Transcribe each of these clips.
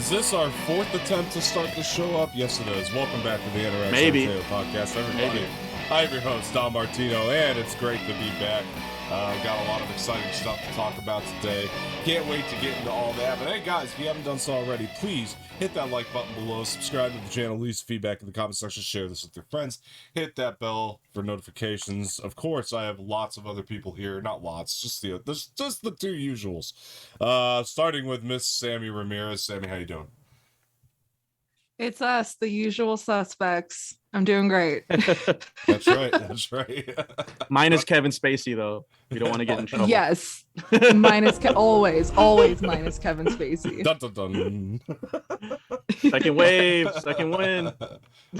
Is this our fourth attempt to start the show up? Yes, it is. Welcome back to the Anorak podcast, everybody. I'm your host, Don Martino, and it's great to be back. Got a lot of exciting stuff to talk about today. Can't wait to get into all that. But hey, guys, if you haven't done so already, please hit that like button below, subscribe to the channel, leave feedback in the comment section, share this with your friends, hit that bell for notifications. Of course, I have lots of other people here. Not lots, just the two usuals. Starting with Miss Samee Ramirez. Samee, how you doing? It's us, the usual suspects. I'm doing great. That's right. That's right. Minus Kevin Spacey, though. We don't want to get in trouble. Yes. Always minus Kevin Spacey. Dun, dun, dun. Second wave, second win.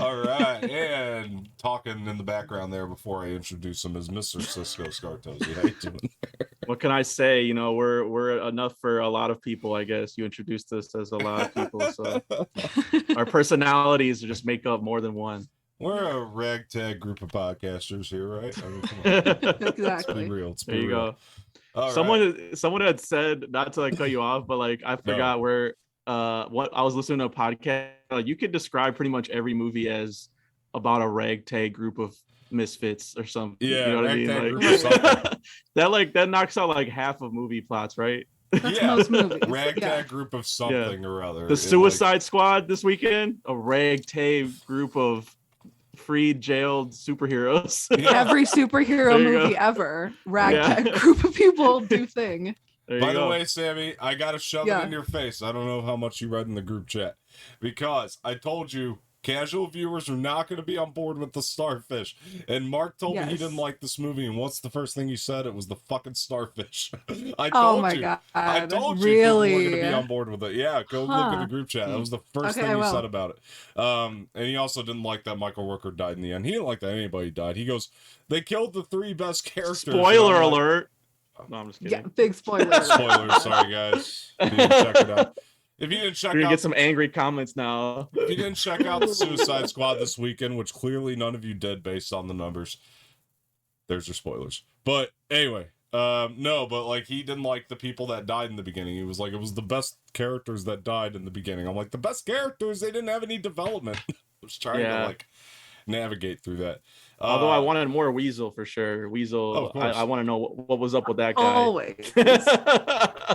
All right. And talking in the background there before I introduce him is Mr. Cisco Scartozzi. How you doing there? What can I say? You know, we're enough for a lot of people, I guess. You introduced us as a lot of people, so our personalities just make up more than one. We're a ragtag group of podcasters here, right? I mean, come on. Exactly. Let's be real. There you real. go. All Someone had said, not to like cut you off, but like I forgot where what I was listening to a podcast. Like, you could describe pretty much every movie as about a ragtag group of misfits or something. Yeah, you know what I mean? group of something. that knocks out like half of movie plots, right? That's most movies. Ragtag group of something or other. The Suicide Squad this weekend, a ragtag group of freed, jailed superheroes. Every superhero movie ever, ragtag group of people do thing. By the way, Samee, I gotta shove it in your face. I don't know how much you read in the group chat, because I told you casual viewers are not going to be on board with the starfish. And Mark told me he didn't like this movie, and what's the first thing you said? It was the fucking starfish. I told you. God. I told you really? people were going to be on board with it. Yeah, go look at the group chat. That was the first thing you said about it. And he also didn't like that Michael Rooker died in the end. He didn't like that anybody died. He goes, they killed the three best characters. Spoiler alert. No, I'm just kidding. Yeah, big spoiler. Spoilers, sorry guys. You didn't check it out. If you didn't check We're out, gonna get some angry comments now. If you didn't check out the Suicide Squad this weekend, which clearly none of you did based on the numbers, there's your spoilers. But anyway, no, but like he didn't like the people that died in the beginning. He was like, it was the best characters that died in the beginning. I'm like, the best characters, they didn't have any development. I was trying to like navigate through that. Although I wanted more Weasel for sure. Weasel, I want to know what was up with that guy. Always.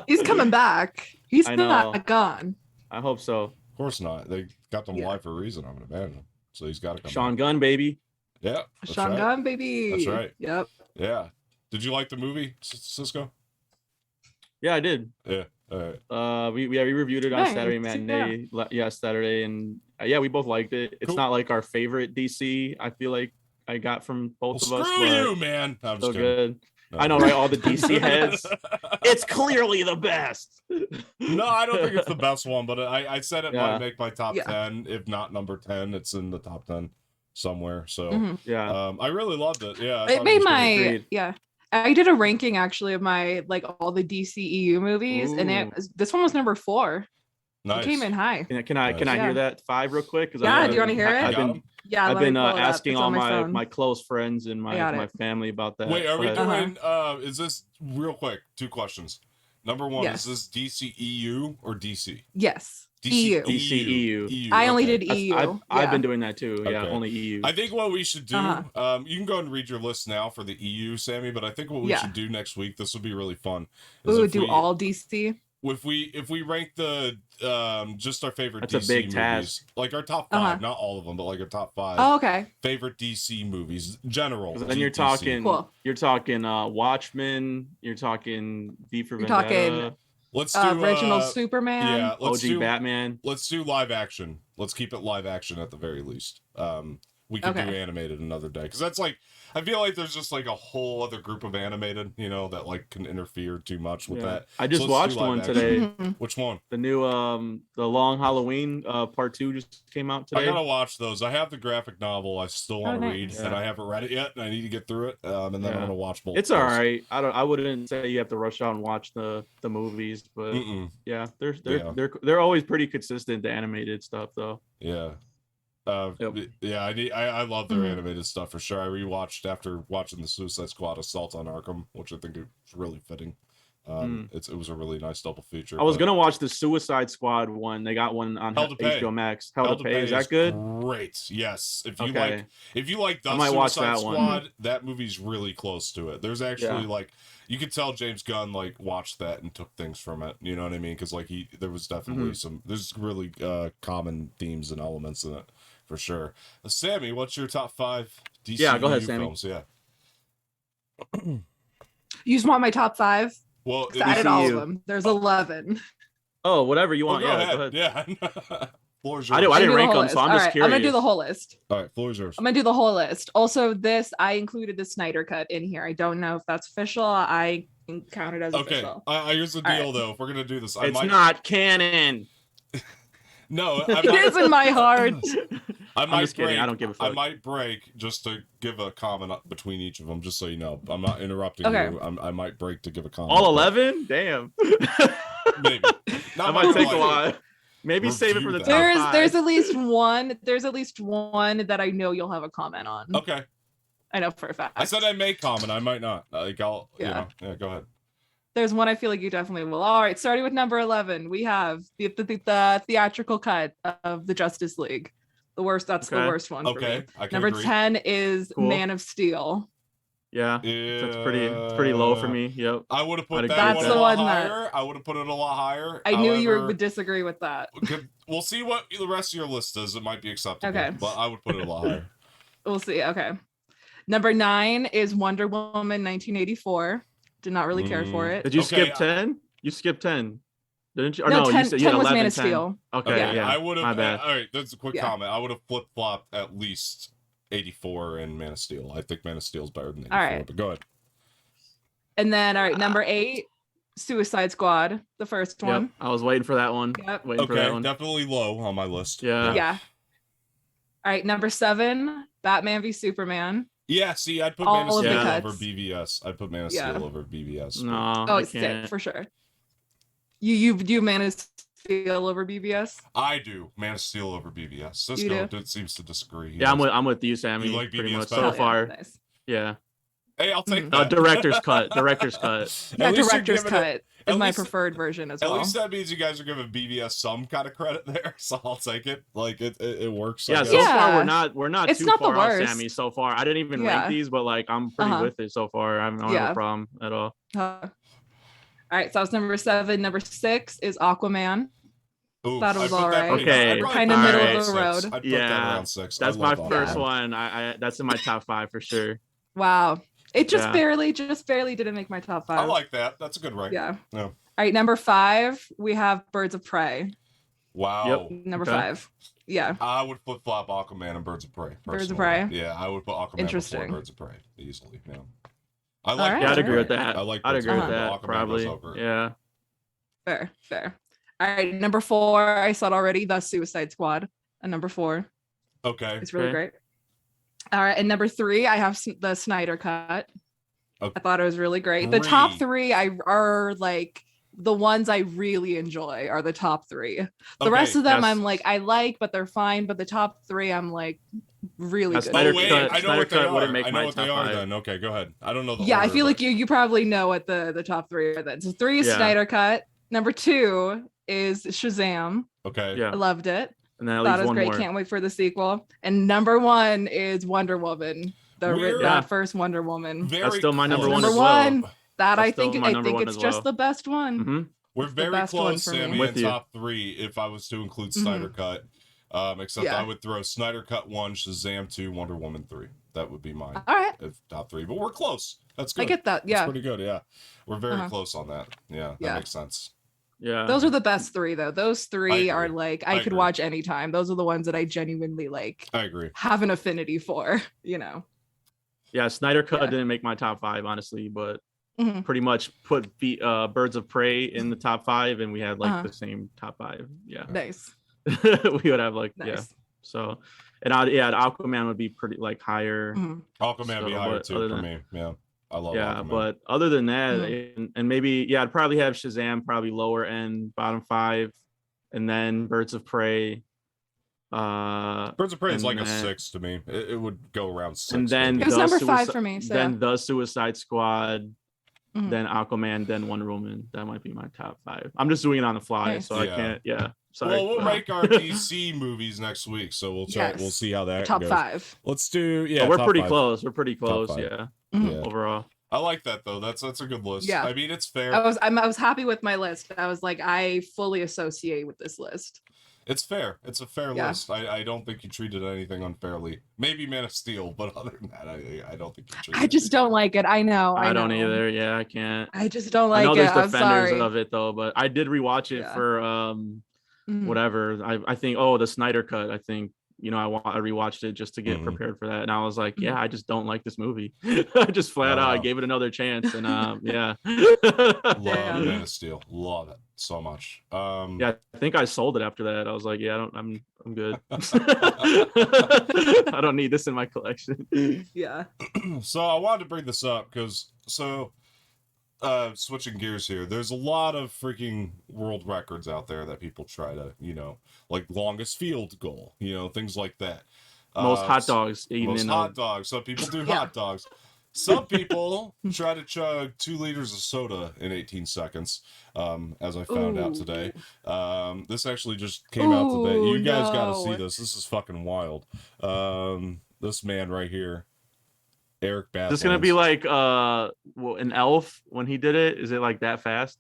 He's coming back. He's not gone. I hope so. Of course not. They got them alive for a reason, I would imagine. So he's got to come Sean back. Gunn, baby. Yeah. Sean Gunn, baby. That's right. Yep. Yeah. Did you like the movie, Cisco? Yeah, I did. Yeah. All right. We reviewed it on Saturday matinee. Yeah, Saturday, and we both liked it. It's not like our favorite DC. I feel like I got from both of us. Screw you, man. I'm so just good. No. I know, right? All the DC heads. It's clearly the best. No, I don't think it's the best one, but I said it might make my top 10, if not number 10. It's in the top 10 somewhere. So I really loved it. Yeah, it made my I did a ranking actually of my like all the DCEU movies, and this one was number 4. Nice. It came in high. Can I hear that 5 real quick? Do you want to hear it? I've been asking all my close friends and my family about that. Wait, are we doing is this real quick? 2 questions. Number 1, is this DCEU or DC? Yes. EU. I only did EU. I've been doing that too. Yeah, only EU. I think what we should do, you can go and read your list now for the EU, Samee, but I think what we should do next week, this will be really fun. Ooh, do all DC? If we rank the just our favorite That's DC a big movies, task. like our top 5, not all of them, but like our top 5. Oh, okay. Favorite DC movies, general. Then you're talking, Watchmen. You're talking V for Vendetta. Let's do original Superman. Yeah, OG Batman. Let's do live action. Let's keep it live action at the very least. We can do animated another day, because that's like, I feel like there's just like a whole other group of animated, that like can interfere too much with that. I just watched one today. Which one? The new the Long Halloween part 2 just came out today. I gotta watch those. I have the graphic novel I still want to read, and I haven't read it yet, and I need to get through it. And then I'm gonna watch both. It's all right. I wouldn't say you have to rush out and watch the movies, but they're always pretty consistent, the animated stuff though. Yeah. I love their animated stuff for sure. I rewatched after watching the Suicide Squad Assault on Arkham, which I think is really fitting. It was a really nice double feature. I was gonna watch the Suicide Squad one. They got one on HBO Max. Hell to Pay. Is that good? Great. Yes. If you like the Suicide Squad, that movie's really close to it. There's actually you could tell James Gunn watched that and took things from it. You know what I mean? Because there was definitely there's really common themes and elements in it for sure. Sammy, what's your top 5 DC go ahead, Sammy. films? Yeah. You just want my top 5? Well, I added all of them. There's 11. Oh, whatever you want. Go ahead. Yeah. Floor's yours. I didn't rank them, so I'm just curious. I'm gonna do the whole list. All right, floor's yours. I'm gonna do the whole list. Also, I included the Snyder cut in here. I don't know if that's official. I count it as official. Here's the deal, though. If we're gonna do this, it's not canon. No, it is in my heart. I'm just kidding. I don't give a fuck. I might break just to give a comment between each of them, just so you know. I'm not interrupting you. I might break to give a comment. All 11? Damn. Maybe. That might take a while. Maybe save it for the top 5. There's at least one. There's at least one that I know you'll have a comment on. Okay. I know for a fact. I said I may comment. I might not. Go ahead. There's one I feel like you definitely will. All right, starting with number 11, we have the theatrical cut of the Justice League. The worst. That's the worst one. For me. Number 10 is Man of Steel. Yeah, that's pretty low for me. Yep. I would have put that one a lot higher. I would have put it a lot higher. I knew you would disagree with that. We'll see what the rest of your list is. It might be acceptable. Okay. But I would put it a lot higher. We'll see. Okay. Number 9 is Wonder Woman 1984. Did not really care for it. Did you skip 10? You skipped 10. Didn't you? Or no, 10, you said 10 was 11, Man of Steel. Okay, yeah. I would have. My bad. All right, that's a quick comment. I would have flip-flopped at least 84 and Man of Steel. I think Man of Steel is better than 84, but go ahead. And then, number 8, Suicide Squad, the first one. Yep. I was waiting for that one. Yep. Waiting for that one. Definitely low on my list. Yeah. All right, number 7, Batman v Superman. Yeah, see, I'd put Man of Steel over BVS. I'd put Man of Steel over BVS. No, it's sick for sure. You do Man of Steel over BVS? I do. Man of Steel over BVS. Cisco seems to disagree. Yeah, I'm with you, Sammy. You like BVS so far. Nice. Yeah. Hey, I'll take that. Director's cut. Director's cut. Yeah, director's cut is my preferred version as well. At least that means you guys are giving BVS some kind of credit there, so I'll take it. It works. Yeah, so far we're not it's too not far the off, worst. Sammy. So far, I didn't even rank these, but I'm pretty with it so far. I don't have a problem at all. All right, so that was number 7. Number 6 is Aquaman. Ooh, thought it was all right. Okay, kind of middle of the road. I'd put that around 6. That's my first one. I that's in my top 5 for sure. Wow. It just barely didn't make my top 5. I like that. That's a good rank. Yeah. All right, number 5, we have Birds of Prey. Wow. Yep. Number 5. Yeah. I would flip-flop Aquaman and Birds of Prey. Birds of Prey? Yeah, I would put Aquaman before Birds of Prey easily. Yeah. I like right. Yeah, I'd agree with that. I'd agree with that. Probably. Yeah. Fair. All right, number 4, I saw it already, The Suicide Squad. And number 4. Okay. It's really great. All right, and number 3, I have the Snyder cut. Okay. I thought it was really great. The top 3 are the ones I really enjoy are the top 3. The rest of them I'm but they're fine. But the top 3 I'm really good. Snyder cut wouldn't make my top 5. Then. Okay, go ahead. I don't know. I feel like you probably know what the top 3 are then. So 3 is Snyder cut. Number 2 is Shazam. Okay. I loved it. And then thought it was great. More. Can't wait for the sequel. And number 1 is Wonder Woman. That first Wonder Woman. That's still my number 1 as well. That I think it's just the best one. Mm-hmm. We're very close, Sammy, in top 3 if I was to include Snyder Cut. Except I would throw Snyder Cut 1, Shazam 2, Wonder Woman 3. That would be mine. All right. Top 3. But we're close. That's good. I get that. Yeah. That's pretty good. Yeah. We're very close on that. Yeah. That makes sense. Yeah. Those are the best 3 though. Those 3 are I could watch anytime. Those are the ones that I genuinely I agree. Have an affinity for, Yeah, Snyder Cut didn't make my top 5, honestly, but pretty much put Birds of Prey in the top 5, and we had the same top 5. Yeah. Nice. We would have So, and Aquaman would be pretty higher. Aquaman would be higher too for me. Yeah. I love Aquaman. But other than that, and maybe I'd probably have Shazam probably lower end, bottom 5, and then Birds of Prey. Birds of Prey is a 6 to me. It would go around 6. And then it was number 5 for me. So. Then The Suicide Squad, then Aquaman, then Wonder Woman. That might be my top 5. I'm just doing it on the fly, so I can't. Yeah. Sorry. Well, we'll make our DC movies next week, so we'll try. We'll see how that top goes. 5. Let's do. Yeah, we're pretty close. We're pretty close. Yeah. Overall, I like that though. That's a good list. Yeah. I mean, it's fair. I was happy with my list. I was like, I fully associate with this list. It's fair. It's a fair list. I don't think you treated anything unfairly. Maybe Man of Steel, but other than that, I don't think you treated. I just don't like it. I know. I don't either. Yeah, I can't. I just don't like it. I know there's I'm defenders sorry. of it though, but I did rewatch it for whatever. I think the Snyder cut. I think I rewatched it just to get prepared for that, and I was like, yeah, I just don't like this movie. I just flat out I gave it another chance, and yeah. Love Man of Steel. Love it so much. Yeah, I think I sold it after that. I was like, yeah, I'm good. I don't need this in my collection. Yeah. So I wanted to bring this up because switching gears here, there's a lot of freaking world records out there that people try to, like longest field goal, things like that. Most hot dogs eaten most in hot dogs. Some people do hot dogs. Some people try to chug 2 liters of soda in 18 seconds, as I found out today. This actually just came out today. You guys got to see this. This is fucking wild. This man right here, Eric Badlands. Is this gonna be like an elf when he did it? Is it like that fast?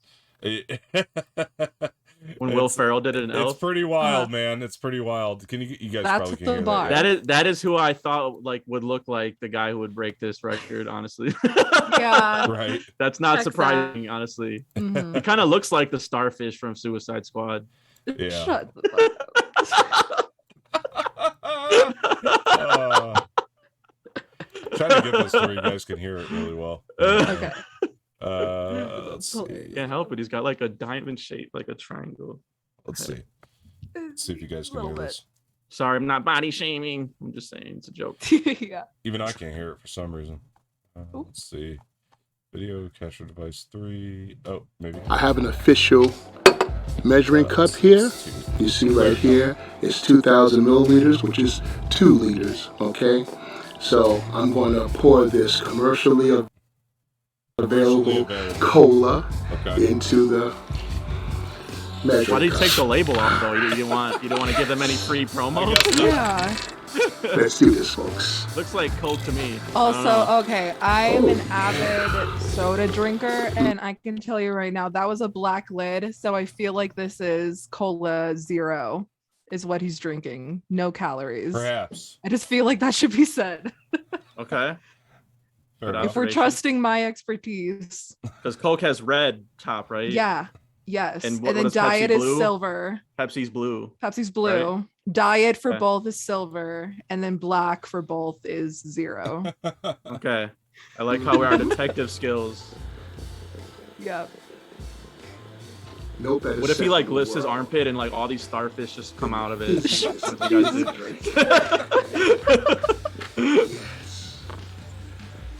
When Will Ferrell did it in Elf? It's pretty wild, man. It's pretty wild. Can you guys That's probably can the hear bar. That is who I thought would look like the guy who would break this record, honestly. Yeah. Right. That's not surprising, honestly. He kind of looks like the starfish from Suicide Squad. Yeah. Shut the fuck up. Trying to get this where you guys can hear it really well. Okay. Let's see. Can't help it. He's got like a diamond shape, like a triangle. Let's see. Let's see if you guys can hear this. Sorry, I'm not body shaming. I'm just saying it's a joke. Yeah. Even I can't hear it for some reason. Let's see. Video capture device 3. Oh, maybe. I have an official measuring cup here. You see right here, it's 2,000 milliliters, which is 2 liters, okay? So I'm going to pour this commercially available cola into the measuring Why did you cup. take the label off though? You didn't want to give them any free promo? Yeah. Let's do this, folks. Looks like Coke to me. Also, okay, I'm an avid soda drinker, and I can tell you right now, that was a black lid, so I feel like this is Cola Zero is what he's drinking. No calories. Perhaps. I just feel like that should be said. Okay. If we're trusting my expertise. Because Coke has red top, right? Yeah. Yes. And then what is Diet Pepsi is blue? silver. Pepsi's blue. Pepsi's blue. Right? Diet for both is silver, and then black for both is 0. Okay. I like how our detective skills. Yep. No better What if he like lifts his world. armpit and like all these starfish just come out of it?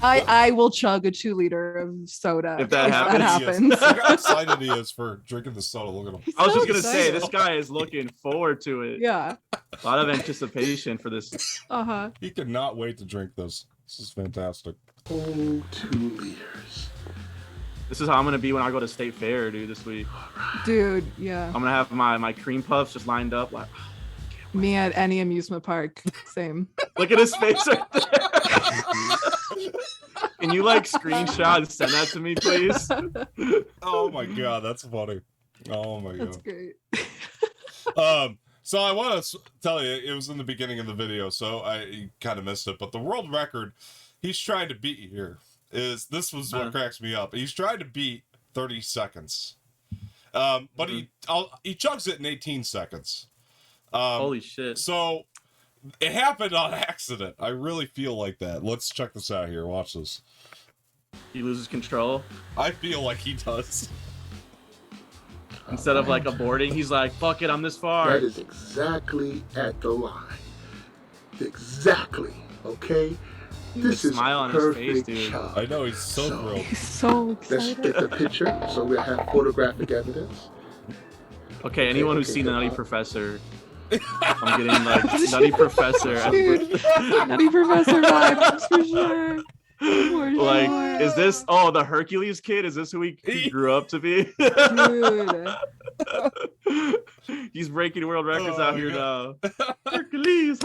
I will chug a 2 liter of soda If that happens. Look how excited he is for drinking the soda. Look at him. I was so just gonna say excited. this guy is looking forward to it. Yeah. A lot of anticipation for this. Uh-huh. He cannot wait to drink this. This is fantastic. Oh, 2 liters. This is how I'm gonna be when I go to State Fair, dude. This week, Dude, yeah. I'm gonna have my cream puffs just lined up. Like, Me at any amusement park. Same. look at his face right there. Can you like screenshot and send that to me, please? Oh my god, that's funny. Oh my That's god. great. So I want to tell you, it was in the beginning of the video, so I kind of missed it. But the world record he's trying to beat here is this was what cracks me up. He's trying to beat 30 seconds, but he chugs it in 18 seconds. Holy shit! So it happened on accident. I really feel like that. Let's check this out here. Watch this. He loses control. I feel like he does. Instead of like aborting, he's like, "Fuck it, I'm this far." That is exactly at the line. Exactly. Okay? This is Smile on his perfect face, dude. job. I know, he's so thrilled. He's so Let's excited. get the picture so we have photographic evidence. Okay, anyone who's Okay, seen the good. Nutty Professor, I'm getting like Nutty Professor. Nutty Professor vibes for sure. Like, is this the Hercules kid? Is this who he grew up to be? Dude. He's breaking world records out here now. Hercules.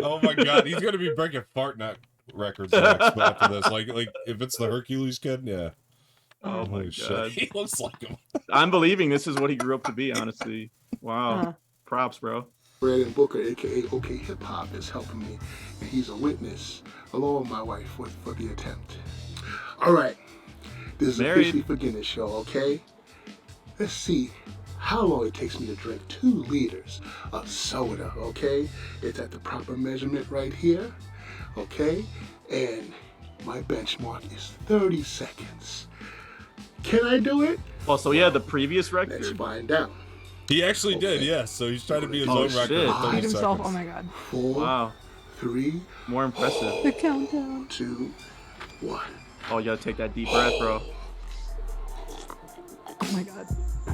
Oh my god, he's gonna be breaking fartnut records next after this. Like if it's the Hercules kid, yeah. Oh my god, he looks like him. I'm believing this is what he grew up to be. Honestly, wow. Props, bro. Brandon Booker, aka OK Hip Hop, is helping me, and he's a witness, along with my wife, for the attempt. All right, this is officially for Guinness Show, okay? Let's see how long it takes me to drink 2 liters of soda, okay? It's at the proper measurement right here, okay? And my benchmark is 30 seconds. Can I do it? Well, so yeah, the previous record. Let's find out. He actually did, yes. So he's trying to be his own record. Shit. 30 himself. seconds. Oh my god. 4, Wow. 3, More impressive. The countdown. 2, 1. Oh, you gotta take that deep breath, bro. Oh my god.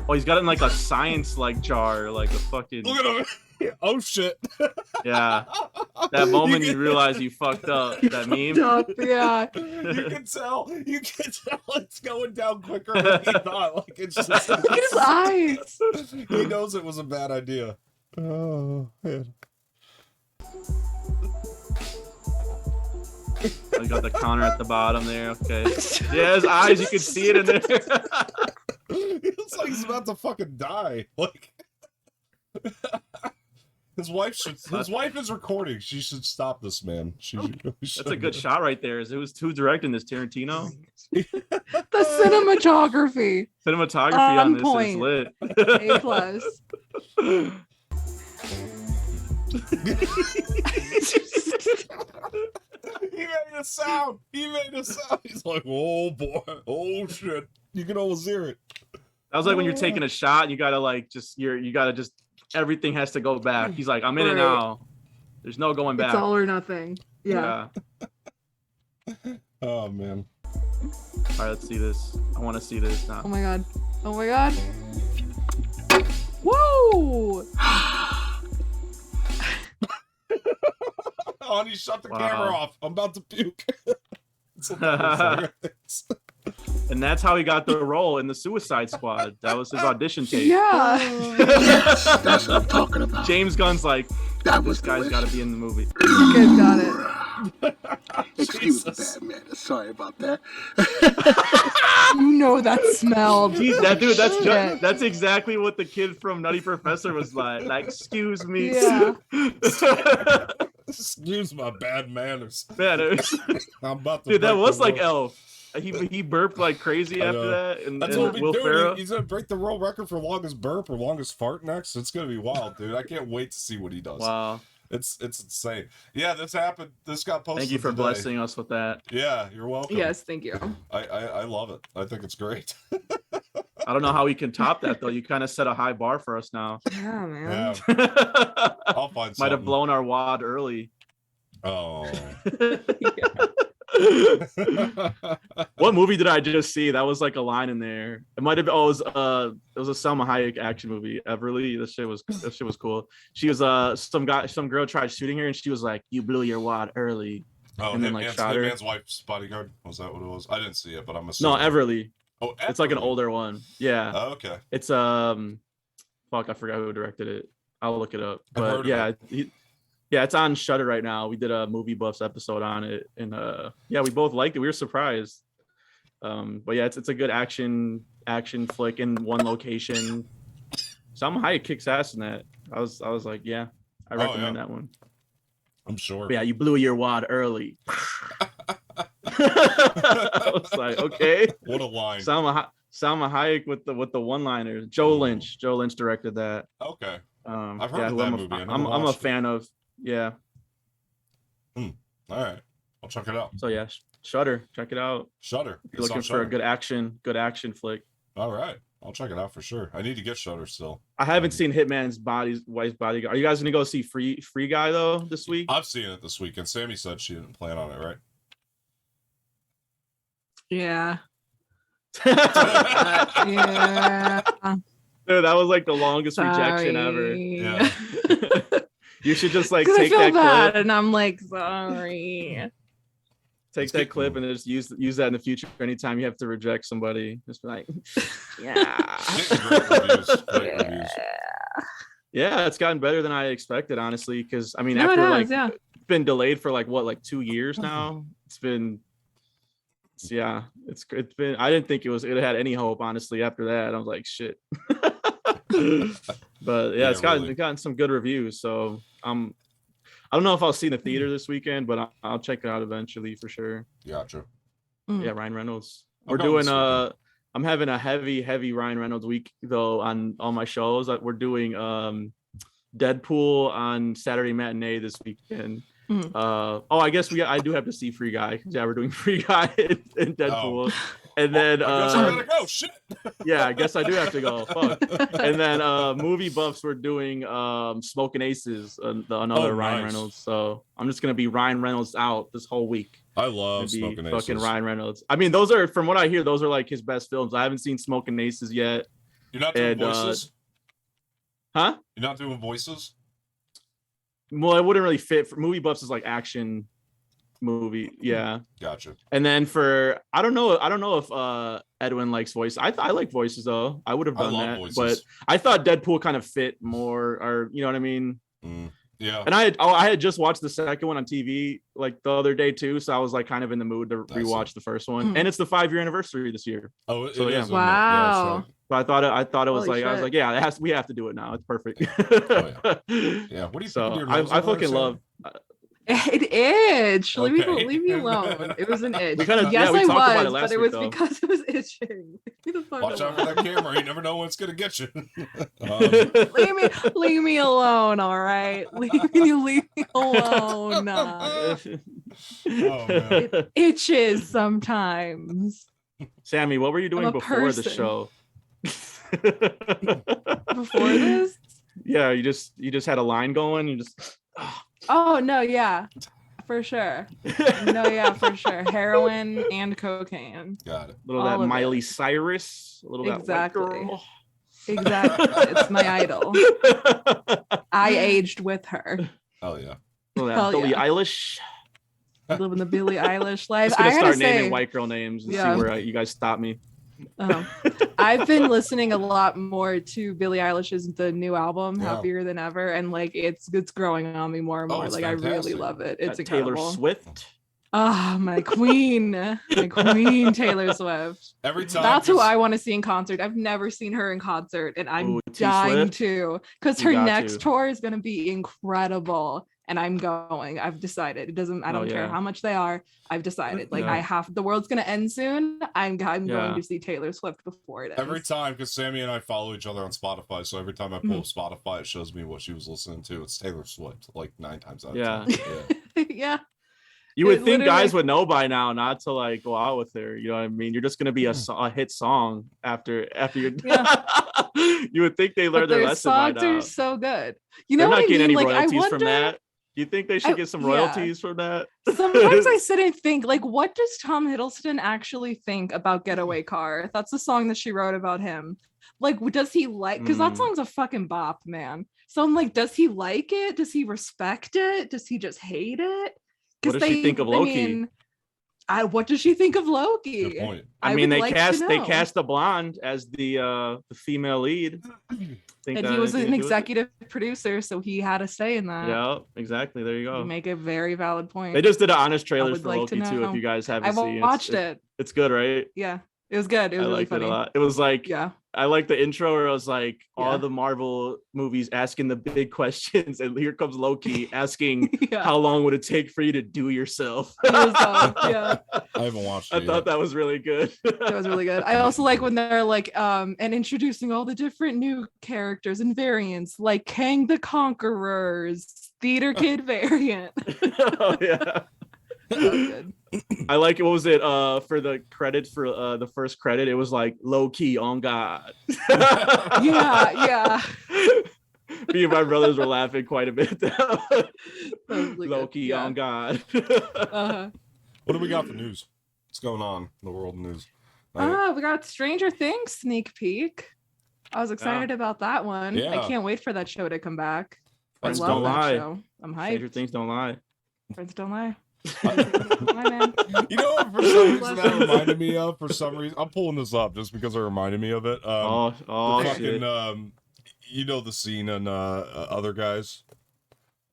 Oh, he's got it in like a science like jar, like a fucking. Look at him. Oh shit. Yeah. That moment you realize you fucked up. That meme. Yeah. You can tell it's going down quicker than he thought. Like it's just His eyes. he knows it was a bad idea. Oh man. Oh, you got the counter at the bottom there. Okay. Yeah, his eyes, you can see it in there. He looks like he's about to fucking die. Like his wife is recording. She should stop this man. That's a good shot right there. Who's directing this? Tarantino? The cinematography. Cinematography on this point. is lit. A+. He made a sound. He's like, oh boy, oh shit. You can almost hear it. That was like when you're taking a shot, you gotta everything has to go back. He's like, I'm in it now. There's no going back. It's all or nothing. Yeah. Oh man. All right, let's see this. I want to see this now. Oh my god. Whoa! Honey, shut the camera off. I'm about to puke. And that's how he got the role in the Suicide Squad. That was his audition tape. Yeah. Yes, that's what I'm talking about. James Gunn's like, this guy's got to be in the movie. Good, got it. Excuse me, Batman. Sorry about that. You know that smell. That's exactly what the kid from Nutty Professor was like. Like, excuse me. Yeah. Excuse my bad manners. I'm about to. Dude, that was like Elf. He burped like crazy after that. And that's what Will we're Ferrell. doing. He's gonna break the world record for longest burp or longest fart next. It's gonna be wild, dude. I can't wait to see what he does. Wow. It's insane. Yeah, this happened. This got posted. Thank you for today. blessing us with that. Yeah, you're welcome. Yes, thank you. I love it. I think it's great. I don't know how we can top that though. You kind of set a high bar for us now. Yeah, man. Yeah. I'll find something. Might have blown our wad early. Oh. What movie did I just see? That was like a line in there. It might have. It was a Salma Hayek action movie. Everly. That shit was cool. She was some girl tried shooting her and she was like, "You blew your wad early." Oh, and then like shot her. Hitman's wife's bodyguard. Was that what it was? I didn't see it, but I'm assuming. No, Everly. Oh, Everly. It's like an older one. Yeah. Oh, okay. It's fuck, I forgot who directed it. I'll look it up. But yeah, yeah, it's on Shudder right now. We did a Movie Buffs episode on it, and yeah, we both liked it. We were surprised. But yeah, it's a good action flick in one location. Salma Hayek kicks ass in that. I was like, yeah, I recommend that one. I'm sure. But yeah, you blew your wad early. I was like, okay. What a line. Salma Hayek with the one-liners. Joe Lynch directed that. Okay. I've heard of that movie. I'm a fan of. Yeah. All right. I'll check it out. So yeah, Shudder. Check it out. Shudder. If you're looking for a good action flick. All right. I'll check it out for sure. I need to get Shudder still. I haven't seen Hitman's Wife's Bodyguard. Are you guys gonna go see Free Guy though this week? I've seen it this week, and Sammy said she didn't plan on it, right? Yeah. Yeah. Dude, that was like the longest rejection ever. Yeah. You should just like take that bad, clip. and I'm like, sorry. Take that clip and just use that in the future. Anytime you have to reject somebody, just be like, yeah. Great reviews. Yeah, it's gotten better than I expected, honestly. Because I mean, after it's been delayed for like 2 years now. It's been I didn't think it had any hope, honestly. After that, I was like, shit. But yeah, it's gotten some good reviews. So I don't know if I'll see the theater this weekend, but I'll check it out eventually for sure. Gotcha. Yeah, Ryan Reynolds. We're doing I'm having a heavy Ryan Reynolds week though on all my shows. We're doing Deadpool on Saturday matinee this weekend. I guess I do have to see Free Guy. Yeah, we're doing Free Guy in Deadpool. And then I guess I gotta go. Shit. Yeah, I guess I do have to go. Fuck. And then movie buffs, we're doing Smoking Aces, another Ryan Reynolds. So I'm just gonna be Ryan Reynolds out this whole week. I love Smoking Aces. Fucking Ryan Reynolds. I mean, those are, from what I hear, those are like his best films. I haven't seen Smoking Aces yet. You're not doing voices? Huh? You're not doing voices? Well, it wouldn't really fit. For movie buffs is like action movie. Yeah. Gotcha. And then for I don't know if Edwin likes voices. I like voices though. I would have done that. Voices. But I thought Deadpool kind of fit more, or you know what I mean? Yeah. And I had just watched the second one on TV like the other day too, so I was like kind of in the mood to rewatch the first one. And it's the 5-year anniversary this year. Oh, it is. Wow. So I thought it was like, I was like, yeah, we have to do it now. It's perfect. Yeah. What do you think? I fucking love. It itched. Leave me alone. It was an itch. I was, but it was because it was itching. Watch out for that camera. You never know when it's gonna get you. Leave me alone. All right. Leave me alone. It itches sometimes. Sammy, what were you doing before the show? Before this? Yeah, you just had a line going. You just. Oh no, yeah, for sure. For sure. Heroin and cocaine. Got it. A little that Miley Cyrus. A little that white girl. Exactly. It's my idol. I aged with her. Oh yeah. That Billie Eilish. Living the Billie Eilish life. I'm just gonna start naming white girl names and see where you guys stop me. I've been listening a lot more to Billie Eilish's the new album, Happier Than Ever, and like it's growing on me more and more. Like fantastic. I really love it. It's incredible. Taylor Swift. My queen Taylor Swift. Every time that's who I want to see in concert. I've never seen her in concert, and I'm dying to, because her next tour is going to be incredible. And I'm going. I've decided. I don't care how much they are. I've decided. Like the world's gonna end soon. I'm going to see Taylor Swift before it ends. Every time, because Sammy and I follow each other on Spotify, so every time I pull up Spotify, it shows me what she was listening to. It's Taylor Swift, like 9 times out of 10. Yeah. You would think guys would know by now not to like go out with her. You know what I mean? You're just gonna be a hit song after you're. You would think they learned their lesson by now. Songs are so good. You know what I mean? Any royalties from that. Do you think they should get some royalties from that? Sometimes I sit and think, like, what does Tom Hiddleston actually think about Getaway Car? That's the song that she wrote about him. Like, does he like? Because that song's a fucking bop, man. So I'm like, does he like it? Does he respect it? Does he just hate it? What does she think of Loki? What does she think of Loki? Good point. I mean, they cast a blonde as the female lead. And he was an executive producer, so he had a say in that. Yeah, exactly. There you go. You make a very valid point. They just did an honest trailer for Loki too. If you guys haven't seen, I watched it. It's good, right? Yeah, it was good. It was really funny. It a lot. It was like, I like the intro where it was like all the Marvel movies asking the big questions, and here comes Loki asking, "How long would it take for you to do yourself?" I haven't watched it. I thought that was really good. That was really good. I also like when they're like, and introducing all the different new characters and variants, like Kang the Conqueror's Theater Kid variant. Oh yeah. Good. I like it. What was it for the credits for the first credit? It was like low key on God. yeah. Me and my brothers were laughing quite a bit. Low key on God. What do we got for news? What's going on in the world news? We got Stranger Things sneak peek. I was excited about that one. Yeah. I can't wait for that show to come back. Friends don't lie. Show. I'm hyped. Stranger Things don't lie. Friends don't lie. You know what, for some reason that reminded me of, I'm pulling this up just because it reminded me of it. The fucking, shit. You know the scene in Other Guys?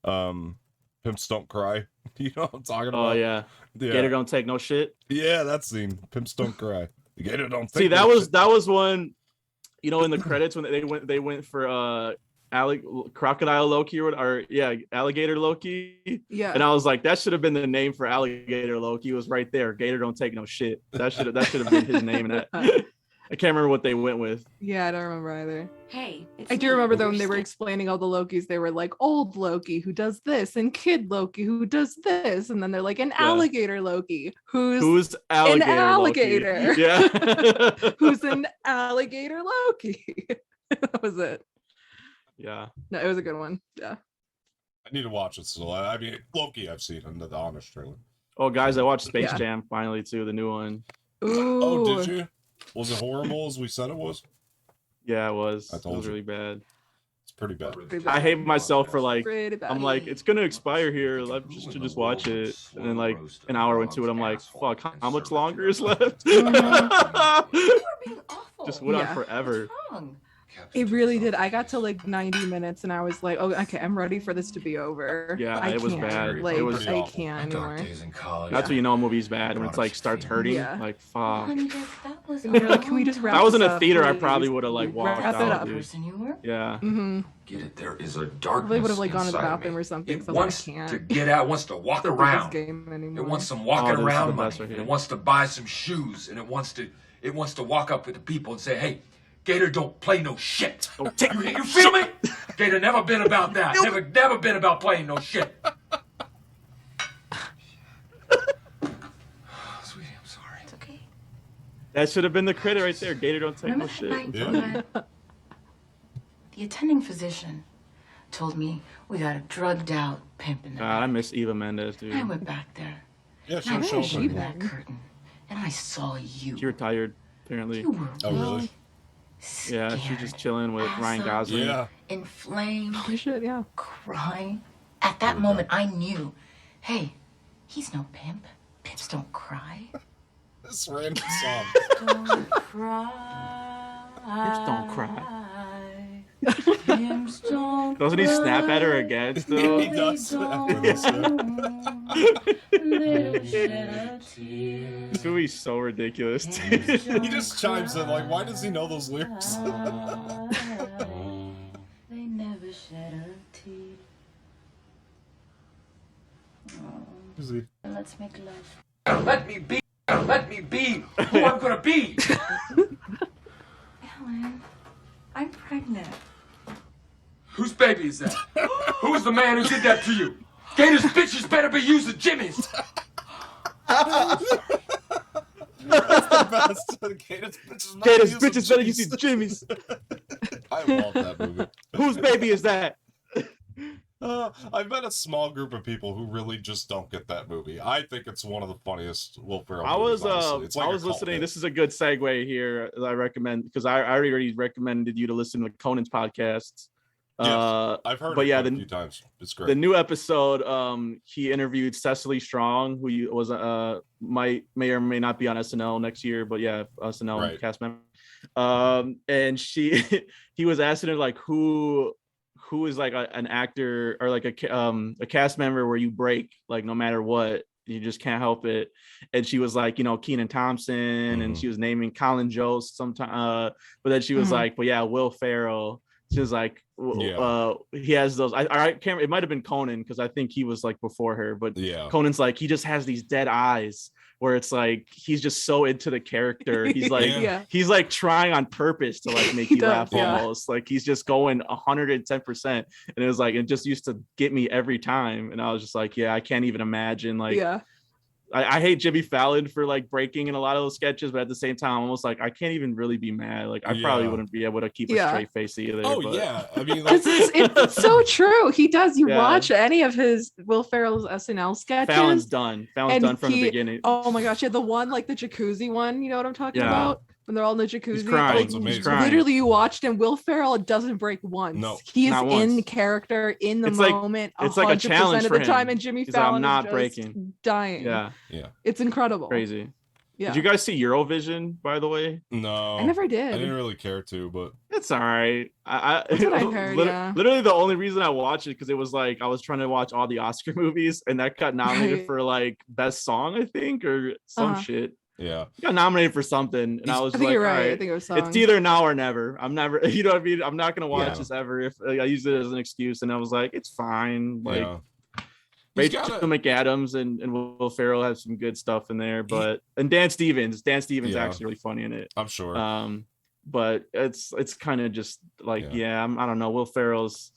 Pimps Don't Cry. You know what I'm talking about? Oh, yeah. Gator Don't Take No Shit. Yeah, that scene. Pimps Don't Cry. Gator Don't Take See, no shit. that was one, you know, in the credits when they went for Crocodile Loki or Alligator Loki. Yeah. And I was like, that should have been the name for Alligator Loki. It was right there. Gator Don't Take No Shit. That should have been his name. And I can't remember what they went with. Yeah, I don't remember either. Hey, I do remember though when they were explaining all the Lokis, they were like old Loki who does this and kid Loki who does this, and then they're like an alligator Loki who's alligator an alligator. Loki. Yeah. Who's an alligator Loki. That was it. Yeah. No, it was a good one. Yeah. I need to watch it still. I mean, Loki I've seen in the Honest trailer. Oh, guys, I watched Space Jam finally too, the new one. Ooh. Oh, did you? Was it horrible as we said it was? Yeah, it was. I told it was you. really bad. It's pretty bad. I hate myself for like, Pretty bad. I'm like, it's gonna expire here. Let's just watch it. And then like an hour into it, I'm like, fuck, how much longer is left? Just went on forever. It really did. I got to like 90 minutes and I was like, oh, okay, I'm ready for this to be over. Yeah, it was bad. Like, It was I can't anymore. That's when you know a movie's bad, when it's like starts hurting. Yeah. Like, fuck. And they're like, can we just wrap If I was in this a up, theater, I please? probably would have like walked Wrap it out, up. dude. Yeah. Mm-hmm. Get it? There is a I darkness would have like gone to the inside bathroom me. or something. It So wants I can't to get out, wants to walk play this around. game anymore. It wants some walking this is around the money. best right And here. it wants to buy some shoes, and it wants to walk up with the people and say, "Hey, Gator don't play no shit." You feel me? Gator never been about that. Never been about playing no shit. Sweetie, I'm sorry. It's okay. That should have been the credit right there. Gator Don't Take No Shit. Yeah. The attending physician told me we got a drugged out pimp in the God, I back. miss Eva Mendes, dude. I went back there. Yeah, And I sure, pushed sure. that curtain, and I saw you. She retired, apparently. You were Oh, really? Yeah, she's just chilling with Ryan Gosling. Yeah. inflamed, Holy shit, yeah. crying. At that moment, I knew, hey, he's no pimp. Pimps don't cry. This random song. Don't cry. Pimps don't cry. Pimps don't Doesn't he snap at her again still? He does. This movie's so ridiculous. He just chimes in like, why does he know those lyrics? They never shed a tear. Is he- Let's make love. Let me be. Let me be who I'm gonna be. Ellen, I'm pregnant. Whose baby is that? Who's the man who did that to you? Gator's bitches better be using Jimmy's. That's the best. Gators bitches better use these Jimmys. I love that movie. Whose baby is that? I've met a small group of people who really just don't get that movie. I think it's one of the funniest Will Ferrell movies, honestly. It's like I a was cult listening. hit. This is a good segue here that I recommend because I already recommended you to listen to Conan's podcast. Yes, I've heard but it yeah, quite a few times. It's great. The new episode, he interviewed Cecily Strong, who was may or may not be on SNL next year, but yeah, SNL Right. cast member. And he was asking her like who is like an actor or like a cast member where you break like no matter what, you just can't help it. And she was like, Kenan Thompson, and she was naming Colin Jost sometime, but then she was like, but yeah, Will Ferrell. She was like, he has those. I can't. It might have been Conan because I think he was like before her. But Yeah. Conan's like he just has these dead eyes where it's like he's just so into the character. He's like he's like trying on purpose to like make you laugh almost. Like he's just going 110%. And it was like it just used to get me every time. And I was just like, yeah, I can't even imagine like. Yeah. I hate Jimmy Fallon for like breaking in a lot of those sketches, but at the same time, I'm almost like I can't even really be mad. Like I probably wouldn't be able to keep a straight face either. Oh but... yeah, I mean, like... it's so true. He does. You watch any of his Will Ferrell's SNL sketches. Fallon's done. Fallon's done from the beginning. Oh my gosh, yeah, the one like the jacuzzi one. You know what I'm talking about? when they're all in the jacuzzi. He's crying. It's amazing. Literally, you watched him. Will Ferrell doesn't break once. No, he is not in once. character in the It's like- moment. it's like a 100% challenge of for the time, him. and Jimmy He's like, Fallon I'm not is just breaking. dying. Yeah, It's incredible. crazy. Yeah, Did you guys see Eurovision, by the way? No, I never did. I didn't really care to, but It's all right. That's what I heard, yeah. Literally, the only reason I watched it because it was like I was trying to watch all the Oscar movies, and that got nominated Right. for like best song, I think, or some Uh-huh. shit. yeah. It got nominated for something, and I was I think like, you're all right. I right, think it was it's songs. either now or never. I'm never, you know what I mean? I'm not gonna watch Yeah. this ever. If like, I use it as an excuse, and I was like, it's fine. Like Yeah. He's Rachel gotta- McAdams and Will Ferrell have some good stuff in there, but and Dan Stevens Yeah. actually really funny in it. I'm sure. But it's kind of just like I don't know. Will Ferrell's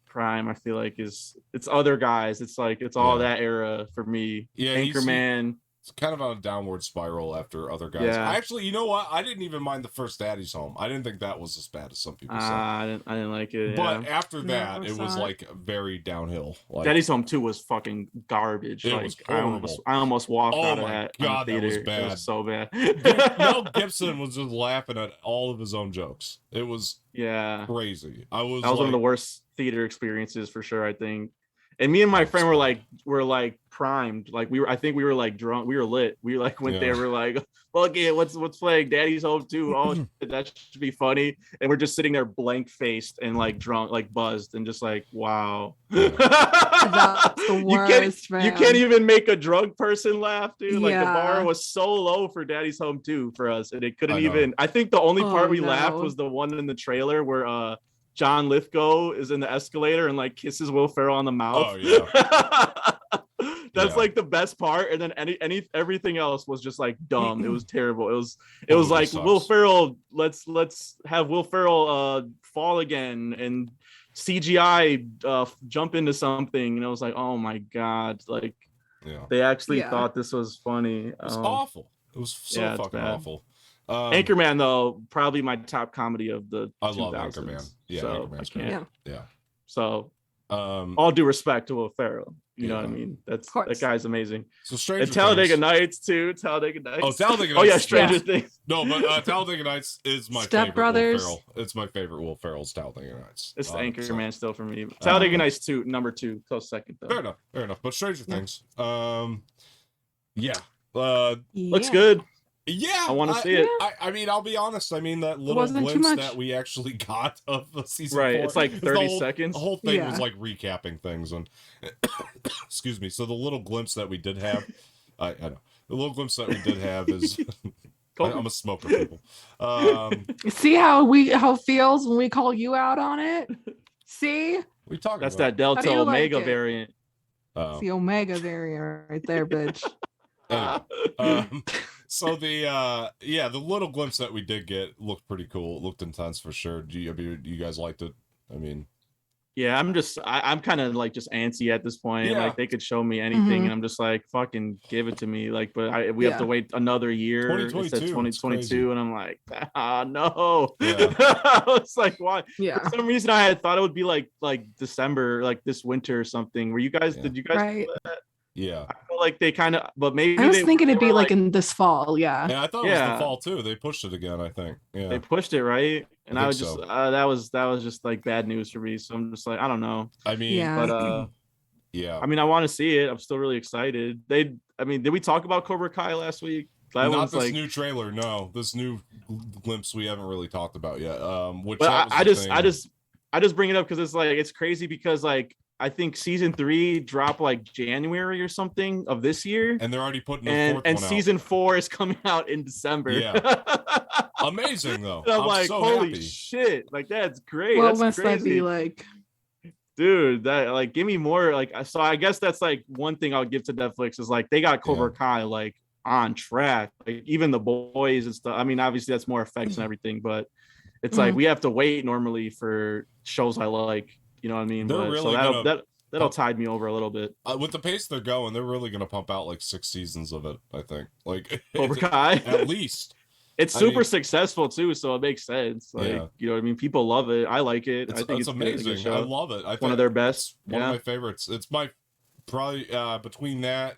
prime, I feel like it's other guys. It's like it's all that era for me. Yeah, Anchorman. It's kind of on a downward spiral after other guys. Yeah. Actually, you know what? I didn't even mind the first Daddy's Home. I didn't think that was as bad as some people said. I didn't like it. But yeah. after that, Never it was saw it. like very downhill. Like, Daddy's Home 2 was fucking garbage. It like was I horrible. almost walked Oh out of my that. God, on the that was theater. It bad. was so bad. Mel Gibson was just laughing at all of his own jokes. It was Yeah. crazy. That was one of the worst theater experiences for sure, I think. And me and my friend were like primed. Like I think we were like drunk. We were lit. We like went there. We're like, fuck it. What's playing? Daddy's Home 2. Oh, shit, that should be funny. And we're just sitting there blank faced and like drunk, like buzzed, and just like, wow. That's the worst, You can't even make a drunk person laugh, dude. Like the Yeah. bar was so low for Daddy's Home 2 for us, and it couldn't I know. even. I think the only part Oh, we laughed no. was the one in the trailer where John Lithgow is in the escalator and like kisses Will Ferrell on the mouth. Oh, yeah. That's Yeah. like the best part, and then everything else was just like dumb. It was terrible. It was like sucks. Will Ferrell. Let's have Will Ferrell fall again and CGI jump into something, and I was like, oh my god, like Yeah. they actually Yeah. thought this was funny. It was awful. It was so yeah, it's fucking bad. awful. Anchorman though, probably my top comedy of the I love 2000s. Anchorman. Yeah, so Anchorman's I can't. great. Yeah. So Um, all due respect to Will Ferrell, you know what I Yeah. mean? Of That course. guy's amazing. so Stranger And Talladega Things. Nights too. Talladega Nights. Oh, Talladega Oh yeah, Nights. Stranger Yeah. Things. No, but Talladega Nights is my Step favorite Brothers. Will Ferrell. It's my favorite Will Ferrell's Talladega Nights. It's 100%. Anchorman still for me. Talladega Nights 2, number 2, close second though. Fair enough. But Stranger Yeah. Things. Yeah. Looks Yeah. good. Yeah. I want to see it. I mean, I'll be honest. I mean, that little wasn't too glimpse much. that we actually got of the season Right, 4, it's like the 30 whole- seconds. The whole thing Yeah. was like recapping things, and excuse me. So the little glimpse that we did have, I know the little glimpse that we did have is I'm a smoker, people. See how it feels when we call you out on it? See? We talking That's about that Delta How do you like Omega it? variant. Oh. The Omega variant right there, bitch. Anyway, so the little glimpse that we did get looked pretty cool. It looked intense for sure. Do you guys liked it? I mean, Yeah, I'm kind of like just antsy at this point. Yeah. Like they could show me anything, Mhm. and I'm just like, fucking give it to me. Like, but we have to Yeah. wait another year. It 2022, said it's 2022, and I'm like, no. Yeah. I was like, why? Yeah. For some reason, I had thought it would be like December, like this winter or something. Were you guys? Yeah. Did you guys? Right. do that? yeah. I feel like they kind of, but maybe I was they- thinking they it'd be were like in this fall. Yeah. Yeah, I thought it was Yeah. the fall too. They pushed it again, I think. Yeah. they pushed it right, and I I think was just so. that was just like bad news for me. So I'm just like, I don't know, I mean, Yeah. but yeah. I mean, I want to see it. I'm still really excited. I mean, did we talk about Cobra Kai last week? That Not one's this like, new trailer, no. This new glimpse we haven't really talked about yet. Which but that was I the just thing. bring it up because it's like it's crazy because like I think season 3 dropped like January or something of this year, And they're already putting the and fourth one season 4 is coming out in December. Yeah. out. Amazing though. And I'm like, so holy happy. shit! Like that's great. What That's must that crazy. be like? Dude, that like give me more. Like, so I guess that's like one thing I'll give to Netflix is like they got Cobra Kai like on track. Like even the boys and stuff. I mean, obviously that's more effects and everything, but it's like Mhm. we have to wait normally for shows I like. You know what I mean? They're But, really so gonna that'll tide me over a little bit. With the pace they're going, they're really gonna pump out like 6 seasons of it, I think. Like Cobra Kai. at least. It's I super mean- successful too, so it makes sense. Like Yeah. you know what I mean? People love it. I like it. It's, I think it's it's good, a good amazing. show. I love it. I think One of their best. One Yeah. of my favorites. It's my probably between that,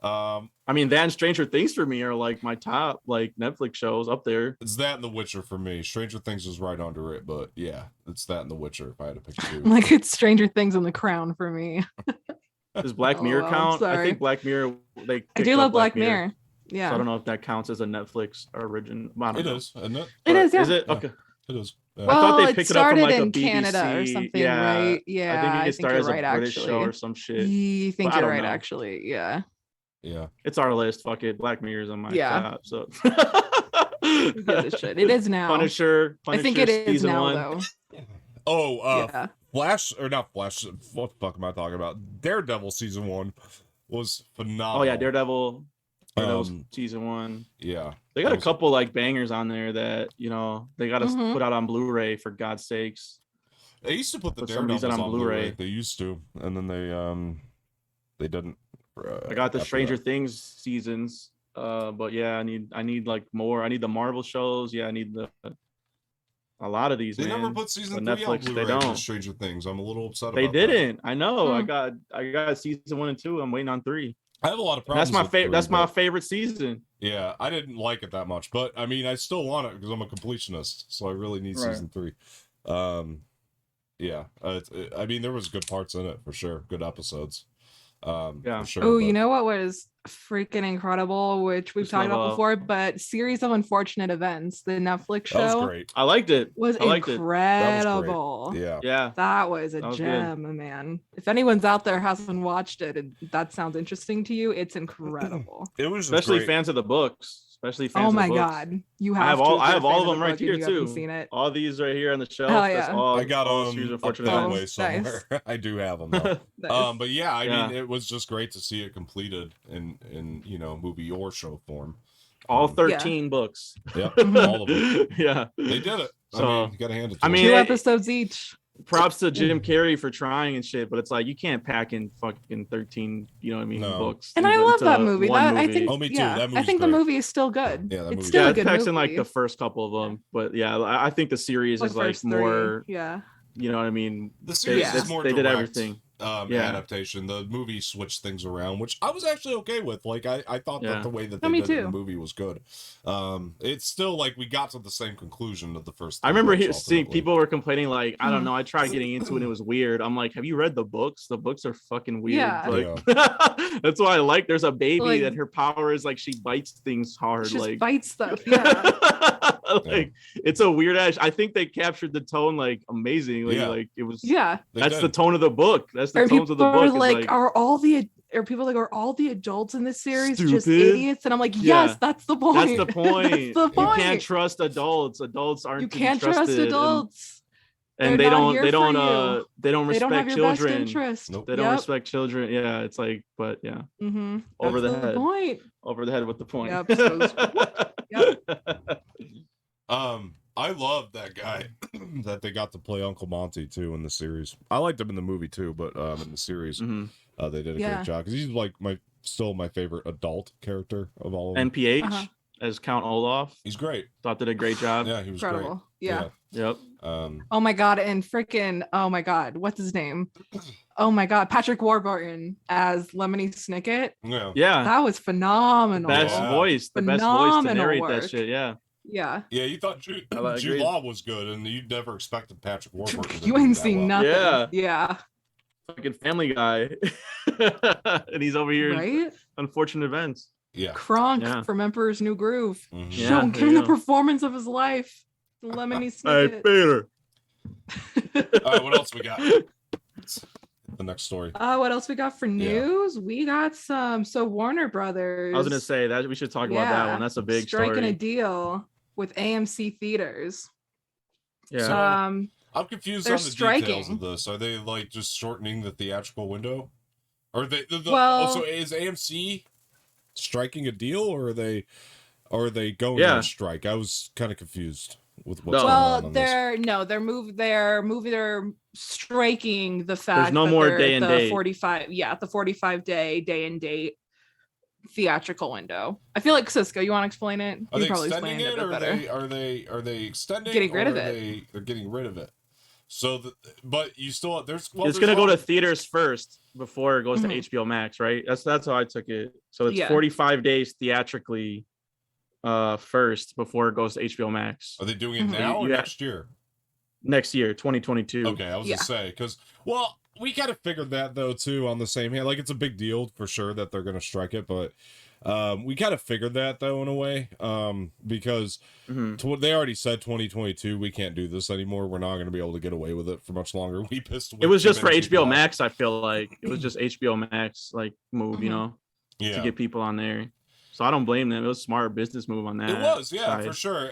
I mean, that and Stranger Things for me are like my top like Netflix shows up there. It's that and The Witcher for me. Stranger Things is right under it, but yeah, it's that and The Witcher if I had to pick two. Like it's Stranger Things and The Crown for me. Does Black Mirror count? I think Black Mirror. I do love Black Mirror. Yeah. So I don't know if that counts as a Netflix origin. It is, isn't it? It is. Yeah. Is it? Yeah. Okay. It is. Well, I thought they it picked it up from started like a in BBC. Canada or something, right? Yeah, I think it started as a right, British actually. show or some shit. You think But I you're don't right, know. actually. Yeah. Yeah. It's our list. Fuck it. Black Mirror's on my top. So Who gives a shit? It is now. Punisher. I think it is season now, 1. though. Oh, Flash or not Flash? What the fuck am I talking about? Daredevil season 1 was phenomenal. Oh yeah, Daredevil season 1. Yeah, they got a couple like bangers on there that they got to put out on Blu-ray for God's sakes. They used to put the some reason Daredevils on Blu-ray. They used to, and then they didn't. I got the Stranger Things seasons, but yeah, I need like more. I need the Marvel shows. Yeah, I need a lot of these. They man. never put season But 3 on Netflix, Blu-ray. They don't. Stranger Things. I'm a little upset. They about didn't. That. I know. I got season 1 and 2. I'm waiting on 3. I have a lot of problems. That's my favorite. That's my favorite season. Yeah, I didn't like it that much, but I mean, I still want it because I'm a completionist, so I really need season 3. Yeah, I mean, there was good parts in it for sure, good episodes. Yeah. For sure, Oh, you know what was freaking incredible, which we've talked about before, but Series of Unfortunate Events, the Netflix show. That was great. I liked it. Was incredible. That was great. Yeah. Yeah. That was a gem, man. If anyone's out there hasn't watched it and that sounds interesting to you, it's incredible. It was especially great. fans of the books. Especially fans of the books. God. You have I have all of them right here too. Seen it. All these right here on the shelf. Oh, yeah. That's all, I got all them Series of up Unfortunate that Events. way somewhere. Nice. I do have them though. Nice. But yeah, I mean, it was just great to see it completed in movie or show form. All 13 books. Yep, all of them. Yeah, they did it. So, I mean, you gotta hand it to them. 2 episodes each. Props to Jim Carrey for trying and shit, but it's like you can't pack in fucking 13, books. And I love that movie. I think, oh, me too. yeah, That I think great. the movie is still good. Yeah, it's still a good packs movie. in like the first couple of them, but yeah, I think the series is like more. Yeah. You know what I mean? The series is more they direct, did everything. Adaptation. The movie switched things around, which I was actually okay with. Like I thought that the way that they did it in the movie was good. It's still like we got to the same conclusion of the first. I remember seeing people were complaining like, I don't know, I tried getting into it and it was weird. I'm like, have you read the books? The books are fucking weird. Yeah. Like, that's why I like. There's a baby that her power is like she bites things hard. She like bites stuff. Yeah. like it's a weird ass. I think they captured the tone like amazingly. Like it was. Yeah. That's the tone of the book. That's the tones of the book. Like, are all the adults in this series just stupid? Idiots? And I'm like, yes, that's the point. That's the point. That's the point. You can't trust adults. Adults aren't. You can't trust adults. And they don't respect they don't have your children. Best interest. Nope. They don't respect children. Yeah, it's like, but yeah. Mm-hmm. Over That's the head. Point. Over the head with the point. I love that guy that they got to play Uncle Monty too in the series. I liked him in the movie too, but in the series, they did a great job because he's like still my favorite adult character of all of them. NPH as Count Olaf. He's great. Thought did a great job. Yeah, he was incredible. Great. Yeah. Yep. Oh my god, and freaking what's his name? Oh my god, Patrick Warburton as Lemony Snicket. Yeah. That was phenomenal. Best voice, the best voice to narrate that shit. Yeah. Yeah. Yeah, you thought Jude Law was good, and you never expected Patrick Warburton. You ain't seen nothing. Yeah. Yeah. Fucking Family Guy, and he's over here. Right. Unfortunate Events. Yeah. Kronk from Emperor's New Groove. Yeah, Giving the performance of his life. Lemony Snicket. Hey, Peter. All right, what else we got? The next story. What else we got for news? We got some. So Warner Brothers. I was gonna say that we should talk about that one. That's a big striking story. a deal with AMC theaters. Yeah. So, I'm confused on the striking. details of this. Are they like just shortening the theatrical window? Or they well, is AMC striking a deal, or are they going on strike? I was kind of confused with what's going on they're striking the fact there's no more day and date. 45 day and date theatrical window. I feel like Cisco, you want to explain it? Are you they probably extending explain it, it or better. are they extending? Getting rid of it? They're getting rid of it. So, but you still it's gonna go to theaters first before it goes to HBO Max, right? That's how I took it. So it's 45 days theatrically first before it goes to HBO Max. Are they doing it now or next year? Next year, 2022. Okay, I was gonna say because we kind of figured that though too on the same hand. Like it's a big deal for sure that they're gonna strike it, but we kind of figured that though in a way because they already said 2022 we can't do this anymore. We're not going to be able to get away with it for much longer. We pissed. It was just for HBO Max. I feel like it was just HBO Max like move, you know, to get people on there. So I don't blame them. It was a smart business move on that. It was, for sure.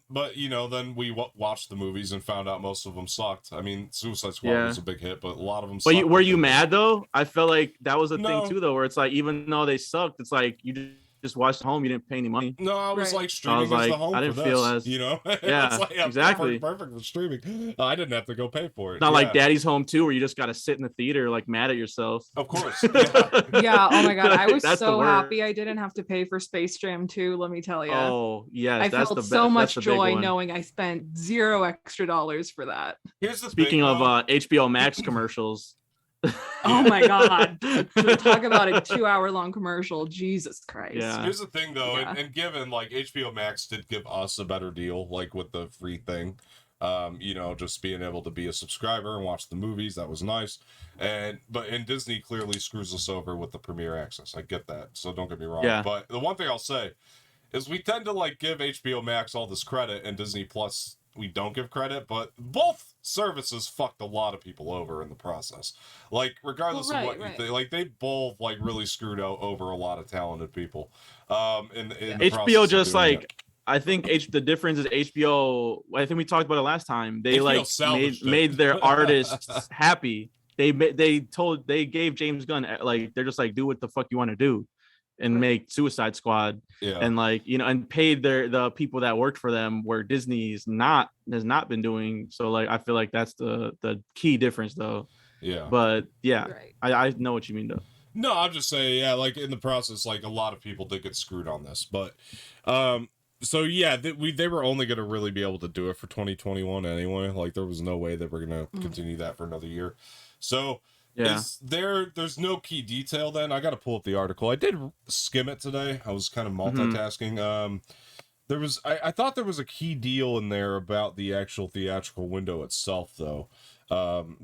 But you know, then we watched the movies and found out most of them sucked. I mean, Suicide Squad was a big hit, but a lot of them. But were you mad though? I felt like that was a thing too, though, where it's like even though they sucked, it's like you just watched at home. You didn't pay any money. No, I was like streaming as the home. I didn't feel as you know. Yeah, it's like, exactly. Perfect for streaming. I didn't have to go pay for it. Not like Daddy's Home 2, where you just got to sit in the theater like mad at yourself. Of course. Yeah. Oh my god, I was so happy I didn't have to pay for Space Jam 2. Let me tell you. Oh yes, I felt so much joy knowing I spent $0 extra for that. Here's the speaking of HBO Max commercials. Oh my god, talk about a 2-hour-long commercial. Jesus Christ. Here's the thing though, and given like HBO Max did give us a better deal, like with the free thing, you know, just being able to be a subscriber and watch the movies, that was nice. But Disney clearly screws us over with the Premier Access. I get that, so don't get me wrong. But the one thing I'll say is we tend to like give HBO Max all this credit and Disney Plus we don't give credit, but both services fucked a lot of people over in the process. Like regardless of what you think, like they both like really screwed over a lot of talented people. In HBO just like I think the difference is HBO. I think we talked about it last time. They like made their artists happy. They gave James Gunn like they're just like do what the fuck you want to do. And make Suicide Squad, and like you know, and paid the people that worked for them where Disney's has not been doing. So like I feel like that's the key difference though. Yeah. But yeah, I know what you mean though. No, I'm just saying like in the process, like a lot of people did get screwed on this, but so yeah, they were only gonna really be able to do it for 2021 anyway. Like there was no way that we're gonna continue that for another year. So. There's no key detail then. I got to pull up the article. I did skim it today. I was kind of multitasking. There was I thought there was a key deal in there about the actual theatrical window itself though.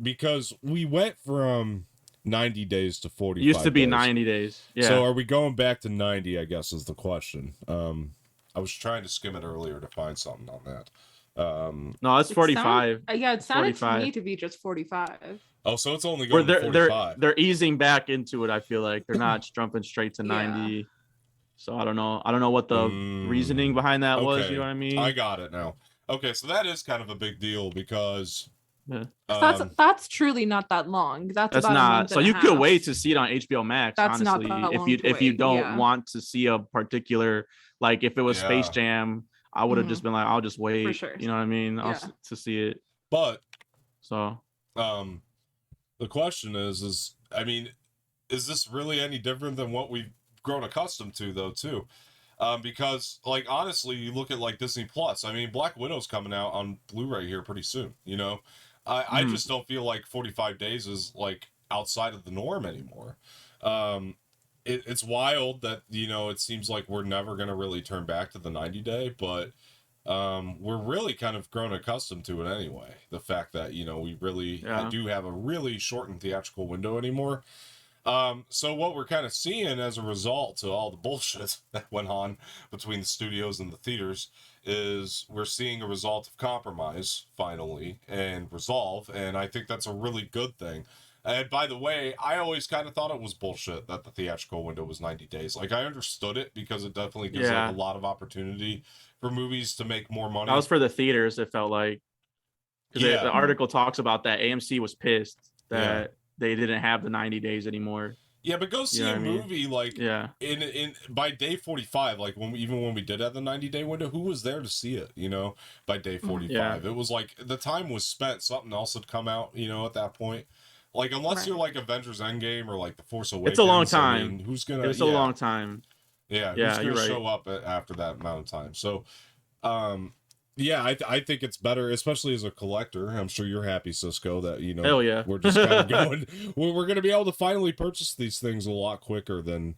Because we went from 90 days to 45 It used to be 90 days. Yeah. So are we going back to 90, I guess is the question. I was trying to skim it earlier to find something on that. No, it's 45. It sounded 45. To me to be just 45. Oh, so it's only going to 45. They're easing back into it. I feel like they're not jumping straight to 90. So I don't know what the reasoning behind that was. You know what I mean? I got it now. Okay, so that is kind of a big deal because that's truly not that long. That's about not. A month so and you a could half. wait to see it on HBO Max. That's honestly, not that long if you don't want to see a particular like if it was Space Jam. I would have just been like, I'll just wait. For sure. You know what I mean? To see it. But so the question is I mean, is this really any different than what we've grown accustomed to though too? Because like honestly, you look at like Disney Plus. I mean, Black Widow's coming out on Blu-ray here pretty soon. You know, I just don't feel like 45 days is like outside of the norm anymore. It's wild that, you know, it seems like we're never going to really turn back to the 90-day, but we're really kind of grown accustomed to it anyway. The fact that, you know, we really do have a really shortened theatrical window anymore. So what we're kind of seeing as a result to all the bullshit that went on between the studios and the theaters is we're seeing a result of compromise finally and resolve. And I think that's a really good thing. And by the way, I always kind of thought it was bullshit that the theatrical window was 90 days. Like, I understood it because it definitely gives like, a lot of opportunity for movies to make more money. That was for the theaters, it felt like. Because the article talks about that. AMC was pissed that they didn't have the 90 days anymore. Yeah, but go see a movie like in by day 45, like when we did have the 90-day window, who was there to see it, you know, by day 45? It was like the time was spent, something else had come out, you know, at that point. Like, unless you're like Avengers Endgame or like The Force Awakens. It's a long time. I mean, who's gonna? It's a long time. Yeah, who's gonna show up after that amount of time? So, Yeah, I think it's better, especially as a collector. I'm sure you're happy, Cisco, that Hell yeah. we're just kind of going. We're going to be able to finally purchase these things a lot quicker than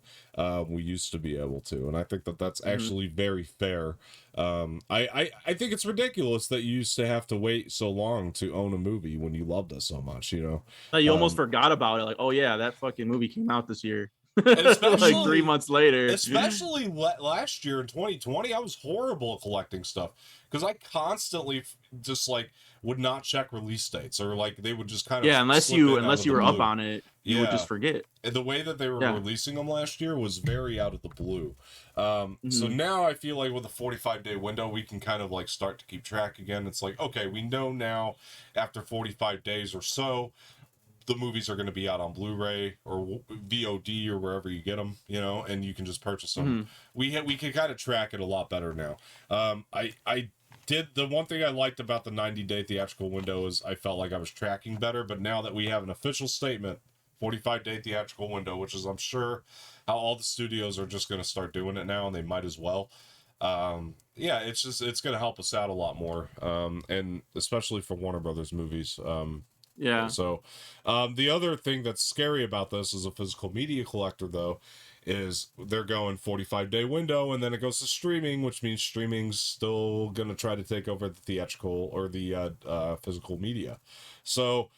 we used to be able to, and I think that that's actually very fair. I think it's ridiculous that you used to have to wait so long to own a movie when you loved us so much. You almost forgot about it. Like, oh yeah, that fucking movie came out this year. Especially, like 3 months later. Especially last year in 2020, I was horrible at collecting stuff because I constantly just like would not check release dates, or like they would just kind of unless you were up on it, you would just forget. And the way that they were releasing them last year was very out of the blue. So now I feel like with a 45-day window, we can kind of like start to keep track again. It's like, okay, we know now after 45 days or so, the movies are going to be out on Blu-ray or VOD or wherever you get them, and you can just purchase them. We can kind of track it a lot better now. I did the one thing I liked about the 90-day theatrical window is I felt like I was tracking better, but now that we have an official statement, 45-day theatrical window, which is I'm sure how all the studios are just going to start doing it now, and they might as well. It's going to help us out a lot more, and especially for Warner Brothers movies. So the other thing that's scary about this as a physical media collector, though, is they're going 45-day window and then it goes to streaming, which means streaming's still going to try to take over the theatrical or the physical media. So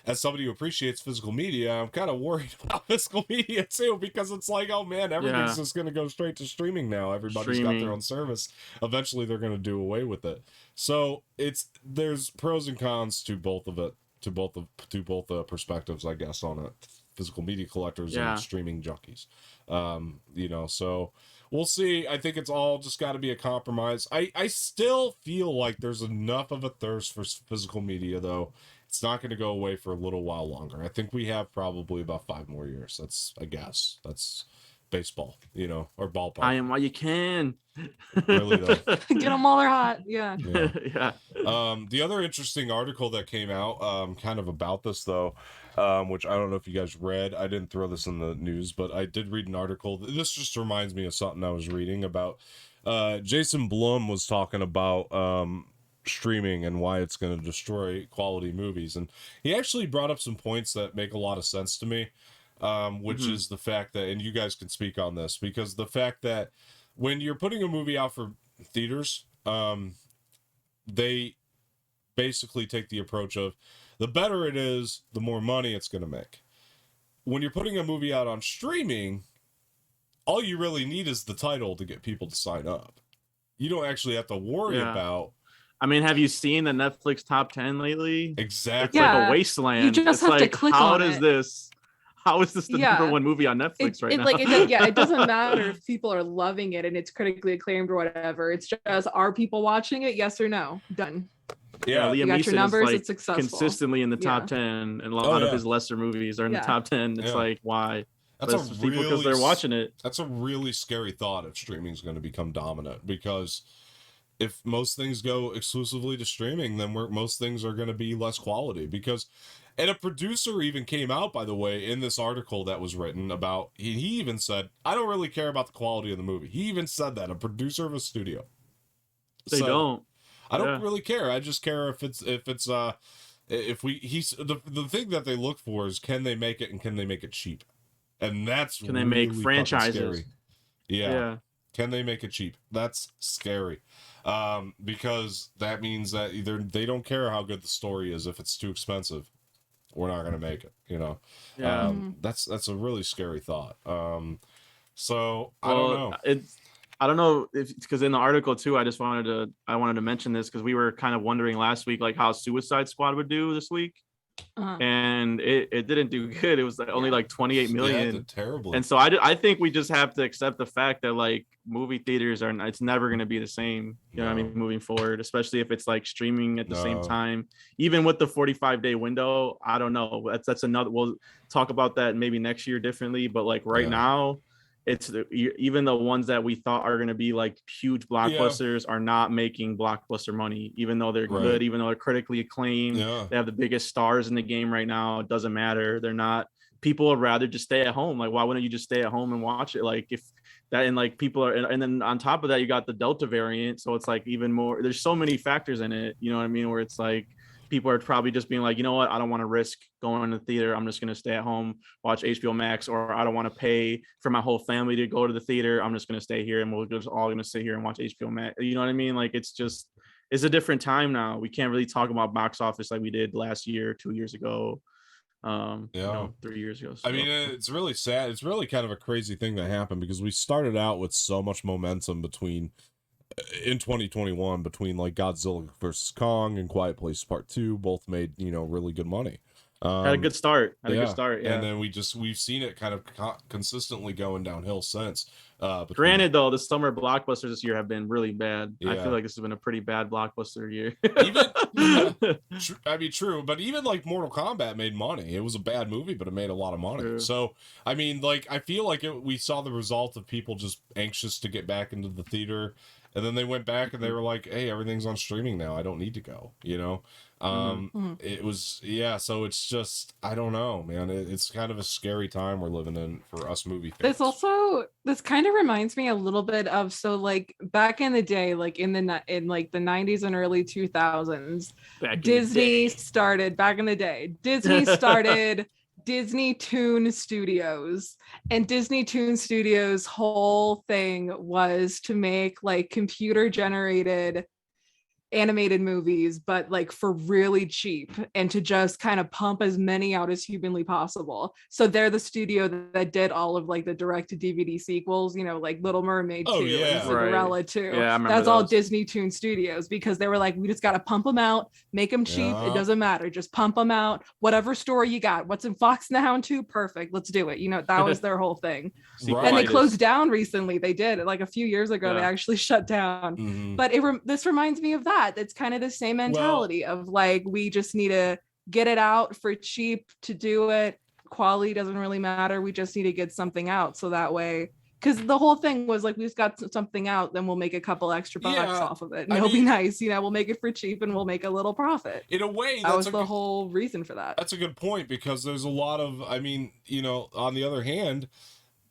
as somebody who appreciates physical media, I'm kind of worried about physical media too, because it's like, oh man, everything's just going to go straight to streaming now. Everybody's got their own service. Eventually they're going to do away with it. So there's pros and cons to both of it. To both perspectives, I guess, on it, physical media collectors and streaming junkies. So we'll see. I think it's all just got to be a compromise. I still feel like there's enough of a thirst for physical media, though. It's not going to go away for a little while longer. I think we have probably about 5 more years. That's baseball, or ballpark. I am while you can. Really though. Get them while they're hot. Yeah. The other interesting article that came out, kind of about this though, which I don't know if you guys read. I didn't throw this in the news, but I did read an article. This just reminds me of something I was reading about. Jason Blum was talking about streaming and why it's going to destroy quality movies, and he actually brought up some points that make a lot of sense to me. Which is the fact that, and you guys can speak on this, because the fact that when you're putting a movie out for theaters, they basically take the approach of the better it is, the more money it's going to make. When you're putting a movie out on streaming, all you really need is the title to get people to sign up. You don't actually have to worry about. I mean, have you seen the Netflix top 10 lately? Exactly. It's like a wasteland. You just have to click on it. How is this the number one movie on Netflix right now? It doesn't matter if people are loving it and it's critically acclaimed or whatever. It's just, are people watching it? Yes or no? Done. Yeah, Liam you got your Neeson numbers. is like it's successful. Consistently in the top 10, and a lot of his lesser movies are in the top 10. It's like, why? That's because they're watching it. That's a really scary thought if streaming is going to become dominant, because if most things go exclusively to streaming, then most things are going to be less quality. And a producer even came out, by the way, in this article that was written about, he even said, I don't really care about the quality of the movie. He even said that, a producer of a studio. They don't. I don't really care. I just care the thing that they look for is, can they make it, and can they make it cheap? And that's can they make franchises? Scary. Yeah. Can they make it cheap? That's scary. Because that means that either they don't care how good the story is. If it's too expensive, we're not going to make it, That's a really scary thought. So I don't know if, because in the article too, I wanted to mention this, because we were kind of wondering last week, like how Suicide Squad would do this week. And it didn't do good. It was only like 28 million. Yeah, terribly. And so I think we just have to accept the fact that like movie theaters it's never going to be the same, you know what I mean, moving forward, especially if it's like streaming at the same time, even with the 45-day window. I don't know. That's another, we'll talk about that maybe next year differently, but like now, it's even the ones that we thought are going to be like huge blockbusters are not making blockbuster money, even though they're good, even though they're critically acclaimed. They have the biggest stars in the game right now. It doesn't matter. They're not people would rather just stay at home. Like, why wouldn't you just stay at home and watch it? Like, if that, and like people are, and then on top of that, you got the Delta variant, so it's like even more. There's so many factors in it, you know what I mean? Where it's like people are probably just being like, you know what, I don't want to risk going to the theater. I'm just gonna stay at home, watch HBO Max, or I don't want to pay for my whole family to go to the theater. I'm just gonna stay here, and we're just all gonna sit here and watch HBO Max. You know what I mean? Like, it's a different time now. We can't really talk about box office like we did last year, 2 years ago. 3 years ago. So. I mean, it's really sad. It's really kind of a crazy thing that happened because we started out with so much momentum in 2021 between like Godzilla versus Kong and Quiet Place Part 2. Both made, really good money. Had a good start. Yeah. And then we've seen it kind of consistently going downhill since. Granted, though, the summer blockbusters this year have been really bad. Yeah. I feel like this has been a pretty bad blockbuster year. True. But even like Mortal Kombat made money. It was a bad movie, but it made a lot of money. True. So, I mean, like, I feel like we saw the result of people just anxious to get back into the theater. And then they went back and they were like, hey, everything's on streaming now. I don't need to go, It was, so it's just, I don't know, man. It's kind of a scary time we're living in for us movie fans. This kind of reminds me a little bit of, so like back in the day, like in the 90s and early 2000s, Disney started Disney Toon Studios, and Disney Toon Studios' whole thing was to make like computer generated animated movies, but like for really cheap, and to just kind of pump as many out as humanly possible. So they're the studio that did all of like the direct to DVD sequels, like Little Mermaid 2 and Cinderella 2. Yeah, that's all Disney Toon Studios, because they were like, we just got to pump them out, make them cheap. It doesn't matter, just pump them out. Whatever story you got, what's in Fox and the Hound 2, perfect, let's do it. That was their whole thing. And they closed down recently. They did, like a few years ago. They actually shut down. Mm-hmm. But this reminds me of that. It's kind of the same mentality of like, we just need to get it out for cheap to do it. Quality doesn't really matter. We just need to get something out, so that way, because the whole thing was like, we just got something out, then we'll make a couple extra bucks off of it, and it'll be nice. We'll make it for cheap and we'll make a little profit. In a way, that was the whole reason for that. That's a good point, because there's a lot of, on the other hand,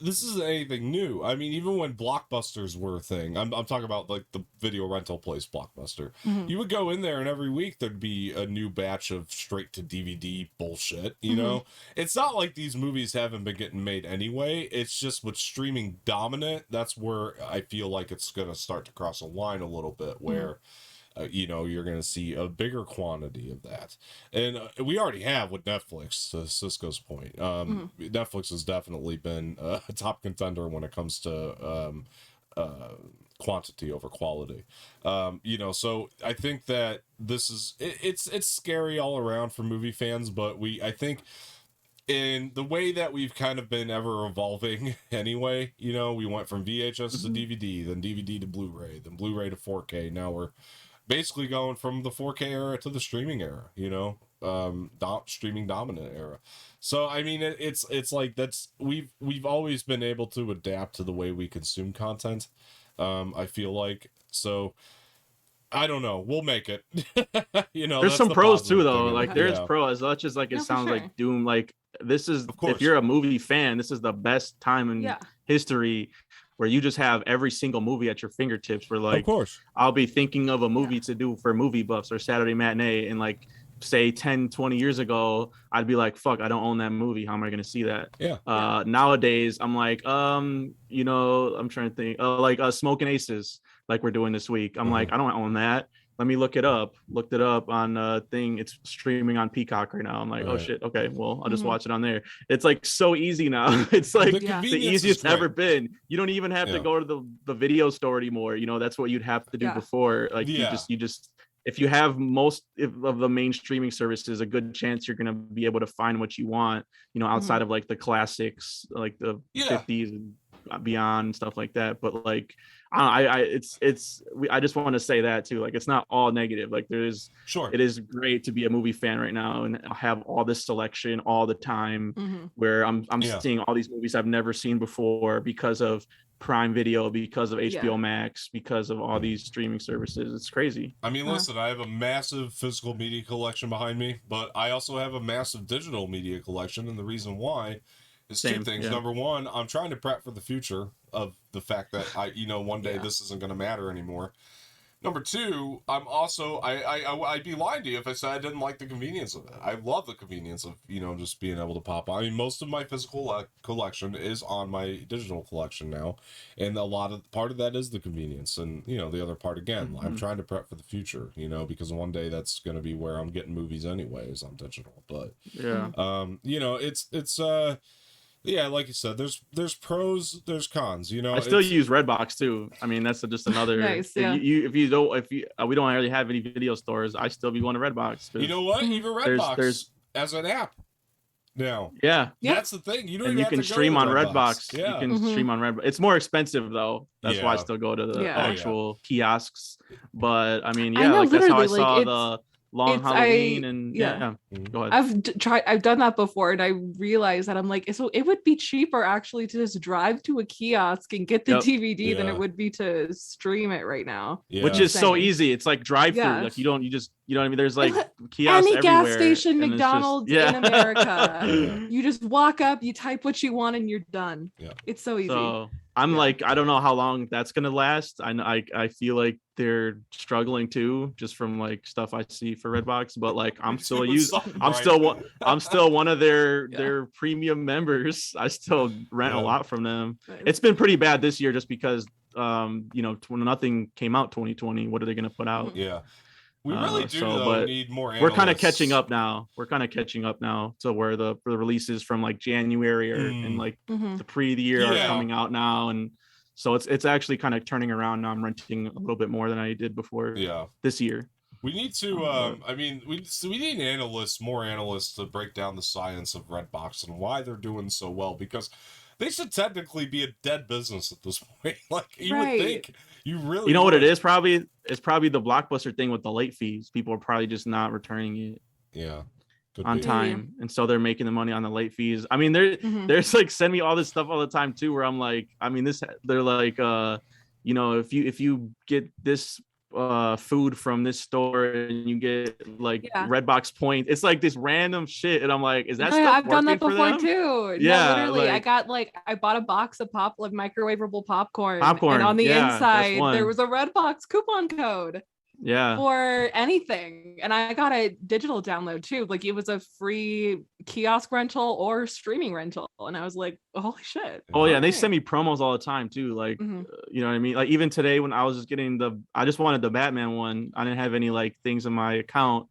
this isn't anything new. I mean, even when blockbusters were a thing, I'm talking about like the video rental place Blockbuster. Mm-hmm. You would go in there and every week there'd be a new batch of straight to DVD bullshit. It's not like these movies haven't been getting made anyway. It's just with streaming dominant, that's where I feel like it's going to start to cross a line a little bit where you're going to see a bigger quantity of that. And we already have with Netflix, to Cisco's point. Netflix has definitely been a top contender when it comes to quantity over quality. So I think that this is, it's scary all around for movie fans, but I think in the way that we've kind of been ever evolving anyway, we went from VHS to DVD, then DVD to Blu-ray, then Blu-ray to 4K. Now we're basically going from the 4K era to the streaming era, streaming dominant era. So I mean, it's like we've always been able to adapt to the way we consume content. I feel like, so I don't know, we'll make it. There's some pros too, though. Like there's pros, as much as like it sounds like doom. Like this is, if you're a movie fan, this is the best time in history, where you just have every single movie at your fingertips, where like, of course, I'll be thinking of a movie to do for movie buffs or Saturday matinee. And like, say 10, 20 years ago, I'd be like, fuck, I don't own that movie. How am I going to see that? Nowadays, I'm like, I'm trying to think, like Smoking Aces, like we're doing this week. I'm like, I don't own that. Let me look it up. Looked it up on thing. It's streaming on Peacock right now. I'm like, oh shit. Okay, well, I'll just watch it on there. It's like so easy now. It's like the easiest ever been. You don't even have to go to the video store anymore. That's what you'd have to do before. Like you just if you have most of the main streaming services, a good chance you're gonna be able to find what you want. Outside of like the classics, like the 50s and Beyond and stuff like that. But like, I just want to say that too. Like, it's not all negative. Like, it is great to be a movie fan right now and have all this selection all the time, where I'm seeing all these movies I've never seen before because of Prime Video, because of HBO Max, because of all these streaming services. It's crazy. I mean, listen, I have a massive physical media collection behind me, but I also have a massive digital media collection, and the reason why is two things. Yeah. Number one, I'm trying to prep for the future of the fact that one day this isn't going to matter anymore. Number two, I'm also I'd be lying to you if I said I didn't like the convenience of it. I love the convenience of just being able to pop on. I mean, most of my physical collection is on my digital collection now, and part of that is the convenience, and the other part again, I'm trying to prep for the future, because one day that's going to be where I'm getting movies anyways on digital. But it's yeah, like you said, there's pros, there's cons. I still use Redbox too. I mean, that's just another. Nice. Yeah. If we don't really have any video stores, I still be going to Redbox. You know what? Even Redbox there's as an app now. Yeah, that's the thing. You can stream on Redbox. Yeah. You can stream on Redbox. It's more expensive though. That's why I still go to the actual kiosks. But I mean, like that's how I saw the Long Halloween and go ahead. I've done that before, and I realized that I'm like, so it would be cheaper actually to just drive to a kiosk and get the DVD than it would be to stream it right now. Which is so easy. It's like drive through. Like you know what I mean? There's like kiosks any everywhere, gas station, McDonald's in America. You just walk up, you type what you want, and you're done. It's so easy. So I'm like, I don't know how long that's gonna last. I feel like they're struggling too, just from like stuff I see for Redbox. But like, I'm still one of their premium members. I still rent a lot from them. It's been pretty bad this year, just because nothing came out 2020. What are they gonna put out? Yeah. We really need more analysts. We're kind of catching up now. To where the releases from like January and like the year are coming out now, and so it's actually kind of turning around now. I'm renting a little bit more than I did before. This year. We need to. I mean, we need more analysts to break down the science of Redbox and why they're doing so well, because they should technically be a dead business at this point. Like you would think. You know what it is? It's probably the Blockbuster thing with the late fees. People are probably just not returning it. Yeah. On time, and so they're making the money on the late fees. I mean, there's like send me all this stuff all the time too, where I'm like, I mean, they're like, if you get this food from this store and you get like Redbox points, it's like this random shit, and I'm like, is that stuff I've done that before too. Yeah, literally, I bought a box of microwavable popcorn, and on the inside there was a Redbox coupon code. For anything, and I got a digital download too. Like it was a free kiosk rental or streaming rental, and I was like, holy shit. Oh yeah, they send me promos all the time too. Like you know what I mean? Like even today when I was just getting I just wanted the Batman one. I didn't have any like things in my account.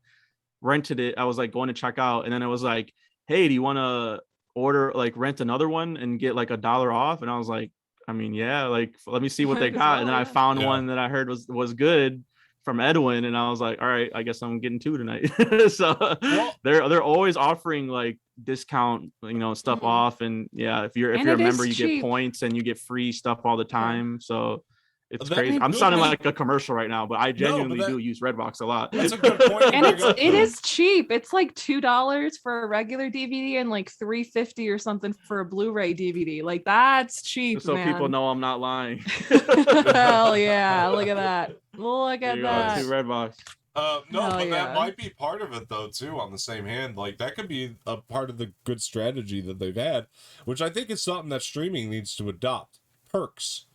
Rented it. I was like going to check out, and then it was like, hey, do you want to rent another one and get like $1 off? And I was like, I mean, yeah, like let me see what they got. And then I found one that I heard was good from Edwin, and I was like, all right, I guess I'm getting two tonight. So they're always offering like discount, stuff off, and if you're a member, you get points and you get free stuff all the time. So it's crazy. I'm sounding like a commercial right now, but I genuinely do use Redbox a lot. That's a good point. And it is cheap. It's like $2 for a regular DVD and like $3.50 or something for a Blu-ray DVD. Like that's cheap. So people know I'm not lying. Hell yeah! Look at that. Look at that. Redbox. That might be part of it though too. On the same hand, like that could be a part of the good strategy that they've had, which I think is something that streaming needs to adopt. Perks.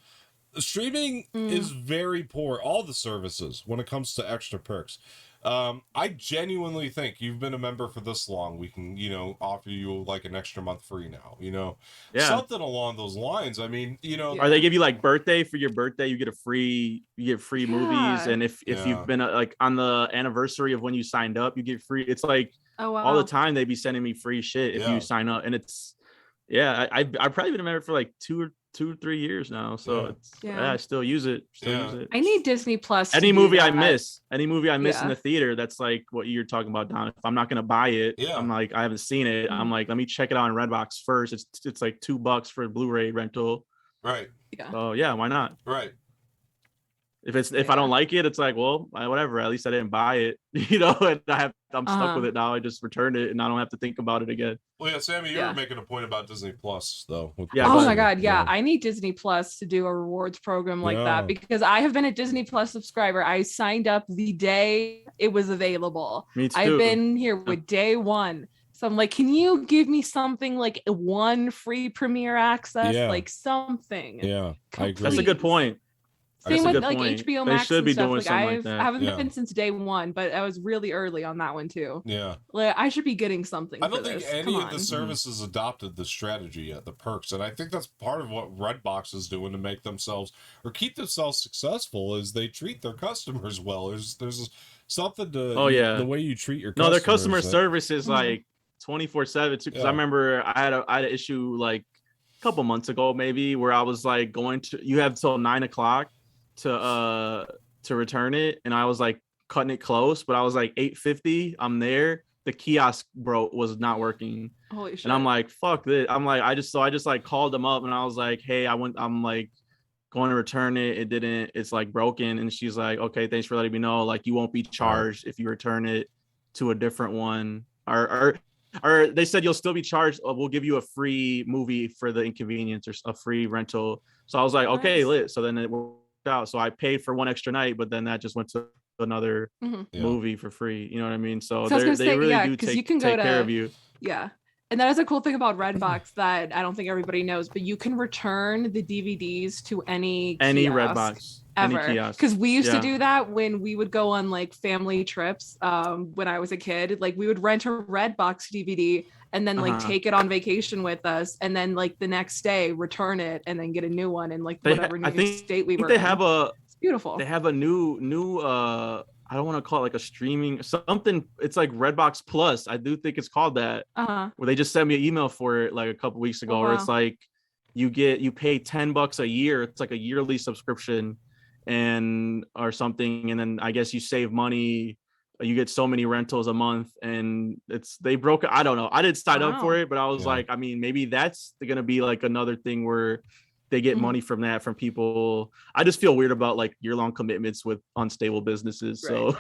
Streaming is very poor, all the services, when it comes to extra perks. I genuinely think you've been a member for this long, we can, offer you like an extra month free now, something along those lines. I mean, or they give you like for your birthday, you get free movies. And if you've been like on the anniversary of when you signed up, you get free. It's like all the time they be sending me free shit if you sign up. And it's, I've probably been a member for like 2 or 3 years now, so I still use it. I need Disney Plus. Any movie I miss in the theater, that's like what you're talking about, Don. If I'm not gonna buy it, I'm like, I haven't seen it. I'm like, let me check it out on Redbox first. It's like $2 for a Blu-ray rental, Right. Yeah. So yeah, why not? Right. If I don't like it, it's like, well, whatever. At least I didn't buy it, and I'm stuck with it now. I just return it, and I don't have to think about it again. Well, yeah, Sammy, you were making a point about Disney Plus, though. Oh my God, yeah. I need Disney Plus to do a rewards program like that because I have been a Disney Plus subscriber. I signed up the day it was available. Me too. I've been here with day one. So I'm like, can you give me something like one free premiere access, like something? Yeah, I agree. That's a good point. Same with like HBO Max. They should be and stuff. doing like, something like that. I haven't been since day one, but I was really early on that one too. Yeah, like I should be getting something. I don't think any of the services adopted the strategy yet, the perks, and I think that's part of what Redbox is doing to make themselves or keep themselves successful. Is they treat their customers well. There's something to the way you treat your customers. No, their customer service is like 24/7 too. Because I remember I had an issue like a couple months ago maybe where I was like you have till 9 o'clock to return it, and I was like cutting it close, but I was like 8:50 I'm there, the kiosk was not working. Holy shit. And I'm like, fuck this. I'm like, I just like called them up and I was like, hey, I'm like going to return it, it's like broken. And she's like, okay, thanks for letting me know, like you won't be charged if you return it to a different one, or they said you'll still be charged, we'll give you a free movie for the inconvenience or a free rental. So I was like, okay, lit. So then it worked out. So I paid for one extra night, but then that just went to another movie for free. You know what I mean? So they really do take care of you. Yeah. And that is a cool thing about Redbox that I don't think everybody knows, but you can return the DVDs to any Redbox ever. Because we used to do that when we would go on like family trips when I was a kid. Like we would rent a Redbox DVD and then like take it on vacation with us, and then like the next day return it and then get a new one in like whatever new state we were in. It's beautiful. They have a new I don't want to call it like a streaming something. It's like Redbox Plus. I do think it's called that. Where they just sent me an email for it like a couple weeks ago, where it's like you pay $10 a year. It's like a yearly subscription or something, and then I guess you save money. You get so many rentals a month, and they broke it. I don't know. I didn't sign up for it, but I was like, I mean, maybe that's gonna be like another thing where they get money from people. I just feel weird about like year-long commitments with unstable businesses. Right. So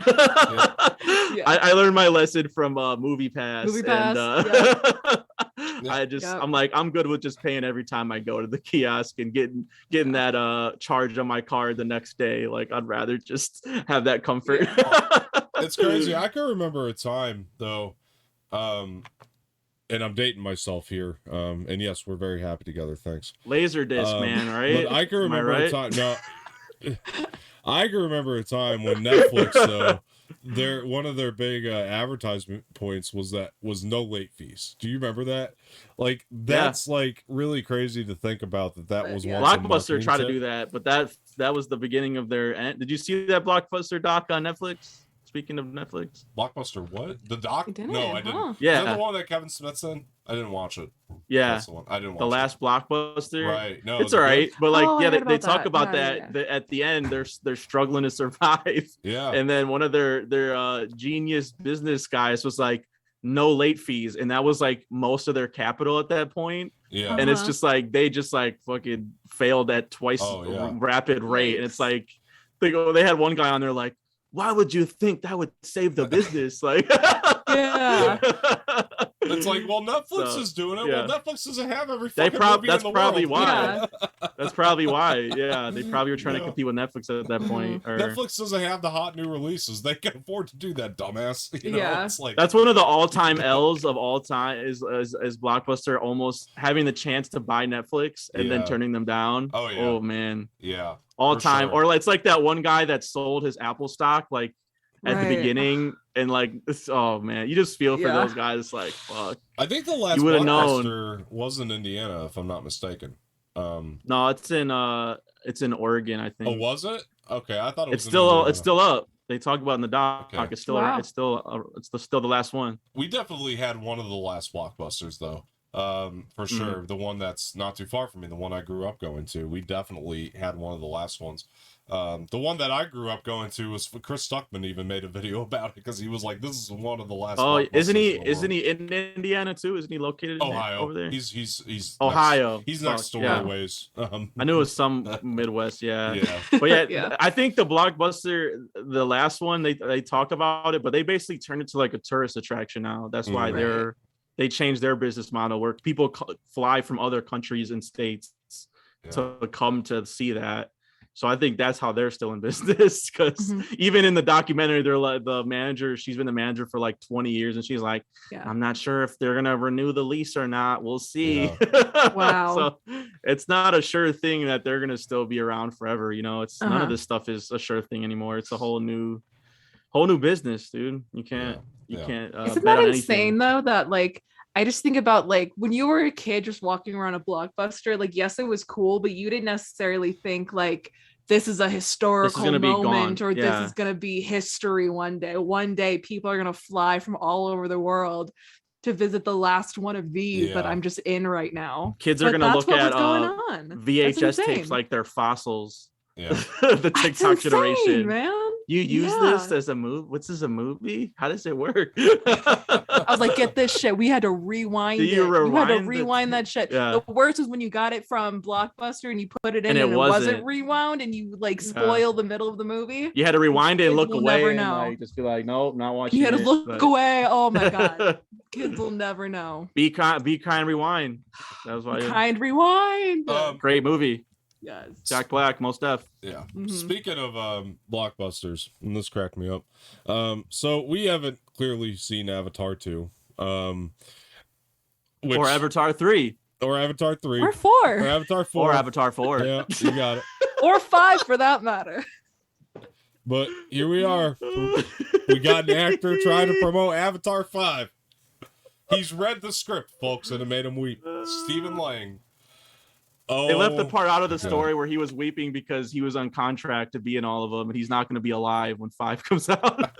I learned my lesson from Movie Pass. I'm like, I'm good with just paying every time I go to the kiosk and getting that charge on my card the next day. Like I'd rather just have that comfort. It's crazy. I can remember a time though, and I'm dating myself here. And yes, we're very happy together. Thanks. Laserdisc, man, right? But I can remember a time. No, I can remember a time when Netflix, though, one of their big advertisement points was no late fees. Do you remember that? Like that's like really crazy to think about that was one. Blockbuster tried to do that, but that was the beginning of their end. Did you see that Blockbuster doc on Netflix? Speaking of Netflix, Blockbuster, what? The doc? No, I didn't. Yeah, is that the one that Kevin Smith's in? I didn't watch it. Yeah, that's the one. I didn't watch the last Blockbuster. Right? No, it's all right. But like, they talk about that. At the end, they're struggling to survive. Yeah. And then one of their genius business guys was like, no late fees, and that was like most of their capital at that point. Yeah. And it's just like they just like fucking failed at twice rapid rate, and it's like they had one guy on there like, why would you think that would save the business? Like, it's like, well, Netflix is doing it. Yeah. Well, Netflix doesn't have every fucking movie that's in the probably world. why. That's probably why. Yeah, they probably were trying to compete with Netflix at that point. Netflix doesn't have the hot new releases. They can afford to do that, dumbass. You know, it's like that's one of the all-time L's of all time is Blockbuster almost having the chance to buy Netflix and then turning them down. Oh yeah. Oh man. Yeah. All time, sure. Or it's like that one guy that sold his Apple stock like at the beginning, and like, oh man, you just feel for those guys. Like, fuck. I think the last Blockbuster was in Indiana, if I'm not mistaken. No, it's in Oregon, I think. Oh, was it? Okay, I thought it was. It's still up. They talk about it in the doc. Okay. It's still the last one. We definitely had one of the last Blockbusters though. for sure. The one that's not too far from me, the one I grew up going to. We definitely had one of the last ones. The one that I grew up going to was Chris Stuckman even made a video about it because he was like, "This is one of the last." Oh, isn't he in Indiana too? Isn't he located in Ohio over there? He's Ohio. He's next door a ways. I knew it was some Midwest. Yeah. But Yeah. I think the Blockbuster, the last one, they talked about it, but they basically turned it to like a tourist attraction now. That's why they changed their business model where people fly from other countries and states to come to see that. So I think that's how they're still in business because even in the documentary, they're like the manager. She's been the manager for like 20 years, and she's like, "I'm not sure if they're gonna renew the lease or not. We'll see." Yeah. Wow. So it's not a sure thing that they're gonna still be around forever. You know, it's none of this stuff is a sure thing anymore. It's a whole new business, dude. You can't. Isn't that insane though? That like. I just think about like when you were a kid just walking around a Blockbuster, like, yes, it was cool, but you didn't necessarily think like this is a historical moment or this is going to be history one day. One day people are going to fly from all over the world to visit the last one of these that I'm just in right now. Kids are going to look at VHS tapes like they're fossils. Yeah. The TikTok generation, man. You use this as a movie? What's this, a movie? How does it work? I was like, get this shit. We had to rewind it. You had to rewind that shit. Yeah. The worst was when you got it from Blockbuster and you put it in and it wasn't rewound and you like spoil the middle of the movie. You had to rewind it and look away and like, just be like, nope, not watching it. You had to look away. Oh my God. Kids will never know. Be kind, rewind. That was why. Kind, rewind. Great movie. Yes. Jack Black, most def. Yeah. Speaking of blockbusters, and this cracked me up. So we haven't clearly seen Avatar 2. Or Avatar 3. Or Avatar 3. Or 4. Or Avatar 4. Or Avatar 4. Yeah, you got it. Or 5 for that matter. But here we are. We got an actor trying to promote Avatar 5. He's read the script, folks, and it made him weep. Stephen Lang. They left the part out of the story where he was weeping because he was on contract to be in all of them, and he's not going to be alive when 5 comes out.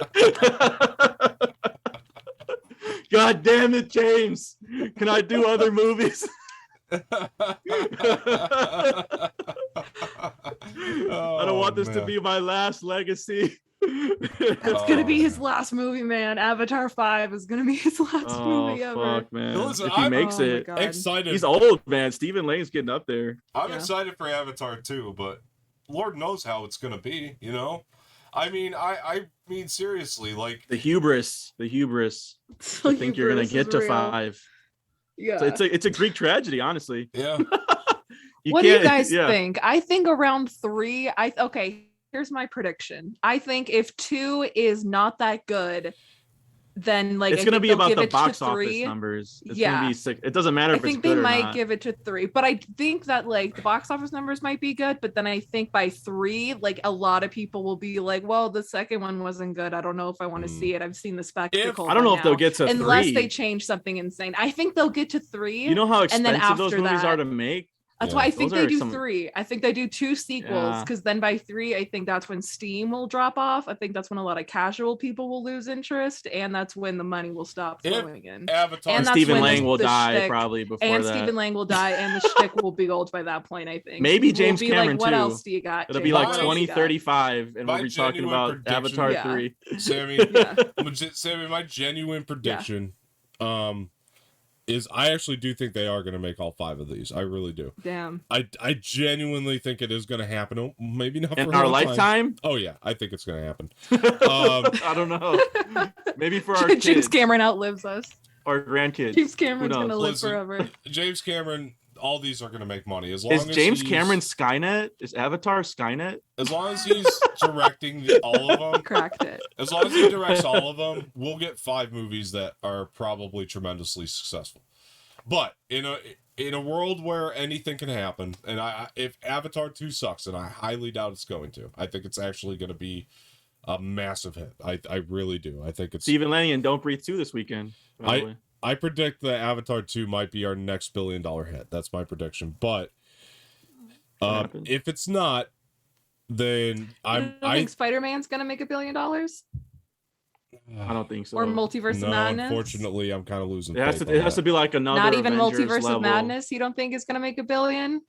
God damn it, James! Can I do other movies? I don't want this to be my last legacy. That's gonna be his last movie, man. Avatar 5 is gonna be his last movie ever. Fuck, man. Listen, if he makes it, excited. He's old, man. Stephen Lang's getting up there. I'm excited for Avatar 2, but Lord knows how it's gonna be. You know, I mean, I mean seriously, like the hubris. I think you're gonna get to real. 5. Yeah, so it's a Greek tragedy, honestly. Yeah. What do you guys think? I think around 3. Here's my prediction. I think if 2 is not that good, then like it's going to be about the box office numbers. It's going to be sick. It doesn't matter if it's good or not. I think they might give it to 3, but I think that like the box office numbers might be good, but then I think by 3, like a lot of people will be like, well, the second one wasn't good. I don't know if I want to see it. I've seen the spectacle. I don't know if they'll get to 3. Unless they change something insane. I think they'll get to 3. You know how expensive those movies are to make? That's why I think they do 3. I think they do 2 sequels because then by 3, I think that's when Steam will drop off. I think that's when a lot of casual people will lose interest, and that's when the money will stop flowing in. Avatar and Stephen Lang will die probably before and that. Stephen Lang will die, and the shtick will be old by that point. I think maybe James Cameron like, what else do you got? It'll be like 2035, and we'll be talking about Avatar 3. Sammy, Sammy, my genuine prediction, is I actually do think they are going to make all 5 of these. I really do. Damn. I genuinely think it is going to happen. Oh, maybe not in for our lifetime. Oh yeah, I think it's going to happen. I don't know. Maybe for our James kids. Cameron outlives us. Our grandkids. James Cameron's going to live forever. James Cameron. All these are going to make money as long as James Cameron Skynet? Is Avatar Skynet? As long as he's directing all of them, cracked it. As long as he directs all of them, we'll get 5 movies that are probably tremendously successful. But in a world where anything can happen, and if Avatar 2 sucks, and I highly doubt it's going to, I think it's actually going to be a massive hit. I really do. I think it's Stephen Lang and Don't Breathe 2 this weekend. Probably. I predict that Avatar 2 might be our next $1 billion hit. That's my prediction. But if it's not, then I think Spider-Man's gonna make $1 billion. I don't think so. Or Multiverse of Madness. Unfortunately, I'm kind of losing. It has to be like another. Not even Avengers Multiverse level. of Madness. You don't think it's gonna make $1 billion?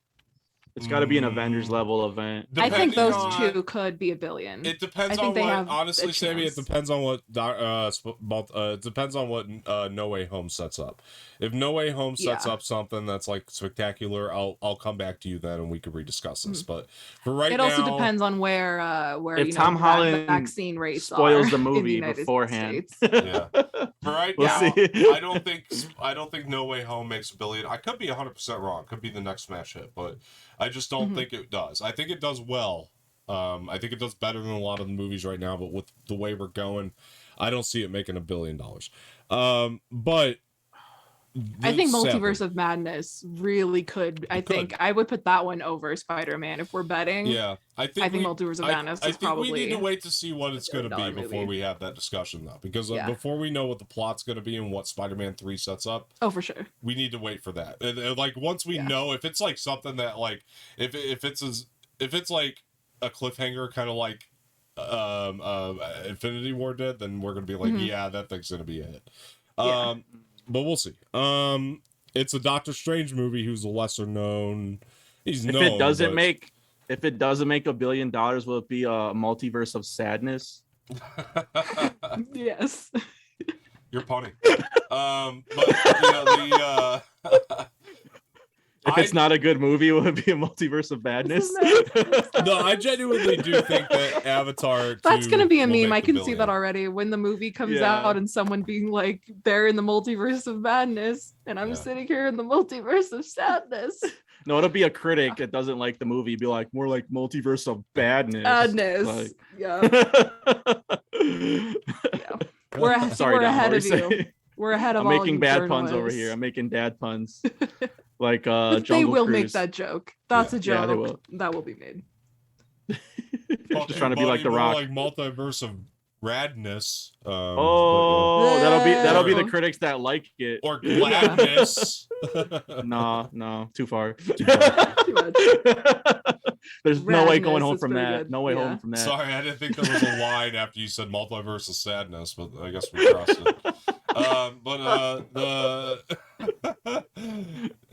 It's got to be an Avengers level event. I think those two could be $1 billion. It depends on what. Honestly, Sammy, it depends on what. It depends on what No Way Home sets up. If No Way Home sets up something that's like spectacular, I'll come back to you then and we could rediscuss this. But for right now, it also depends on where if Tom Holland vaccine rates spoils are the movie in the beforehand. Yeah. For right We'll now, see. I don't think No Way Home makes $1 billion. I could be 100% wrong. Could be the next smash hit, but I just don't think it does. I think it does well. I think it does better than a lot of the movies right now, but with the way we're going, I don't see it making $1 billion. But I think Multiverse of Madness really could. I think I would put that one over Spider-Man if we're betting. Yeah, I think Multiverse of Madness is probably. We need to wait to see what it's going to be before we have that discussion, though, because before we know what the plot's going to be and what Spider-Man 3 sets up. Oh, for sure. We need to wait for that. And like once we know, if it's like something that like if it's like a cliffhanger, kind of like Infinity War did, then we're going to be like, yeah, that thing's going to be a hit. But we'll see. It's a Doctor Strange movie who's a lesser known. If it doesn't make $1 billion, will it be a multiverse of sadness? Yes. You're punny. But if it's not a good movie, will it be a multiverse of badness? No, I genuinely do think that Avatar. That's gonna be a meme. I can see that already. When the movie comes out and someone being like, "They're in the multiverse of madness," and I'm sitting here in the multiverse of sadness. No, it'll be a critic that doesn't like the movie. Be like, more like multiverse of badness. Badness. Yeah. We're ahead of you. We're ahead of all you. I'm making bad puns over here. I'm making dad puns. Like they will Cruise. Make that joke. That's a joke. Yeah, they will. That will be made. Just trying to be like The Rock. Like multiverse of radness. That'll be the critics that like it. Or gladness. No, too far. Too much. There's no way going home from that. Good. No way home from that. Sorry, I didn't think there was a line after you said multiverse of sadness, but I guess we crossed it.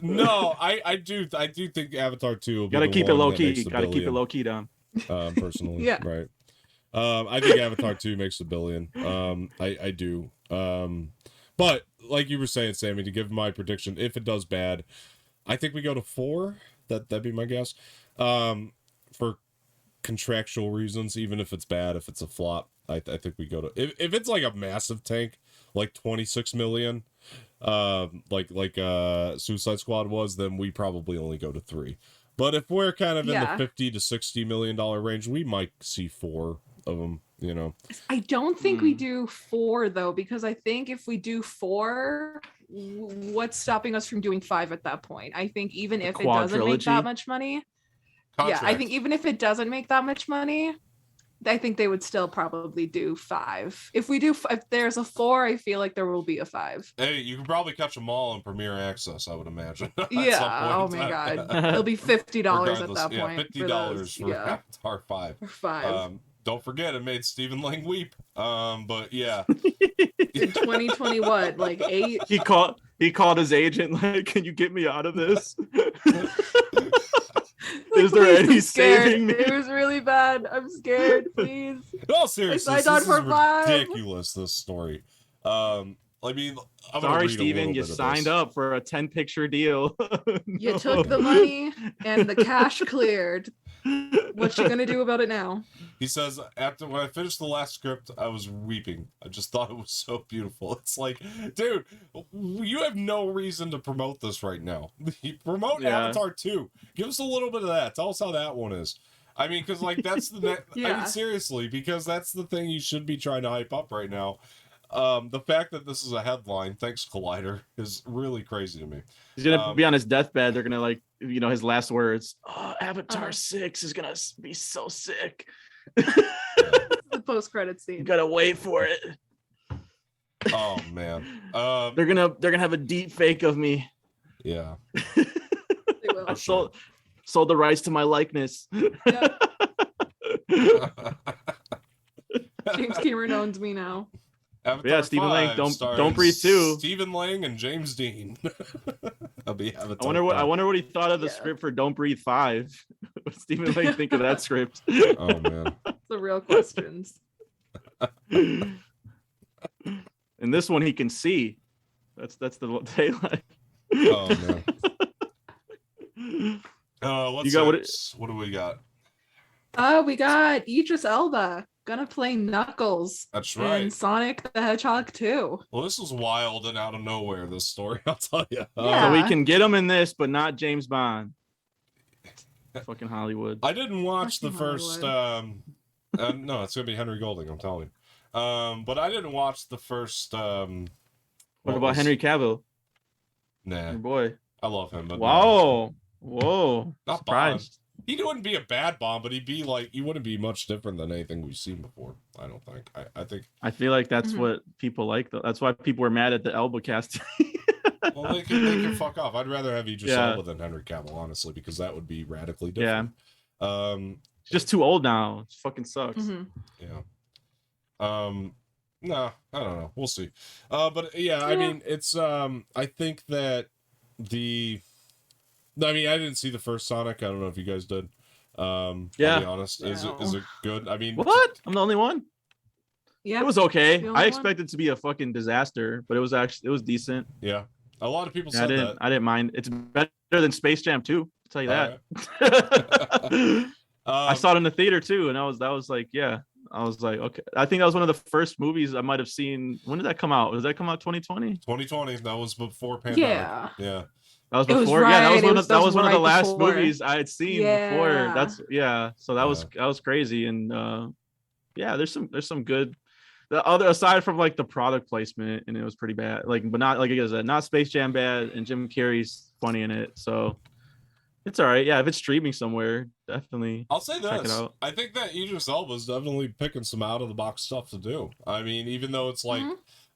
No, I do think Avatar 2 will be gotta keep it low key. Gotta keep it low key down. Personally, right. I think Avatar 2 makes $1 billion. I do. But like you were saying, Sammy, to give my prediction, if it does bad, I think we go to 4. That'd be my guess. For contractual reasons, even if it's bad, if it's a flop, I think we go to if it's like a massive tank, like 26 million, like Suicide Squad was, then we probably only go to 3. But if we're kind of in the 50 to 60 million dollar range, we might see 4 of them. You know, I don't think we do 4 though, because I think if we do 4, what's stopping us from doing 5 at that point? I think even if it doesn't make that much money, I think even if it doesn't make that much money, I think they would still probably do 5. If there's a 4, I feel like there will be a 5. Hey, you can probably catch them all in Premiere Access, I would imagine. Yeah. Oh my God. It'll be $50 at that point. $50 for Avatar 5. For 5. Don't forget, it made Stephen Lang weep. But yeah. In 2020, what? Like 8? He called his agent, like, can you get me out of this? Is there any saving me? It was really bad. I'm scared. Please. No, seriously, this is ridiculous. This story. I mean, sorry, Steven, you signed up for a 10-picture deal. You took the money and the cash cleared. What you gonna do about it now? He says, when I finished the last script, I was weeping. I just thought it was so beautiful. It's like, dude, you have no reason to promote this right now. Promote Avatar 2. Give us a little bit of that. Tell us how that one is. I mean, because like that's the I mean, seriously, because that's the thing you should be trying to hype up right now. The fact that this is a headline, thanks Collider, is really crazy to me. He's gonna be on his deathbed. They're gonna his last words. Oh, Avatar 6 is gonna be so sick. The post-credit scene. Gotta wait for it. Oh man. They're gonna have a deep fake of me. Yeah. They will. I sold the rights to my likeness. James Cameron owns me now. Avatar Stephen 5 Lang, stars Don't Breathe 2. Stephen Lang and James Dean. I'll be Avatar. I wonder what he thought of the script for Don't Breathe 5. What did Stephen Lang think of that script? Oh man. The real questions. In this one he can see. That's the tagline. Oh man. What do we got? We got Idris Elba gonna play Knuckles. That's right. In Sonic the Hedgehog 2. Well, this was wild and out of nowhere, this story, I'll tell you. Yeah. So we can get him in this, but not James Bond. Fucking Hollywood. I didn't watch the Fucking first no, it's gonna be Henry Golding, I'm telling you. But I didn't watch the first What about Henry Cavill? Nah. Your boy. I love him, but Whoa. Not surprised. He wouldn't be a bad Bond, but he wouldn't be much different than anything we've seen before. I don't think. I feel like that's what people like, though. That's why people were mad at the Elba casting. Well, they can fuck off. I'd rather have Idris Elba than Henry Cavill, honestly, because that would be radically different. Yeah. He's just too old now. It fucking sucks. Yeah. No, I don't know. We'll see. But yeah, I mean, it's I think that I didn't see the first Sonic. I don't know if you guys did. I'll be honest. Is it good? I mean, what? I'm the only one. Yeah, it was okay. I expected it to be a fucking disaster, but it was decent. Yeah, a lot of people said that. I didn't mind. It's better than Space Jam 2. I'll tell you that. I saw it in the theater too, and I was like, yeah. I was like, okay. I think that was one of the first movies I might have seen. When did that come out? Did that come out 2020? 2020. That was before pandemic. Yeah. That was before. That was one of the last movies I had seen before. So that was crazy. And there's some good. The other, aside from like the product placement, and it was pretty bad. Like, but not like I said, not Space Jam bad, and Jim Carrey's funny in it. So it's all right. Yeah, if it's streaming somewhere, definitely. I'll say check it this. out. I think that Idris Elba is definitely picking some out of the box stuff to do. I mean, even though it's like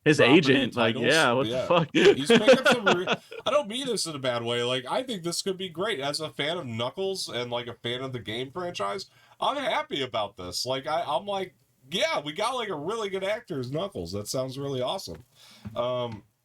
his agent, like, what the fuck? He's picking some. I don't mean this in a bad way. Like, I think this could be great. As a fan of Knuckles and like a fan of the game franchise, I'm happy about this. Like, I'm like, yeah, we got like a really good actor as Knuckles. That sounds really awesome.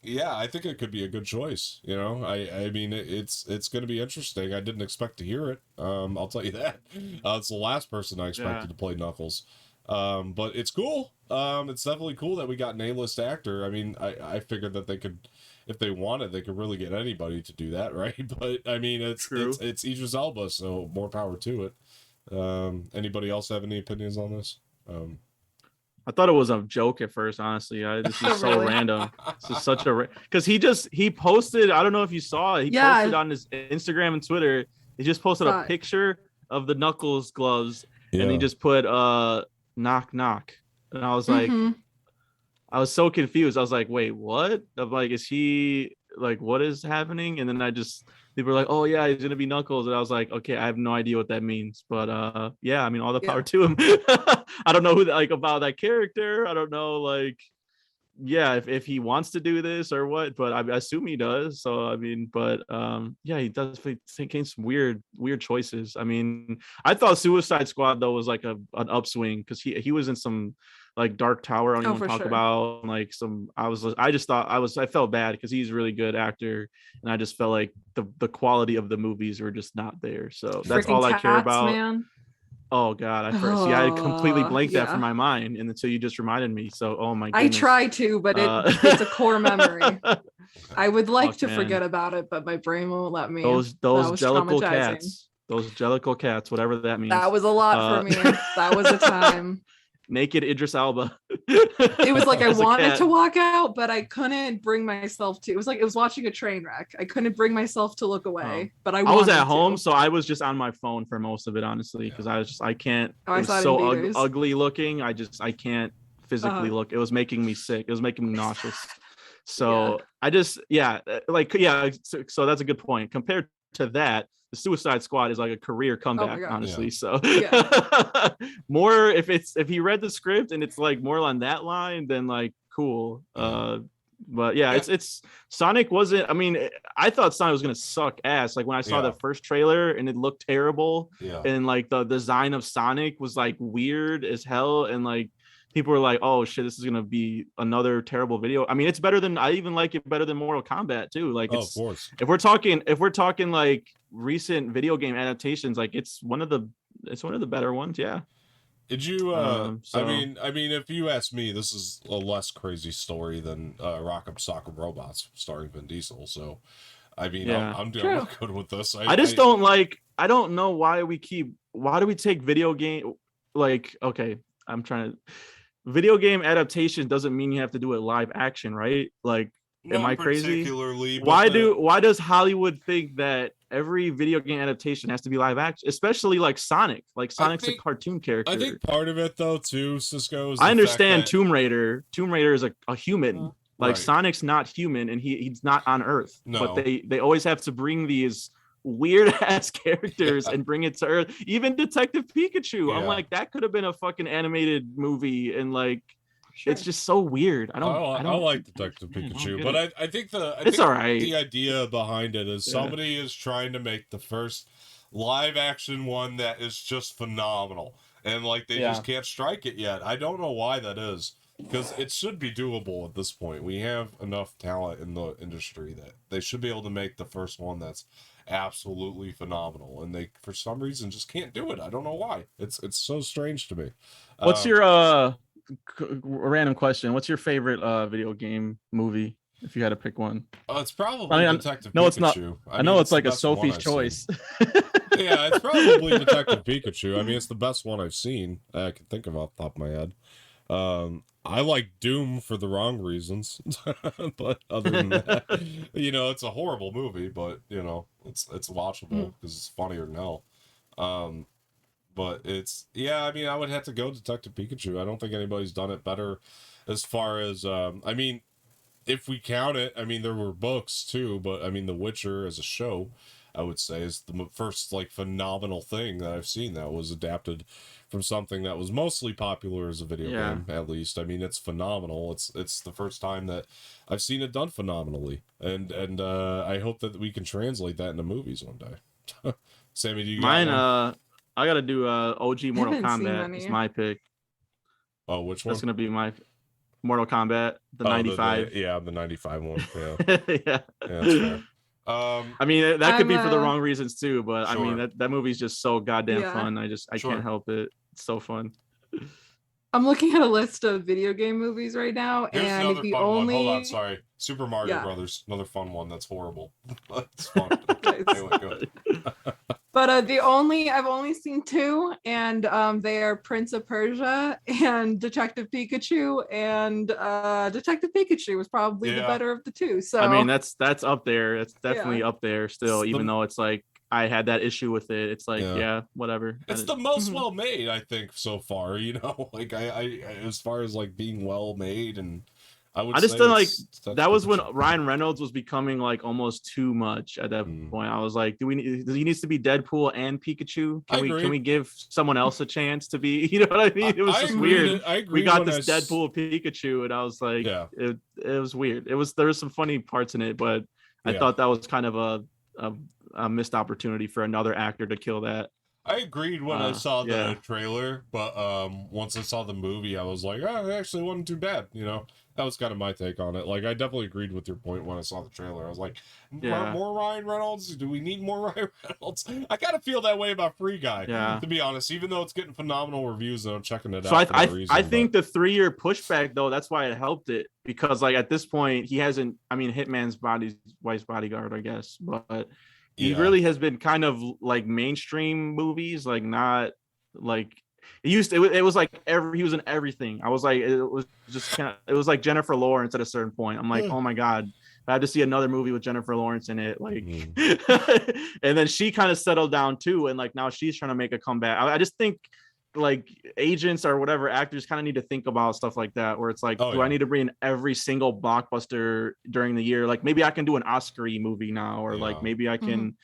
Yeah, I think it could be a good choice. You know, I mean, it's going to be interesting. I didn't expect to hear it. I'll tell you that. It's the last person I expected to play Knuckles. But it's cool. It's definitely cool that we got an A-list actor. I mean, I figured that they could, if they wanted, they could really get anybody to do that, right? But I mean, it's Idris Elba, so more power to it. Anybody else have any opinions on this? I thought it was a joke at first, honestly. This is so random. This is such a because he posted. I don't know if you saw it. He posted on his Instagram and Twitter. He just posted a picture of the Knuckles gloves, and he just put knock knock. And I was like, I was so confused. I was like, wait, what? I'm like, is he like, what is happening? And then people were like, oh yeah, he's gonna be Knuckles. And I was like, okay, I have no idea what that means. But yeah, I mean, all the power to him. I don't know who about that character. I don't know, like, yeah, if he wants to do this or what, but I assume he does. So I mean, but yeah, he does taking some weird choices. I mean, I thought Suicide Squad though was like an upswing because he was in some like Dark Tower. I don't even talk about like some. I felt bad because he's a really good actor, and I just felt like the quality of the movies were just not there. So that's all I care about. Man. Oh God, I completely blanked that from my mind, and until you just reminded me. So, oh my goodness. I try to, but it's a core memory. I would like to forget about it, but my brain won't let me. Those Jellicle cats, those Jellicle cats, whatever that means. That was a lot for me. That was a time. Naked Idris Elba. It was like I wanted to walk out, but I couldn't bring myself to. It was like it was watching a train wreck. I couldn't bring myself to look away, but I was at home, so I was just on my phone for most of it, honestly, because I can't. It was so ugly looking. I can't physically look. It was making me sick. It was making me nauseous. So I just so that's a good point. Compared to that, the Suicide Squad is like a career comeback, honestly. Yeah. So more if he read the script and it's like more on that line, then like cool. But yeah, it's Sonic wasn't. I mean, I thought Sonic was gonna suck ass. Like when I saw the first trailer and it looked terrible, and like the design of Sonic was like weird as hell, and like people were like, "Oh shit, this is gonna be another terrible video." I mean, it's better than I even like it better than Mortal Kombat too. Like, of course. If we're talking like recent video game adaptations, like it's one of the better ones. Yeah. Did you? I mean, if you ask me, this is a less crazy story than Rock'em Sock'em Robots starring Vin Diesel. So, I mean, yeah. I'm doing good with this. I don't know why do we take video game like, okay, video game adaptation doesn't mean you have to do it live action, right? Like, am I crazy? Why does Hollywood think that every video game adaptation has to be live action, especially like Sonic? Like Sonic's a cartoon character. I think part of it though too, Cisco, is I understand Tomb Raider. Tomb Raider is a human. Like, Sonic's not human, and he's not on Earth. No. But they always have to bring these weird ass characters and bring it to Earth. Even Detective Pikachu. I'm like, that could have been a fucking animated movie, and like, it's just so weird. I like Detective Pikachu, but I think it's all right. The idea behind it is somebody is trying to make the first live action one that is just phenomenal, and like they just can't strike it yet. I don't know why that is, because it should be doable at this point. We have enough talent in the industry that they should be able to make the first one that's absolutely phenomenal, and they for some reason just can't do it. I don't know why. It's so strange to me. What's your random question? What's your favorite video game movie, if you had to pick one? It's probably Detective Pikachu. No, it's not. I know it's like a Sophie's choice. Yeah, it's probably Detective Pikachu. I mean, it's the best one I've seen I can think of off the top of my head. I like Doom for the wrong reasons, but other than that, it's a horrible movie, but it's watchable because it's funnier than hell. But I mean, I would have to go Detective Pikachu. I don't think anybody's done it better as far as, I mean, if we count it, I mean, there were books too, but I mean, The Witcher as a show, I would say, is the first like phenomenal thing that I've seen that was adapted from something that was mostly popular as a video game, at least. I mean, it's phenomenal. It's the first time that I've seen it done phenomenally, and I hope that we can translate that into movies one day. Samee, do you got one? I gotta do OG Mortal Kombat. It's my pick. Oh, which one? That's gonna be my Mortal Kombat, the 95. The 95 one. Yeah. Yeah. That's fair. I mean, that could be for the wrong reasons too, but I mean, that movie's just so goddamn fun. I can't help it. It's so fun. I'm looking at a list of video game movies right now, and the only one. Hold on, sorry. Super Mario Brothers, another fun one that's horrible. It's fun. Anyway, go ahead. But I've only seen two, and they are Prince of Persia and Detective Pikachu, and Detective Pikachu was probably the better of the two. So I mean, that's up there. It's definitely up there still, even though it's like I had that issue with it. It's like, whatever. It's the most well made, I think, so far. Like I as far as like being well made, and I just feel like that was when Ryan Reynolds was becoming like almost too much at that point. I was like, he needs to be Deadpool and Pikachu? Can we give someone else a chance to be? You know what I mean? It was just weird. We got this Deadpool Pikachu, and I was like, it was weird. There was some funny parts in it, but I thought that was kind of a missed opportunity for another actor to kill that. I agreed when I saw the trailer, but once I saw the movie, I was like, oh, it actually wasn't too bad. That was kind of my take on it. Like, I definitely agreed with your point when I saw the trailer. I was like, more Ryan Reynolds? Do we need more Ryan Reynolds? I kind of feel that way about Free Guy, to be honest, even though it's getting phenomenal reviews and I'm checking it out. So I think the 3-year pushback, though, that's why it helped it. Because, like, at this point, he hasn't, I mean, Hitman's wife's bodyguard, I guess, but he really has been kind of like mainstream movies, like not like it was like he was in everything. I was like, it was like Jennifer Lawrence at a certain point. I'm like, oh my God, I have to see another movie with Jennifer Lawrence in it. Like, and then she kind of settled down too. And like, now she's trying to make a comeback. I just think like agents or whatever actors kind of need to think about stuff like that, where it's like, do I need to bring in every single blockbuster during the year? Like maybe I can do an Oscar-y movie now, or like maybe I can,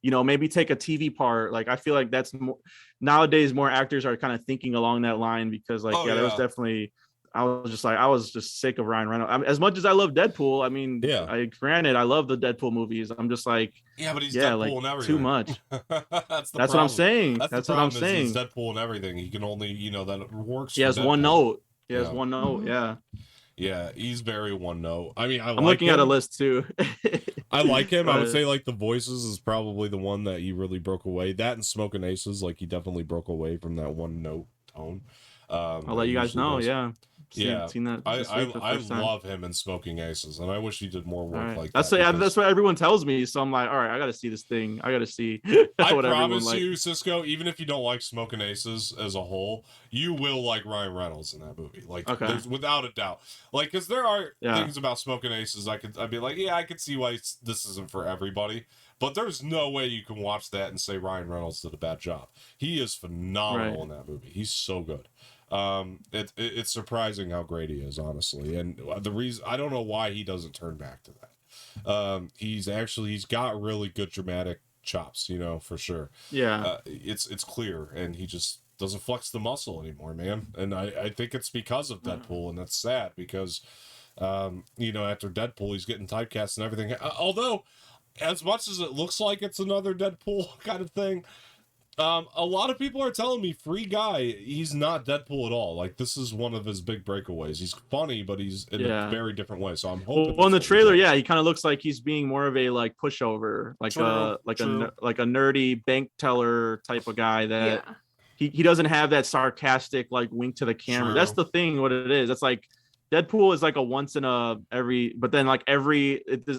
maybe take a TV part. Like I feel like that's more nowadays, more actors are kind of thinking along that line, because like, there was definitely, I was just sick of Ryan Reynolds. I mean, as much as I love Deadpool, I mean, granted, I love the Deadpool movies. I'm just like, but he's Deadpool and everything. Too much. That's what I'm saying. That's what I'm saying. He's Deadpool and everything. He can only, that works. He has one note. He has one note. Yeah. Yeah, he's very one note. I mean, I'm looking at a list too. I like him. I would say like the voices is probably the one that he really broke away. That and Smoking Aces, like he definitely broke away from that one note tone. I'll let you guys know. Does. Yeah. Seen that. I love him in Smoking Aces, and I wish he did more work like that. That's what everyone tells me. So I'm like, all right, I got to see this thing. I got to see. I promise you, Cisco. Even if you don't like Smoking Aces as a whole, you will like Ryan Reynolds in that movie. Like, there's without a doubt. Like, because there are things about Smoking Aces I'd be like, yeah, I could see why this isn't for everybody. But there's no way you can watch that and say Ryan Reynolds did a bad job. He is phenomenal in that movie. He's so good. It's surprising how great he is, honestly, and the reason I don't know why he doesn't turn back to that. He's got really good dramatic chops, for sure. It's clear, and he just doesn't flex the muscle anymore, man. And I think it's because of Deadpool, and that's sad because after Deadpool he's getting typecast and everything, although as much as it looks like it's another Deadpool kind of thing, a lot of people are telling me Free Guy, he's not Deadpool at all. Like, this is one of his big breakaways. He's funny, but he's in a very different way. So I'm hoping. Well, in the trailer, he kind of looks like he's being more of a like pushover, like a nerdy bank teller type of guy that he doesn't have that sarcastic like wink to the camera. That's the thing. What it is, it's like Deadpool is like a once in a every, but then like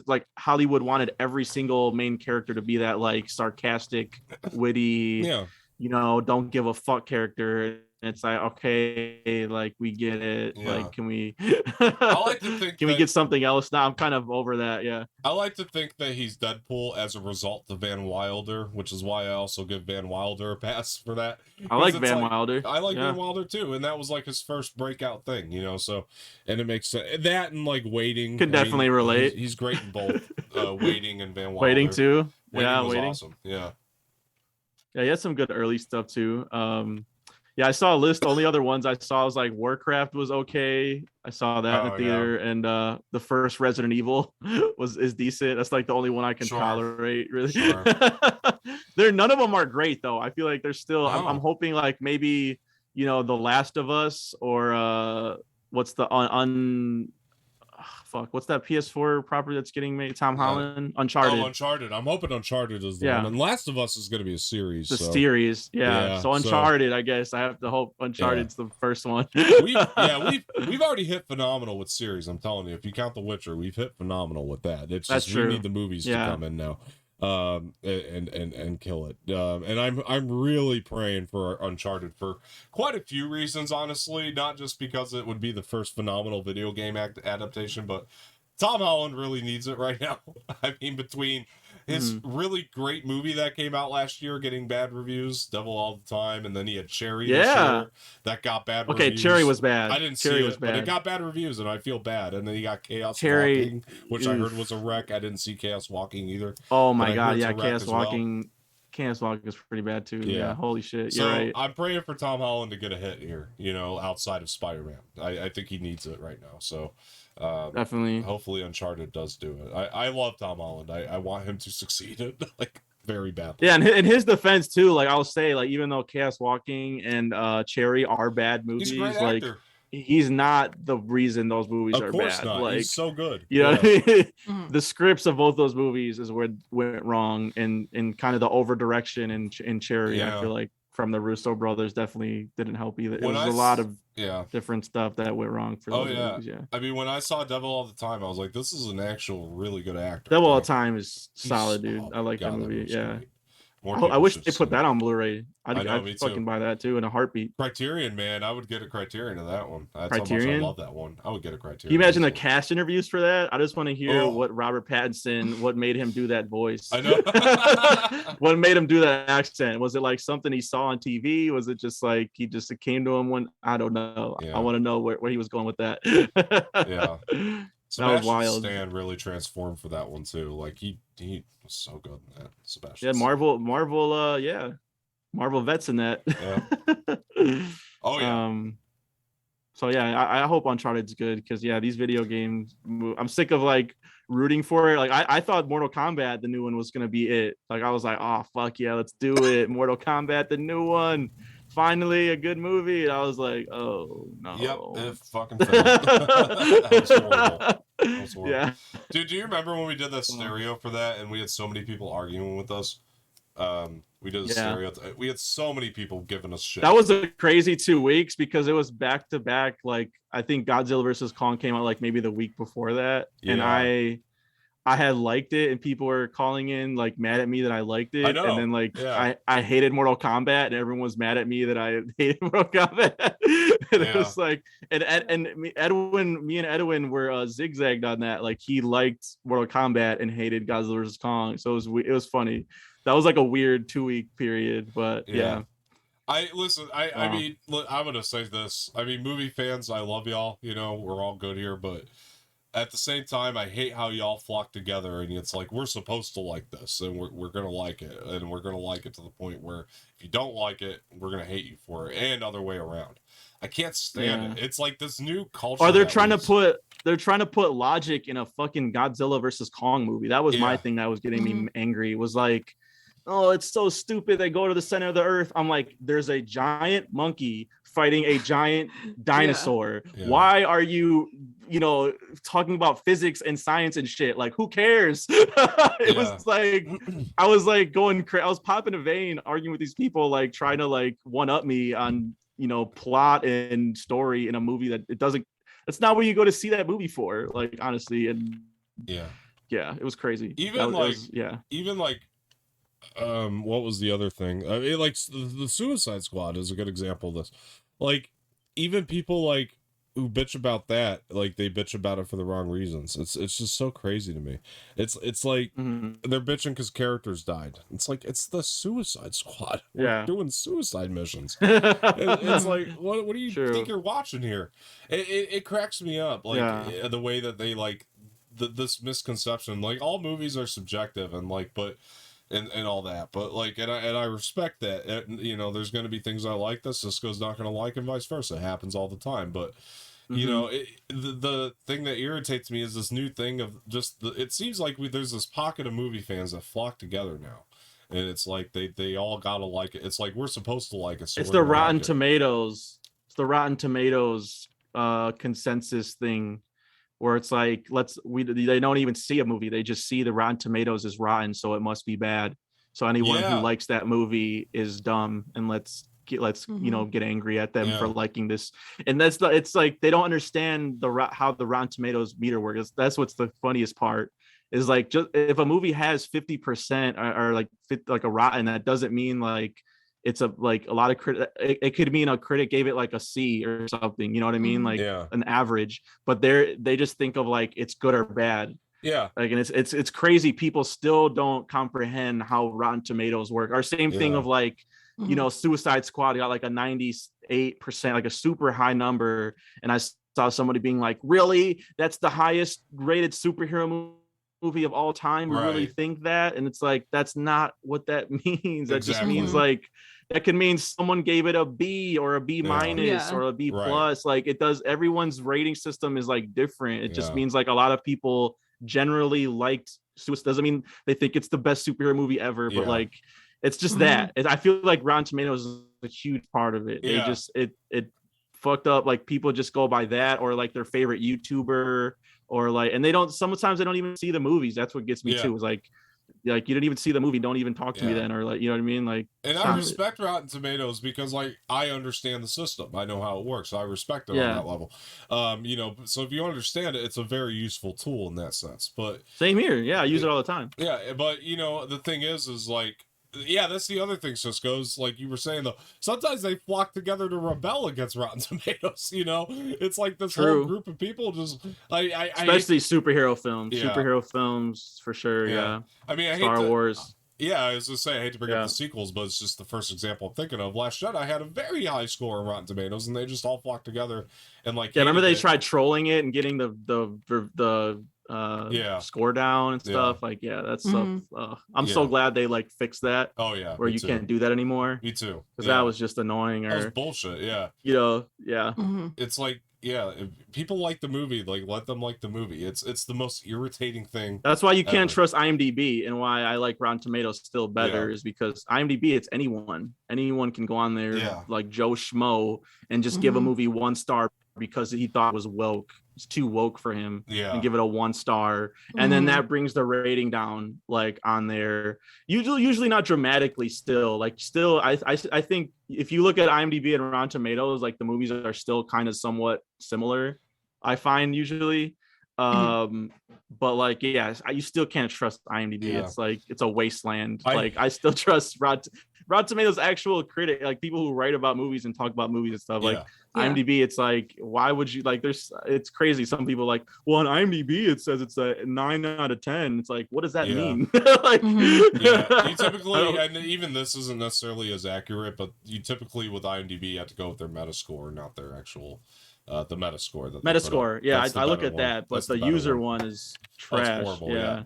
like Hollywood wanted every single main character to be that like sarcastic, witty, don't give a fuck character. It's like, okay, like we get it. Like, can we? I like to think we get something else now? I'm kind of over that. Yeah. I like to think that he's Deadpool as a result of Van Wilder, which is why I also give Van Wilder a pass for that. I like Van Wilder. I like Van Wilder too, and that was like his first breakout thing, So, and it makes sense. That and like Waiting could definitely relate. He's great in both Waiting and Van Wilder. Waiting too. Waiting was Waiting. Awesome. Yeah. Yeah, he had some good early stuff too. Yeah, I saw a list. Only other ones I saw was like Warcraft was okay. I saw that in the theater, and the first Resident Evil is decent. That's like the only one I can tolerate, really. Sure. None of them are great though. I feel like there's still. I'm hoping like maybe The Last of Us or what's the what's that PS4 property that's getting made? Tom Holland, Uncharted. Uncharted. I'm hoping Uncharted is the one. And Last of Us is going to be a series. Series, So Uncharted, I guess I have to hope Uncharted's the first one. we've already hit phenomenal with series. I'm telling you, if you count The Witcher, we've hit phenomenal with that. It's just we need the movies to come in now. And kill it. And I'm really praying for Uncharted for quite a few reasons, honestly, not just because it would be the first phenomenal video game adaptation, but Tom Holland really needs it right now. I mean, between his really great movie that came out last year getting bad reviews, Devil All the Time, and then he had Cherry this year that got bad reviews. Okay, Cherry was bad. I didn't see it, but it got bad reviews, and I feel bad. And then he got Chaos Walking, which I heard was a wreck. I didn't see Chaos Walking either. Oh my god, Chaos Walking. Chaos Walking is pretty bad too. Yeah, holy shit. You're right. I'm praying for Tom Holland to get a hit here, outside of Spider-Man. I think he needs it right now. So definitely. Hopefully Uncharted does do it. I love Tom Holland. I want him to succeed at like very badly. Yeah, and in his defense too, like I'll say, like even though Chaos Walking and Cherry are bad movies, he's a great like actor. He's not the reason those movies are bad. Of course not. Like, he's so good. The scripts of both those movies is where it went wrong, and kind of the over direction in Cherry. I feel like from the Russo brothers definitely didn't help either. It was a lot of different stuff that went wrong for those movies. Yeah. I mean, when I saw Devil All the Time, I was like, this is an actual really good actor. Devil All the Time is solid, dude. I like that movie. Yeah. I wish they put that on Blu-ray. I'd fucking buy that too in a heartbeat. Criterion, man, I would get a Criterion of that one. That's Criterion? How much I love that one. I would get a Criterion. Can you imagine the cast interviews for that? I just want to hear what Robert Pattinson, what made him do that voice. I know. What made him do that accent? Was it like something he saw on TV? Was it just like it came to him when I don't know. I want to know where he was going with that. Yeah. Sebastian that was wild. Stan really transformed for that one too. Like he was so good in that. Sebastian. Yeah, Marvel vets in that. Yeah. Oh yeah. So yeah, I hope Uncharted's good because these video games, I'm sick of like rooting for it. Like I thought Mortal Kombat, the new one, was gonna be it. Like I was like, oh fuck yeah, let's do it. Mortal Kombat, the new one. finally a good movie. And I was like, oh no. Yep, it fucking failed. That was horrible. That was horrible. Yeah. Dude, do you remember when we did the stereo for that and we had so many people arguing with us? We did a stereo. We had so many people giving us shit. That was a crazy 2 weeks because it was back to back. Like I think Godzilla vs. Kong came out like maybe the week before that, and I had liked it, and people were calling in like mad at me that I liked it. I know. And then like I hated Mortal Kombat, and everyone was mad at me that I hated Mortal Kombat. And it was like, and me and Edwin were zigzagged on that. Like he liked Mortal Kombat and hated Godzilla vs. Kong. So it was funny. That was like a weird 2 week period, but yeah. I mean, look, I'm gonna say this. I mean, movie fans, I love y'all. You know, we're all good here, but at the same time, I hate how y'all flock together, and it's like we're supposed to like this, and we're gonna like it, and we're gonna like it to the point where if you don't like it, we're gonna hate you for it, and other way around. I can't stand it. It's like this new culture. Or they're trying to put logic in a fucking Godzilla versus Kong movie. That was my thing that was getting me angry. It was like, oh, it's so stupid. They go to the center of the earth. I'm like, there's a giant monkey fighting a giant dinosaur. Yeah. Why are you talking about physics and science and shit? Like, who cares? It was like, I was like going crazy. I was popping a vein arguing with these people, like trying to like one up me on, plot and story in a movie that that's not what you go to see that movie for. Like, honestly. And it was crazy. Even what was the other thing? Like the Suicide Squad is a good example of this. Like, even people like who bitch about that, like they bitch about it for the wrong reasons. It's just so crazy to me. It's like they're bitching because characters died. It's like it's the Suicide Squad. We're doing suicide missions. It's like what do you think you're watching here? It cracks me up, like the way that they like this misconception. Like all movies are subjective and like, but. And all that, but like, and I respect that. There's going to be things I like that Cisco's not going to like, and vice versa. It happens all the time. But the thing that irritates me is this new thing of just it seems like there's this pocket of movie fans that flock together now, and it's like they all gotta like it. It's like we're supposed to like it. So it's the Rotten Tomatoes. It's the Rotten Tomatoes consensus thing. Where it's like, they don't even see a movie. They just see the Rotten Tomatoes is rotten, so it must be bad. So anyone who likes that movie is dumb, and let's get angry at them for liking this. And it's like they don't understand how the Rotten Tomatoes meter works. That's what's the funniest part. Is like, just if a movie has 50% or like a rotten, that doesn't mean like it's a lot of it could mean a critic gave it like a C or something, you know what I mean? Like an average, but they just think of like it's good or bad. Yeah. Like, and it's crazy. People still don't comprehend how Rotten Tomatoes work. Or same thing of like, Suicide Squad got like a 98%, like a super high number. And I saw somebody being like, really? That's the highest rated superhero movie of all time? You really think that? And it's like, that's not what that means. That just means like, that can mean someone gave it a B or a B minus or a B plus. Like it does. Everyone's rating system is like different. It just means like a lot of people generally liked Suicide. Doesn't mean they think it's the best superhero movie ever, but like it's just that. I feel like Rotten Tomatoes is a huge part of it. They just it fucked up. Like people just go by that or like their favorite YouTuber or like, and sometimes they don't even see the movies. That's what gets me too. Is like you didn't even see the movie, don't even talk to me then, or like, you know what I mean? Like, and I respect Rotten Tomatoes because like I understand the system, I know how it works, so I respect it on that level. So if you understand it, it's a very useful tool in that sense. But same here, I use it all the time. But the thing is like, that's the other thing, Cisco's like you were saying though. Sometimes they flock together to rebel against Rotten Tomatoes. It's like this whole group of people just especially superhero films for sure. I mean, Star Wars. I was gonna say I hate to bring up the sequels, but it's just the first example I'm thinking of. Last Jedi had a very high score on Rotten Tomatoes, and they just all flocked together and like. Yeah, remember they tried trolling it and getting the score down and stuff. Like, that's stuff. I'm so glad they like fixed that. Oh yeah, where you can't do that anymore. Me too. Because that was just annoying. That was bullshit. Yeah. It's like, if people like the movie, like let them like the movie. It's the most irritating thing. That's why you can't trust IMDb, and why I like Rotten Tomatoes still better is because IMDb, it's anyone can go on there, like Joe Schmo, and just give a movie 1 star because he thought it was woke. It's too woke for him, and give it a 1 star, and then that brings the rating down, like on there. Usually not dramatically. I think if you look at IMDb and Rotten Tomatoes, like the movies are still kind of somewhat similar, I find usually. But like, you still can't trust IMDb. It's like it's a wasteland. I still trust Rotten Tomatoes actual critic, like people who write about movies and talk about movies and stuff. Like IMDb, it's like, why would you like? It's crazy. Some people like, well, on IMDb it says it's a 9 out of 10. It's like, what does that mean? Like, you typically, and even this isn't necessarily as accurate, but you typically with IMDb you have to go with their Metascore, not their actual. The Metascore. I look at that, but the user one is trash. That's horrible,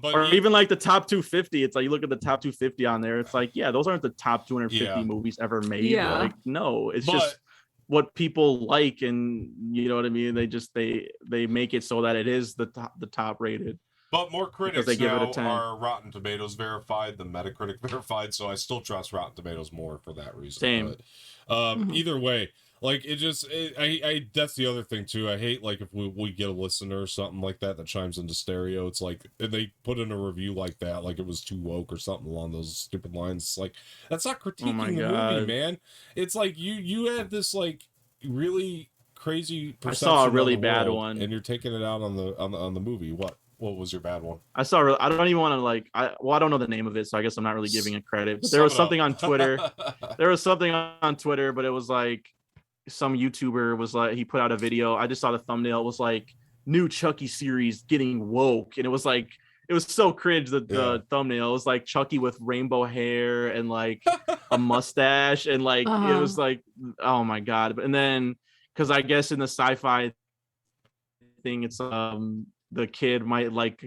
but or even like the top 250, it's like you look at the top 250 on there, it's like, those aren't the top 250 movies ever made. Like, no, it's just what people like, and you know what I mean. They make it so that it is the top rated. But more critics now are Rotten Tomatoes verified than Metacritic verified, so I still trust Rotten Tomatoes more for that reason. Same. But, either way. Like, that's the other thing too. I hate, like, if we get a listener or something like that chimes into stereo, it's like, and they put in a review like that, like it was too woke or something along those stupid lines. It's like, that's not critiquing the movie, man. It's like, you had this, like, really crazy perception. I saw a really bad one. And you're taking it out on the movie. What was your bad one? I don't even want to, like, I don't know the name of it, so I guess I'm not really giving it credit. But there was something on Twitter. But it was like, some YouTuber was like, he put out a video. I just saw the thumbnail. It was like, new Chucky series getting woke, and it was like, it was so cringe. The thumbnail, it was like Chucky with rainbow hair and like a mustache, and like it was like, oh my god. And then, because I guess in the sci-fi thing, it's the kid might might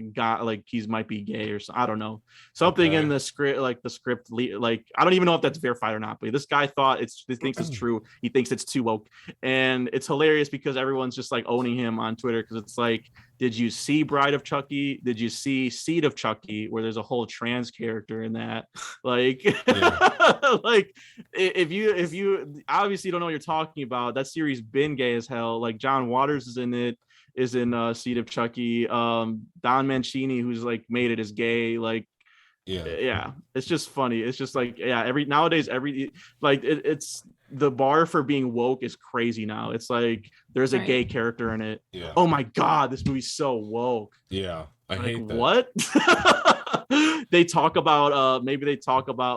be gay or something. I don't know, something in the script, like the script, like I don't even know if that's verified or not, but this guy he thinks it's true. He thinks it's too woke, and it's hilarious because everyone's just like owning him on Twitter, because it's like, did you see Bride of Chucky? Did you see Seed of Chucky, where there's a whole trans character in that? Like, like if you obviously don't know what you're talking about, that series been gay as hell. Like, John Waters is in it. Is in Seed of Chucky. Don Mancini, who's like made it, is gay. Like, it's just funny. It's just like, nowadays it's the bar for being woke is crazy now. It's like there's a gay character in it. Oh my god, this movie's so woke. I hate that. What? They talk about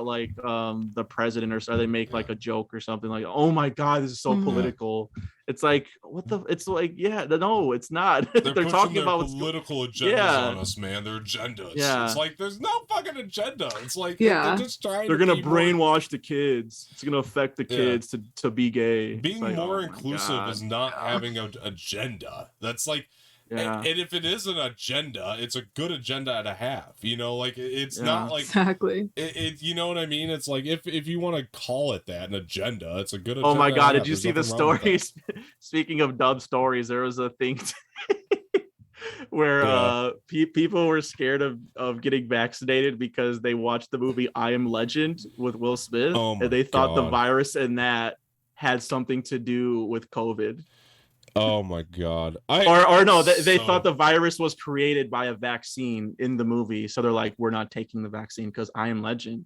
like the president, or they make like a joke or something, like, oh my god, this is so political. It's like, what the, it's like, no, it's not. They're talking about political agendas on us, man. Their agendas. It's like, there's no fucking agenda. It's like, they're just trying they're gonna brainwash the kids. It's gonna affect the kids to be gay. Being like, more inclusive is not having an agenda. That's like, and if it is an agenda, it's a good agenda and a half. You know, like, it's not like exactly. It you know what I mean? It's like, if you want to call it that, an agenda, it's a good agenda. Oh my god, did you see the stories? Speaking of dumb stories, there was a thing where people were scared of getting vaccinated because they watched the movie I Am Legend with Will Smith, and they thought the virus in that had something to do with COVID. Oh my god! They thought the virus was created by a vaccine in the movie, so they're like, we're not taking the vaccine because I Am Legend.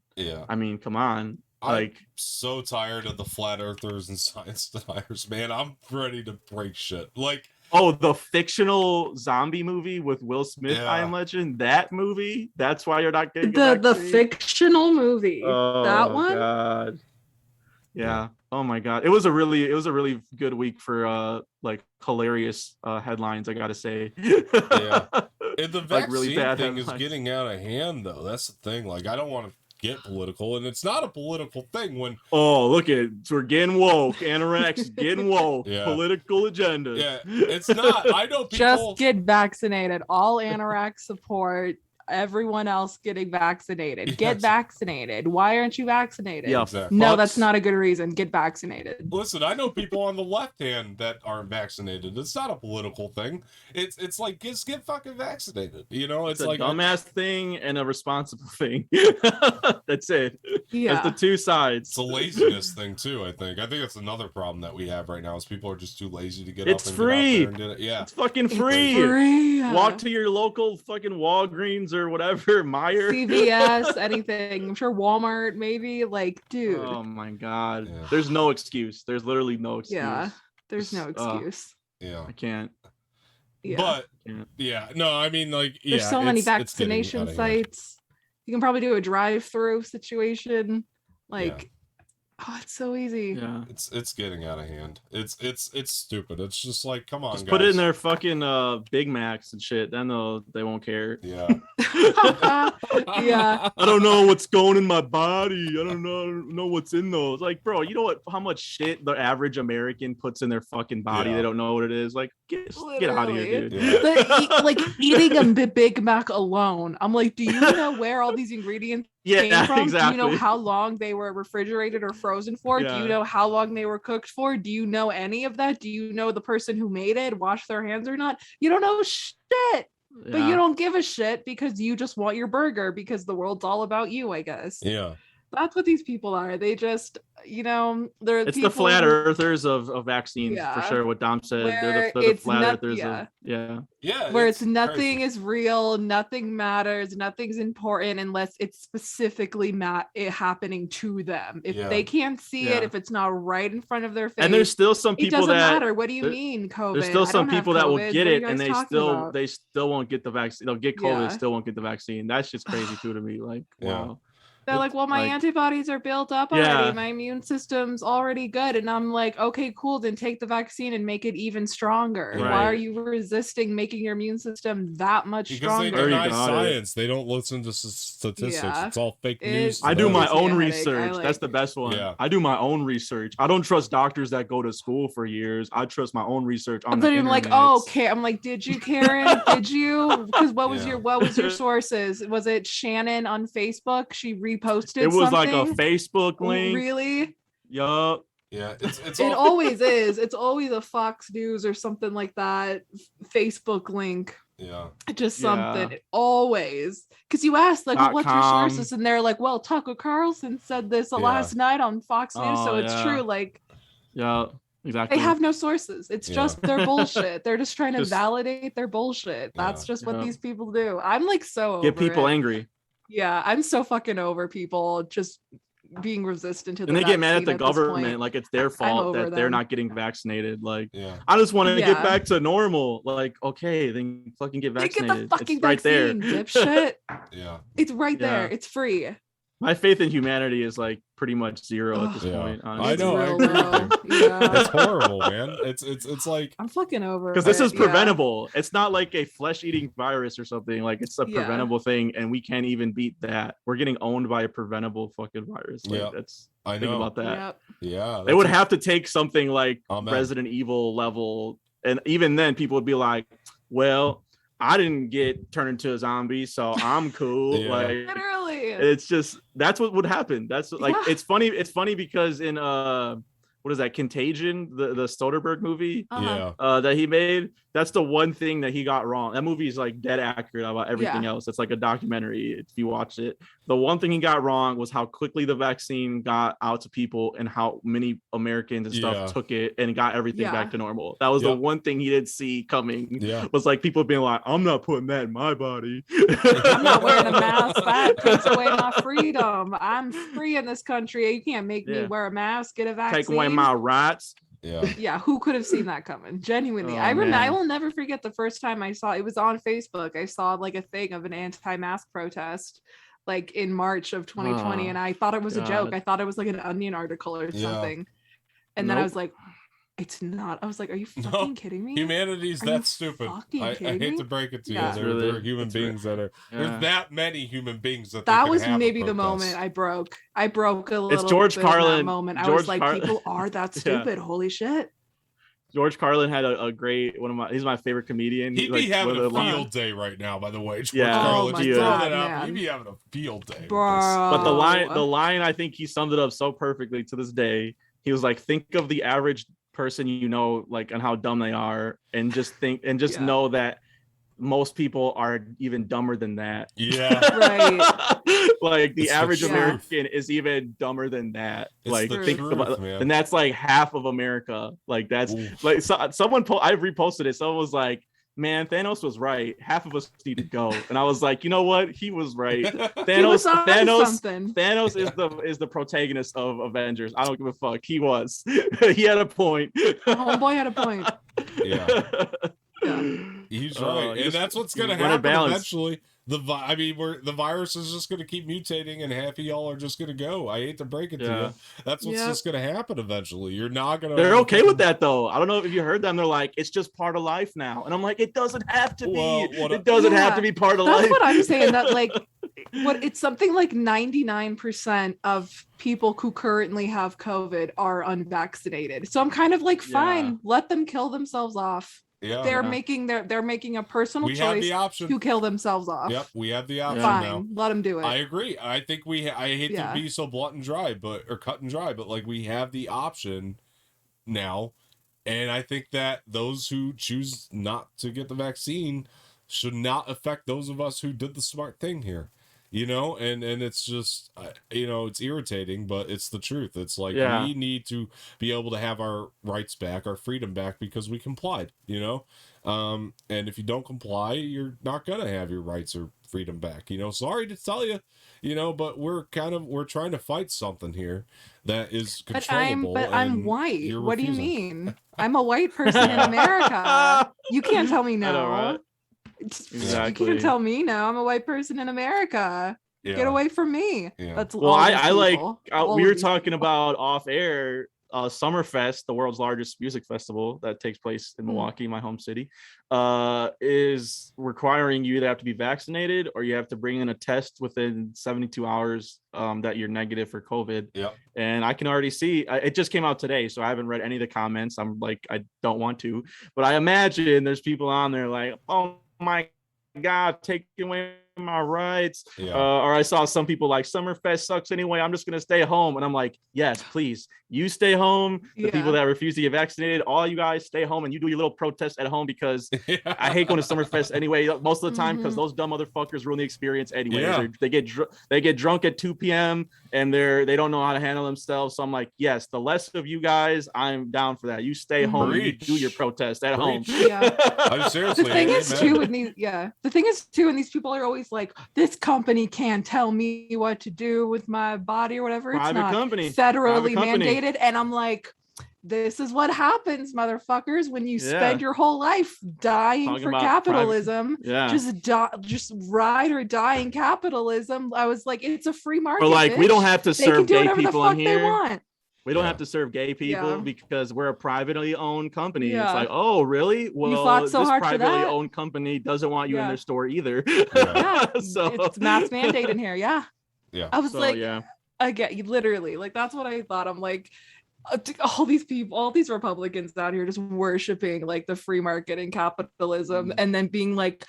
I mean, come on. I'm so tired of the flat earthers and science deniers, man. I'm ready to break shit. Like, the fictional zombie movie with Will Smith, I Am Legend, that movie. That's why you're not getting the fictional movie. That one. God. Yeah. Oh my god. It was a really good week for like hilarious headlines, I gotta say. And the vaccine really bad thing headlines. is getting out of hand, though. That's the thing. Like, I don't want to get political, and it's not a political thing when look at we're getting woke. Anorak's getting woke. Yeah. Political agenda. Yeah, it's not. I know people just get vaccinated. All Anorak support everyone else getting vaccinated. Get vaccinated. Why aren't you vaccinated? Yeah, exactly. No, that's not a good reason. Get vaccinated. Listen, I know people on the left hand that aren't vaccinated. It's not a political thing. It's like just get fucking vaccinated. You know, It's like a dumbass thing and a responsible thing. That's it. Yeah. That's the two sides. It's a laziness thing too. I think that's another problem that we have right now is people are just too lazy to get up and free. get out there and do it. Yeah, It's fucking free. It's free. Walk to your local fucking Walgreens or whatever, Meyer, CVS, anything. I'm sure Walmart, maybe. Like, dude. Oh my god. Yeah. There's no excuse. There's literally no excuse. Yeah. There's no excuse. yeah. I can't. Yeah. But yeah, no, I mean, like, There's so many vaccination sites. You can probably do a drive-through situation. Like, oh, it's so easy. Yeah. It's getting out of hand. It's stupid. It's just like, come on, Just guys. put it in their fucking Big Macs and shit. Then they won't care. Yeah. Yeah. I don't know what's going in my body. I don't know what's in those. Like, bro, you know how much shit the average American puts in their fucking body? Yeah. They don't know what it is. Like, get out of here, dude. Yeah. Like eating a Big Mac alone. I'm like, do you know where all these ingredients came from? Exactly. Do you know how long they were refrigerated or frozen for? Yeah. Do you know how long they were cooked for? Do you know any of that? Do you know the person who made it washed their hands or not? You don't know shit. But you don't give a shit because you just want your burger because the world's all about you, I guess. Yeah. That's what these people are. They just, they're It's people the flat earthers of vaccines for sure. What Dom said, they're the flat earthers. Where it's nothing crazy. Is real, nothing matters, nothing's important unless it's specifically happening to them. If they can't see it, if it's not right in front of their face, and there's still some people it doesn't that matter. What do you mean, COVID? There's still some people that will get it, and they still won't get the vaccine. They'll get COVID, still won't get the vaccine. That's just crazy too to me. Like, wow. They're like, well, my antibodies are built up already. My immune system's already good. And I'm like, okay, cool. Then take the vaccine and make it even stronger. Right. Why are you resisting making your immune system that much stronger? Because they deny science. They don't listen to statistics. Yeah. It's all fake news. I do my own research. That's the best one. Yeah. I do my own research. I don't trust doctors that go to school for years. I trust my own research on the internet. I'm like, oh, okay. I'm like, did you, Karen? Did you? Because what was your sources? Was it Shannon on Facebook? She reposted it was something? Like a Facebook link. Really? Yup. Yeah, it always is. It's always a Fox News or something like that Facebook link. Yeah, just something. Always, because you ask like, well, what's your sources, and they're like, well, Tucker Carlson said this last night on Fox News, so it's true. Like, yeah, exactly. They have no sources. It's just their bullshit. They're just trying to validate their bullshit. That's just what these people do. I'm like so over get people it. Angry. Yeah, I'm so fucking over people just being resistant to the and they get mad at the government like it's their fault that they're not getting vaccinated. Like, I just want to get back to normal. Like, okay, then fucking get vaccinated. Get the fucking it's right vaccine, there. dipshit. Yeah, it's right there. It's free. My faith in humanity is like pretty much zero at this point. Honestly. I know. I agree. It's horrible, man. It's like I'm fucking over. Because this is preventable. It's not like a flesh-eating virus or something. Like it's a preventable thing, and we can't even beat that. We're getting owned by a preventable fucking virus. Like that's I know. Think about that. Yeah, they would have to take something like Resident Evil level, and even then, people would be like, "Well, I didn't get turned into a zombie, so I'm cool." Like literally, it's just that's what would happen. That's like it's funny. It's funny because in what is that, Contagion, the Soderbergh movie that he made, that's the one thing that he got wrong. That movie is like dead accurate about everything else. It's like a documentary if you watch it. The one thing he got wrong was how quickly the vaccine got out to people and how many Americans and stuff took it and got everything back to normal. That was the one thing he didn't see coming. Was like people being like, I'm not putting that in my body. I'm not wearing a mask. That takes away my freedom. I'm free in this country. You can't make me wear a mask, get a vaccine. Take away my rights. Yeah. Who could have seen that coming? Genuinely. I will never forget the first time I saw it was on Facebook. I saw like a thing of an anti-mask protest like in March of 2020, and I thought it was a joke. I thought it was like an Onion article or something. And then I was like, It's not. I was like, are you fucking kidding me? Humanity's that stupid. I hate to break it to you. There are human beings that are. There's that many human beings that was maybe the moment I broke. I broke a little. It's George bit Carlin. In that moment. I was like, people are that stupid. Holy shit. George Carlin had a great he's my favorite comedian. He'd be having a field day right now, by the way. George Carlin, just throwing that out. He'd be having a field day. But the line, I think he summed it up so perfectly to this day. He was like, think of the average person like, and how dumb they are, and just know that most people are even dumber than that. Yeah. Right. Like the average American is even dumber than that. It's like think truth, about, man. and that's like half of America. Like that's like I reposted it. Someone was like, man, Thanos was right. Half of us need to go. And I was like, you know what? He was right. Thanos is the protagonist of Avengers. I don't give a fuck. He was. He had a point. Homeboy had a point. Yeah. He's right. And that's what's going to happen eventually. The virus is just going to keep mutating, and half of y'all are just going to go. I hate to break it to you. That's what's just going to happen eventually. You're not going to. They're okay with that, though. I don't know if you heard them. They're like, it's just part of life now. And I'm like, it doesn't have to be. It doesn't have to be part of life. That's what I'm saying. That like, it's something like 99% of people who currently have COVID are unvaccinated. So I'm kind of like, fine, let them kill themselves off. Yeah, they're making a personal choice. Have the option to kill themselves off. Yep, we have the option Fine, now. let them do it. I agree. I think I hate to be so blunt and dry, or cut and dry, but like we have the option now, and I think that those who choose not to get the vaccine should not affect those of us who did the smart thing here. And it's just, it's irritating, but it's the truth. It's like, we need to be able to have our rights back, our freedom back, because we complied, and if you don't comply, you're not going to have your rights or freedom back, sorry to tell you, but we're trying to fight something here that is controllable. But I'm white. What do you mean? I'm a white person in America. You can't tell me no. I know, right? Exactly. You can't tell me no. I'm a white person in America. Get away from me. That's we were talking about off air. Summerfest, the world's largest music festival that takes place in Milwaukee, my home city, is requiring you either have to be vaccinated or you have to bring in a test within 72 hours that you're negative for COVID. Yep. And I can already see it just came out today, so I haven't read any of the comments. I'm like, I don't want to, but I imagine there's people on there like, oh my God, taking away my rights. Or I saw some people like Summerfest sucks anyway, I'm just gonna stay home. And I'm like, yes, please, you stay home. The people that refuse to get vaccinated, all you guys stay home and you do your little protest at home, because I hate going to Summerfest anyway most of the time, because those dumb motherfuckers ruin the experience anyway. They get drunk at 2 p.m. and they don't know how to handle themselves. So I'm like, yes, the less of you guys, I'm down for that. You stay home and you do your protest at home. I'm seriously. The thing is too when these people are always like, this company can't tell me what to do with my body or whatever. It's not federally mandated. And I'm like, this is what happens, motherfuckers, when you spend your whole life dying for capitalism. Just ride or die in capitalism. I was like, it's a free market. But like, we don't have to serve gay people in here. They want. We don't have to serve gay people because we're a privately owned company. It's like, oh, really? Well, this privately owned company doesn't want you in their store either. So it's mass mandate in here. Yeah. I was I get you, literally. Like, that's what I thought. I'm like, all these people, all these Republicans out here just worshiping like the free market and capitalism, and then being like,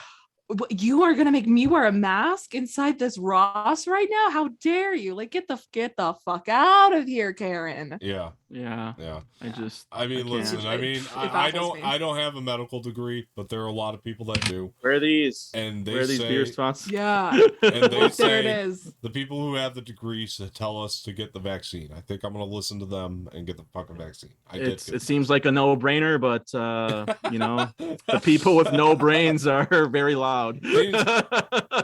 you are gonna make me wear a mask inside this Ross right now? How dare you? Like, get the fuck out of here, Karen. I don't have a medical degree, but there are a lot of people that do. Where are these? And they Where are these beer spots? And they say, there it is. The people who have the degrees tell us to get the vaccine. I think I'm gonna listen to them and get the fucking vaccine. It seems like a no-brainer, but the people with no brains are very loud.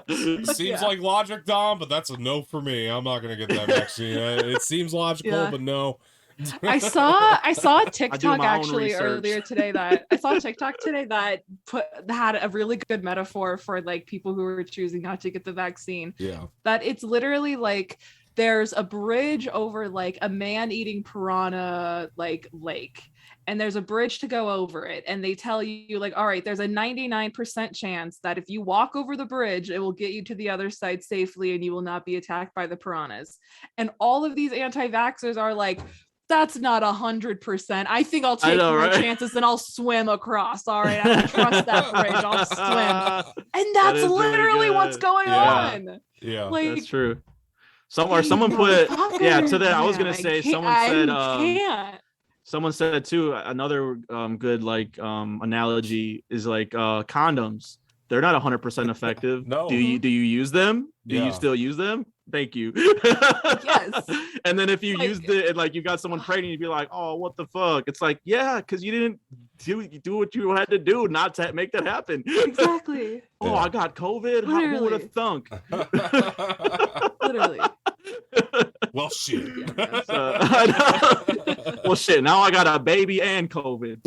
Seems like logic, Dom, but that's a no for me. I'm not gonna get that vaccine. It seems logical, but no. I saw a TikTok actually earlier today that had a really good metaphor for like people who are choosing not to get the vaccine. Yeah. That it's literally like there's a bridge over like a man-eating piranha like lake, and there's a bridge to go over it, and they tell you like, all right, there's a 99% chance that if you walk over the bridge, it will get you to the other side safely and you will not be attacked by the piranhas. And all of these anti-vaxxers are like, that's not 100%. I think I'll take more chances and I'll swim across. All right, I don't trust that bridge. I'll swim. And that's literally what's going on. Yeah, like, that's true. Someone put to that. I was gonna say someone said too. Another good like analogy is like condoms. They're not 100% effective. No. Do you use them? Do you still use them? Thank you. Yes. And then if you used it and like you got someone pregnant, you'd be like, oh, what the fuck? It's like, yeah, because you didn't do what you had to do not to make that happen. Exactly. Oh, I got COVID. Who would have thunk? Literally. Well, shit. Well, shit. Now I got a baby and COVID.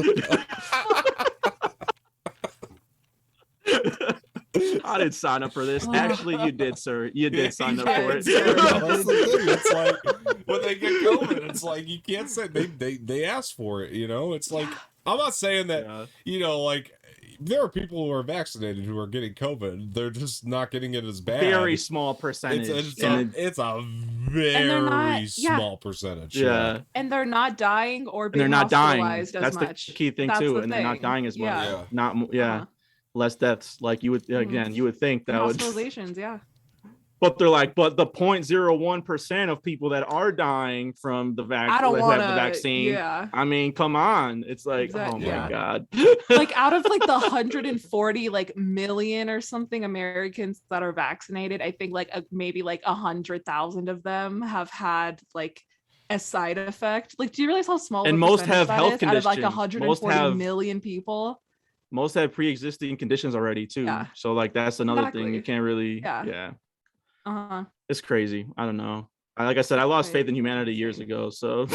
I didn't sign up for this. Actually, you did, sir. You did sign up for it. That's the thing. It's like when they get COVID, it's like you can't say they asked for it. You know, it's like I'm not saying that. You know, like there are people who are vaccinated who are getting COVID. They're just not getting it as bad. Very small percentage. It's a very small percentage. Yeah. And they're not dying or being hospitalized as That's much. The key thing too. And they're not dying as much. Not less deaths. Like you would you would think that would hospitalizations. But they're like, but the 0.01% of people that are dying from the vaccine. Yeah. I mean, come on. It's like, oh my God. Like out of like the 140 like million or something Americans that are vaccinated, I think like maybe like 100,000 of them have had like a side effect. Like, do you realize how small? And most have health conditions. Out of like 140 million people. Most have pre-existing conditions already too. Yeah. So like that's another thing. You can't really. Yeah. It's crazy. I don't know. Like I said, I lost faith in humanity years ago. So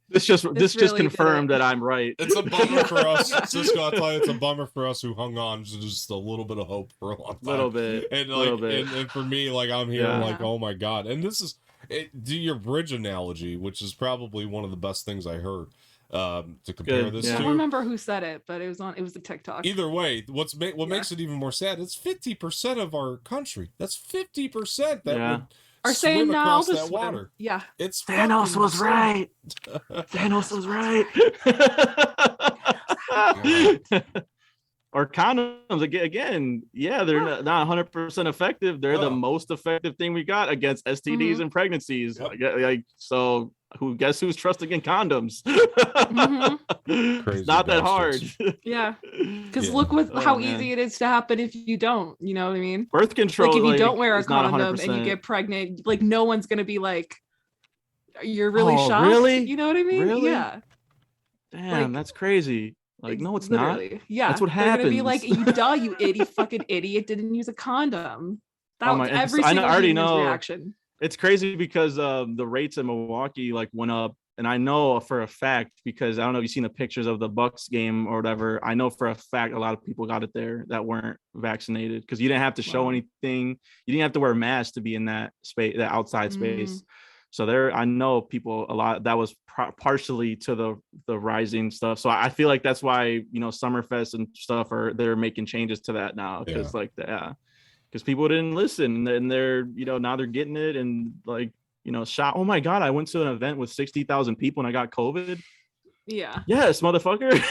this just confirmed that I'm right. It's a bummer for us, Cisco. I'll tell you, it's a bummer for us who hung on to just a little bit of hope for a long time. Little bit. And for me, like I'm here, like, oh my God. And this is do your bridge analogy, which is probably one of the best things I heard. To compare this to. I don't remember who said it, but it was a TikTok. Either way, what makes it even more sad, it's 50% of our country. That's 50% that would are saying now that water. Yeah. It's Thanos was right. Thanos was right. Or condoms again, they're not 100% effective. They're the most effective thing we got against STDs and pregnancies. Like so, guess who's trusting in condoms? It's not that hard. Yeah, because look how easy it is to happen if you don't. You know what I mean? Birth control. Like if you don't wear a condom and you get pregnant, like no one's gonna be like, "You're really shocked." Really? You know what I mean? Really? Yeah. Damn, that's crazy. Like, no, it's literally not. Yeah, that's what they're happens. Gonna be like, you idiot, fucking idiot, didn't use a condom. That was every single I already human's know. reaction. It's crazy because the rates in Milwaukee like went up, and I know for a fact because I don't know if you've seen the pictures of the Bucks game or whatever. I know for a fact a lot of people got it there that weren't vaccinated because you didn't have to show anything. You didn't have to wear a mask to be in that space, that outside space. So I know people a lot that was partially to the rising stuff. So I feel like that's why Summerfest and stuff they're making changes to that now because because people didn't listen and they're now they're getting it and like shot. Oh my God, I went to an event with 60,000 people and I got COVID. Yeah. Yes, motherfucker.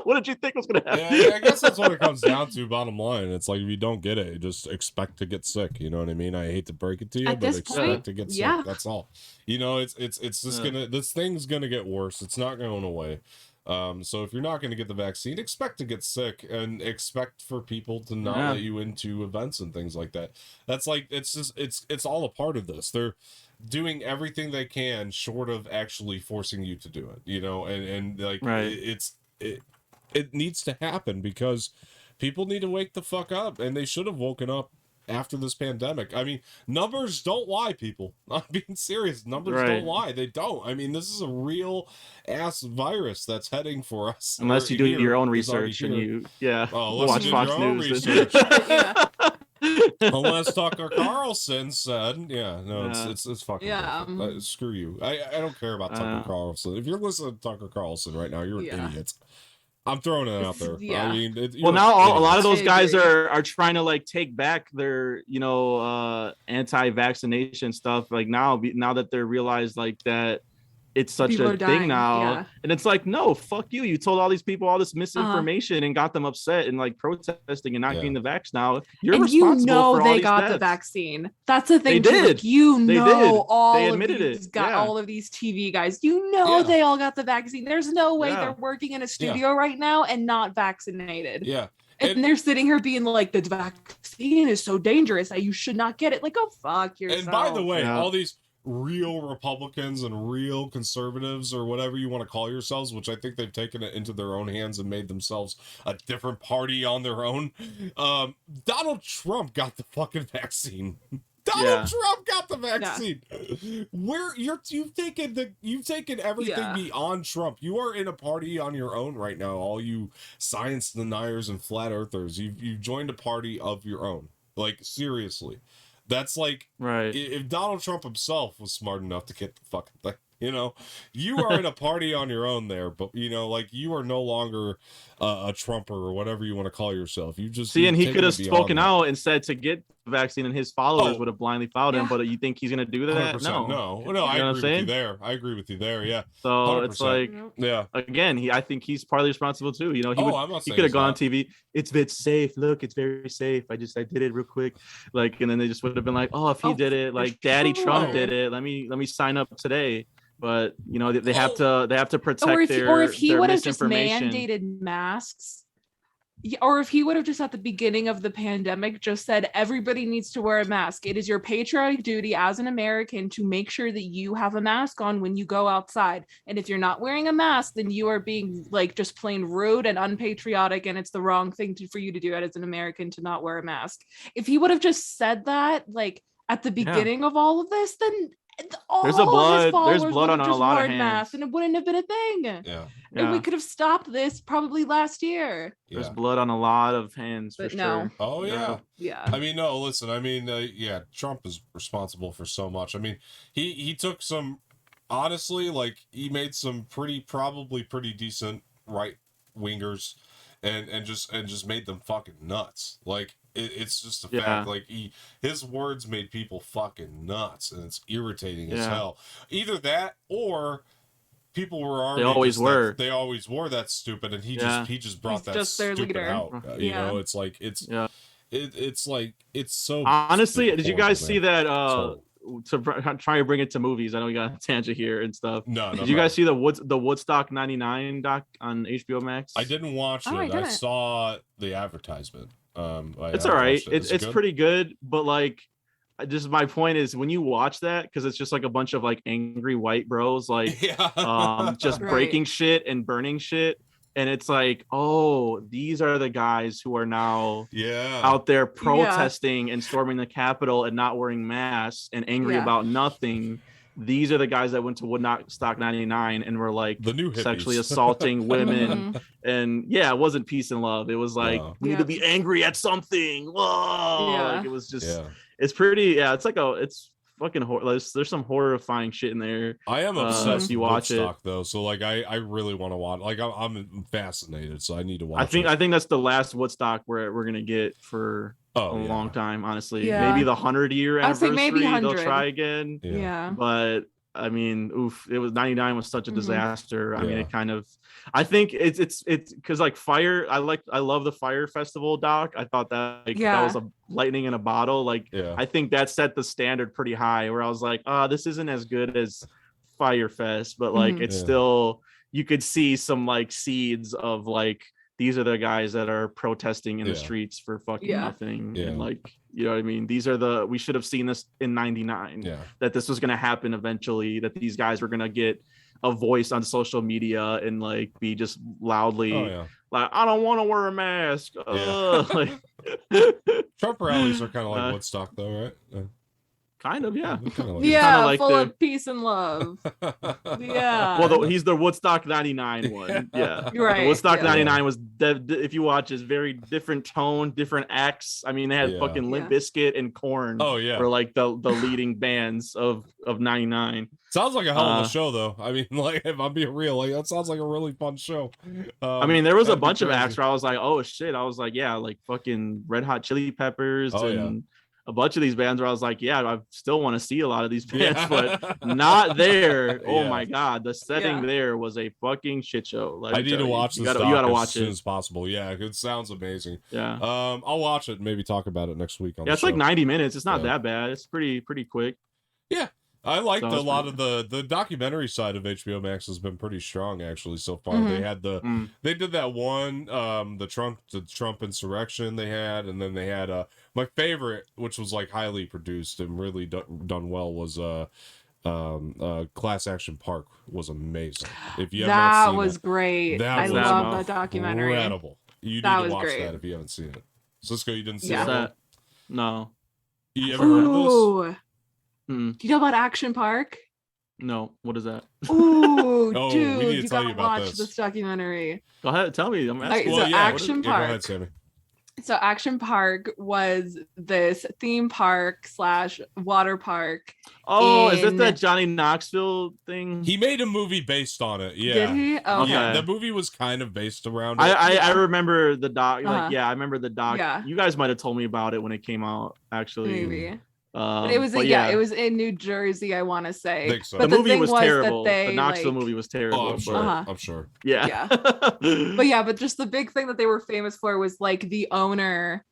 What did you think was gonna happen? Yeah, I guess that's what it comes down to. Bottom line, it's like if you don't get it, just expect to get sick. You know what I mean? I hate to break it to you, but expect to get sick. That's all. It's just this thing's gonna get worse. It's not going away. So if you're not going to get the vaccine, expect to get sick and expect for people to not let you into events and things like that. That's like it's all a part of this. They're doing everything they can short of actually forcing you to do it. And like it needs to happen because people need to wake the fuck up, and they should have woken up after this pandemic. I mean, numbers don't lie, people. I'm being serious. Numbers don't lie. They don't. I mean, this is a real ass virus that's heading for us. Unless you do your own research and you watch Fox News. Unless Tucker Carlson said, it's fucking screw you. I don't care about Tucker Carlson. If you're listening to Tucker Carlson right now, you're an idiot. I'm throwing it out there. Yeah. I mean, well, now a lot of those guys are trying to like take back their, anti-vaccination stuff. Like now that they're realized like that it's such a thing now, and it's like, no, fuck you. You told all these people all this misinformation and got them upset and like protesting and not getting the vax. Now you're responsible for all they got deaths. the vaccine. That's the thing. They did. Like, They admitted it. All of these TV guys. They all got the vaccine. There's no way they're working in a studio right now and not vaccinated. Yeah. And they're sitting here being like, the vaccine is so dangerous that you should not get it. Like, go fuck yourself. And by the way, all these real Republicans and real conservatives or whatever you want to call yourselves, which I think they've taken it into their own hands and made themselves a different party on their own. Donald Trump got the fucking vaccine. Trump got the vaccine. Where you've taken everything beyond Trump. You are in a party on your own right now. All you science deniers and flat earthers, you've joined a party of your own. Like, seriously. That's like, if Donald Trump himself was smart enough to get the fucking thing, you are in a party on your own there, but like you are no longer a Trumper or whatever you want to call yourself. You just and he could have spoken out and said to get the vaccine, and his followers would have blindly followed him. But you think he's gonna do that? No. I agree with you there. I agree with you there. Yeah. So 100%. It's like, again, I think he's partly responsible too. He could have gone on TV. It's safe. Look, it's very safe. I did it real quick. Like, and then they just would have been like, oh, if he did it, like Daddy Trump did it, let me sign up today. But they have to protect or if he would have just mandated masks, or if he would have just at the beginning of the pandemic just said everybody needs to wear a mask. It is your patriotic duty as an American to make sure that you have a mask on when you go outside. And if you're not wearing a mask, then you are being like just plain rude and unpatriotic, and it's the wrong thing for you to do as an American to not wear a mask. If he would have just said that like at the beginning of all of this, then there's blood on a lot of hands, masks, and it wouldn't have been a thing. And we could have stopped this probably last year. There's blood on a lot of hands, but sure. Oh yeah. I mean, no, listen, I mean, Trump is responsible for so much. I mean, he took some, honestly, like he made some probably pretty decent right wingers and just made them fucking nuts. Like, it's just a fact. Like, his words made people fucking nuts, and it's irritating as hell. Either that, or people were already. They always were that stupid, and he just brought that stupid out. It's like it's like it's so. Honestly, did you guys see that? To try to bring it to movies, I know we got a tangent here and stuff. No. Did you guys see the Woodstock '99 doc on HBO Max? I didn't watch it. I saw the advertisement. It's all right. It's pretty good, but like, just my point is when you watch that, because it's just like a bunch of like angry white bros, like just breaking shit and burning shit. And it's like, oh, these are the guys who are now out there protesting and storming the Capitol and not wearing masks and angry about nothing. These are the guys that went to Woodstock 99 and were like the new hippies. Sexually assaulting women. And it wasn't peace and love. It was like, we need to be angry at something. Whoa. Like, it was just, it's pretty, it's like it's fucking there's some horrifying shit in there. I am obsessed with you watch Woodstock, though, so like I really want to watch. Like I'm fascinated, so I need to watch. I think that's the last Woodstock we're gonna get for a long time, honestly. Maybe the 100-year anniversary. Maybe 100. They'll try again. But I mean, it was 99 was such a disaster. I mean, it kind of. I think it's because like Fire. I love the Fire Festival doc. I thought that that was a lightning in a bottle. Like I think that set the standard pretty high. Where I was like, this isn't as good as Fire Fest, but like it's still, you could see some like seeds of like, these are the guys that are protesting in the streets for fucking nothing. And like, you know what I mean? We should have seen this in 99, that this was going to happen eventually, that these guys were going to get a voice on social media and like be just loudly like, I don't want to wear a mask. Trump rallies are kind of like Woodstock though, right? Kind of, yeah. Yeah, like full of peace and love. Yeah. Well, he's the Woodstock 99 one. Yeah. Right. The Woodstock 99 was, if you watch, is very different tone, different acts. I mean, they had fucking Limp Bizkit and Korn. Oh, yeah. Were like the leading bands of 99. Sounds like a hell of a show, though. I mean, like, if I'm being real, like, that sounds like a really fun show. I mean, there was a bunch of acts where I was like, oh, shit. I was like, yeah, like fucking Red Hot Chili Peppers and a bunch of these bands where I was like, yeah, I still want to see a lot of these bands, but not there. Oh my god, the setting there was a fucking shit show. I need to watch this. You gotta watch as soon as possible. Yeah, it sounds amazing. Yeah. I'll watch it and maybe talk about it next week. It's like 90 minutes. It's not that bad. It's pretty quick. Yeah. I liked a lot of the documentary side of HBO Max has been pretty strong actually so far. Mm-hmm. They had they did that one the Trump insurrection they had, and then they had my favorite, which was like highly produced and really done well, was Class Action Park was amazing. If you that was great. I love that documentary. Incredible. You need to watch that if you haven't seen it. Cisco, you didn't see it? No. You ever heard of this? Do you know about Action Park? No. What is that? Ooh, dude, you gotta watch this documentary. Go ahead, tell me. I'm asking. Action Park. Go ahead, Sammy. So Action Park was this theme park / water park. Oh, is it that Johnny Knoxville thing? He made a movie based on it. Yeah. Did he? Okay. Yeah, the movie was kind of based around it. I remember the doc. Like, I remember the doc. Yeah. You guys might have told me about it when it came out, actually. Maybe. But it was it was in New Jersey, I want to say. So. But the movie was terrible. The Knoxville movie was terrible. Oh, I'm sure. I'm sure. Yeah. But just the big thing that they were famous for was like the owner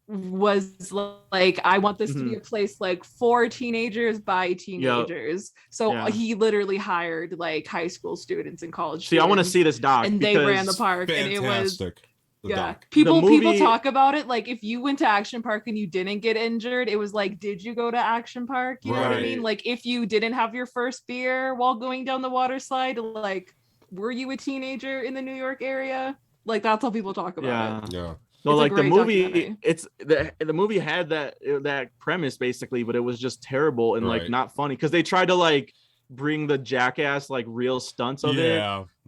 was like, I want this to be a place like for teenagers by teenagers. So he literally hired like high school students and college students. I want to see this doc. And they ran the park. Fantastic. And it was doc. People talk about it like if you went to Action Park and you didn't get injured, it was like, did you go to Action Park? You know what I mean? Like if you didn't have your first beer while going down the water slide, like were you a teenager in the New York area? Like that's how people talk about it. Yeah. No, like the movie, the movie had that premise basically, but it was just terrible and like not funny because they tried to like bring the Jackass like real stunts of it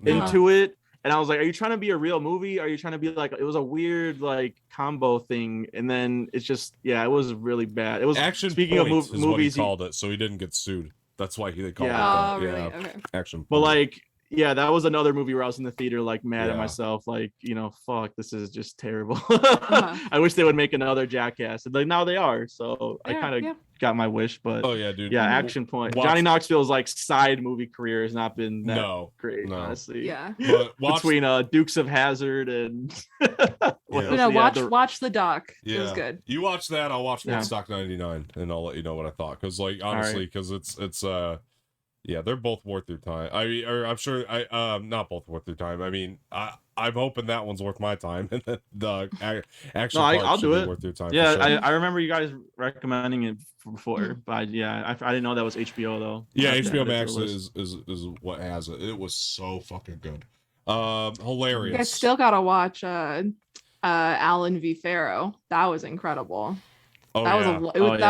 into it. And I was like, are you trying to be a real movie? Are you trying to be like, it was a weird like combo thing. And then it's just, it was really bad. It was Action speaking Point of movies. He called it, so he didn't get sued. That's why they called it that. Really? Yeah. Okay. Action Point. But like, that was another movie where I was in the theater like mad at myself, like, fuck, this is just terrible. I wish they would make another Jackass. And like now they are. So I kind of got my wish, but dude. Yeah, Action Point. Johnny Knoxville's like side movie career has not been that great, honestly. Yeah. But between Dukes of Hazzard and watch the doc. Yeah. It was good. You watch that, I'll watch Woodstock 99 and I'll let you know what I thought. Because like honestly, because it's they're both worth your time. I mean, or I'm sure not both worth your time. I mean, I'm hoping that one's worth my time, and then the action I'll do it. Worth your time. Yeah, for sure. I remember you guys recommending it before, but I didn't know that was HBO though. Yeah, HBO Max is what has it. It was so fucking good, hilarious. I still gotta watch Alan v. Pharaoh. That was incredible. That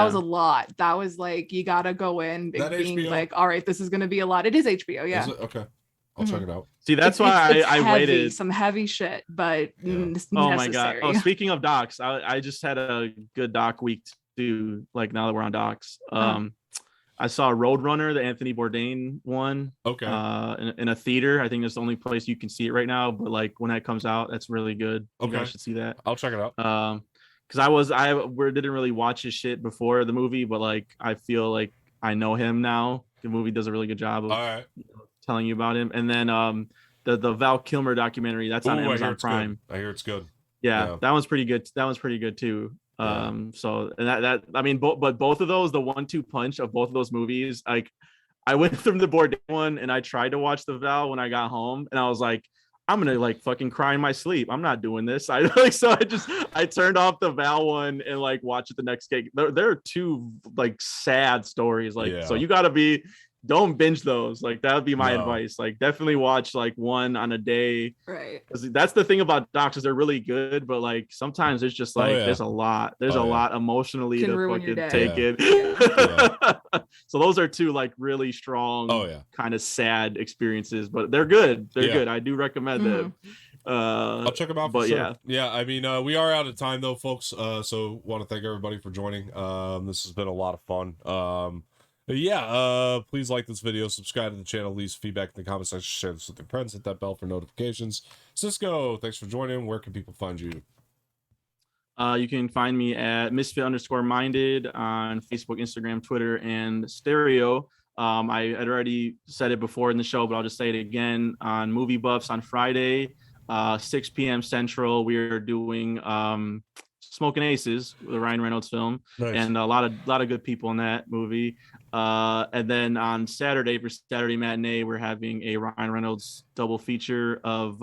was a lot. That was like, you gotta go in being HBO? like, all right, this is gonna be a lot. It is HBO, yeah. Is it? Okay, I'll check it out. See, that's why I waited. Some heavy shit, but it's oh necessary. My god! Oh, speaking of docs, I just had a good doc week too. Like now that we're on docs, I saw Roadrunner, the Anthony Bourdain one. Okay. In a theater. I think that's the only place you can see it right now. But like when that comes out, that's really good. Okay, you guys should see that. I'll check it out. Because we didn't really watch his shit before the movie, but like I feel like I know him now. The movie does a really good job of telling you about him. And then the Val Kilmer documentary that's on Amazon Prime. I hear it's good. Yeah, that one's pretty good. That one's pretty good too. So and that I mean, but both of those, the 1-2 punch of both of those movies, like I went through the Bourdain one and I tried to watch the Val when I got home, and I was like, I'm gonna like fucking cry in my sleep. I'm not doing this. I turned off the Val one and like watched it the next day. There are two like sad stories. Like so you gotta be don't binge those. Like that would be my advice. Like definitely watch like one on a day. Right. Because that's the thing about docs is they're really good, but like sometimes it's just like there's a lot. There's a lot emotionally Can to ruin fucking your day. take it. Yeah. So those are two like really strong, kind of sad experiences, but they're good. They're good. I do recommend them. I'll check them out for sure. Yeah. I mean, we are out of time though, folks. So want to thank everybody for joining. This has been a lot of fun. Please like this video, subscribe to the channel, leave feedback in the comment section, share this with your friends, hit that bell for notifications. Cisco, thanks for joining. Where can people find you? You can find me at misfit_minded on Facebook, Instagram, Twitter, and Stereo. I had already said it before in the show, but I'll just say it again. On Movie Buffs on Friday, 6 p.m. Central, we are doing Smoking Aces, the Ryan Reynolds film, and a lot of good people in that movie. And then on Saturday, for Saturday matinee, we're having a Ryan Reynolds double feature of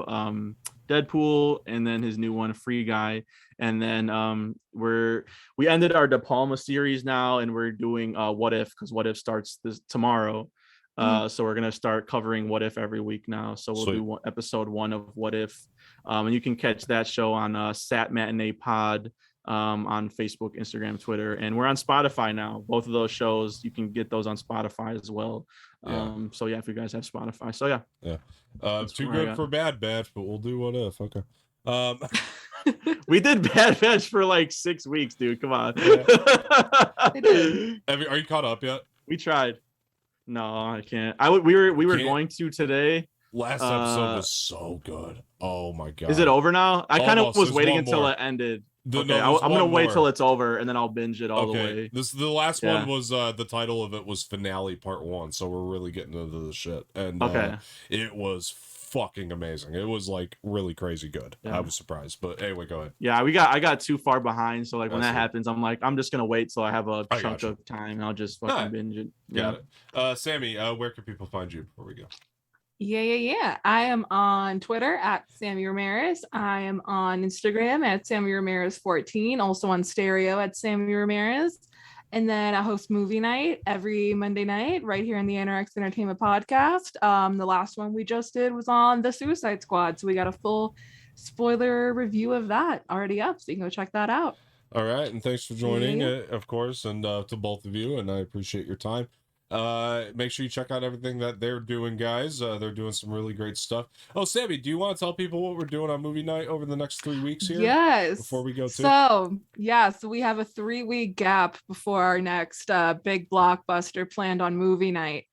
Deadpool and then his new one, Free Guy. And then we ended our De Palma series now, and we're doing What If, because What If starts tomorrow. So we're gonna start covering What If every week now. So we'll do episode 1 of What If, and you can catch that show on Sat Matinee Pod on Facebook, Instagram, Twitter, and we're on Spotify now. Both of those shows, you can get those on Spotify as well. So if you guys have Spotify, Too good for Bad Batch, but we'll do What If. Okay. We did Bad Batch for like 6 weeks, dude. Come on. Are you caught up yet? We tried. No, I can't. We were going to today. Last episode was so good. Oh my god. Is it over now? I kind of was There's waiting one until more. it ended. I'm No, gonna wait till it's over and then I'll binge it all the way. The last one was the title of it was Finale Part 1, so we're really getting into the shit. And it was fucking amazing. It was like really crazy good. I was surprised. But anyway, go ahead. Yeah, I got too far behind. So like when that happens, I'm like, I'm just gonna wait till I have a chunk of time and I'll just fucking binge it. Got it. Samee, where can people find you before we go? Yeah. I am on Twitter at Samee Ramirez. I am on Instagram at Samee Ramirez 14. Also on Stereo at Samee Ramirez. And then I host movie night every Monday night right here in the Anorak Entertainment Podcast. The last one we just did was on the Suicide Squad. So we got a full spoiler review of that already up. So you can go check that out. All right. And thanks for joining, of course, and to both of you. And I appreciate your time. Make sure you check out everything that they're doing, guys. They're doing some really great stuff. Oh, Samee, do you want to tell people what we're doing on movie night over the next 3 weeks here? Yes. Before we go to so we have a 3-week gap before our next big blockbuster planned on movie night.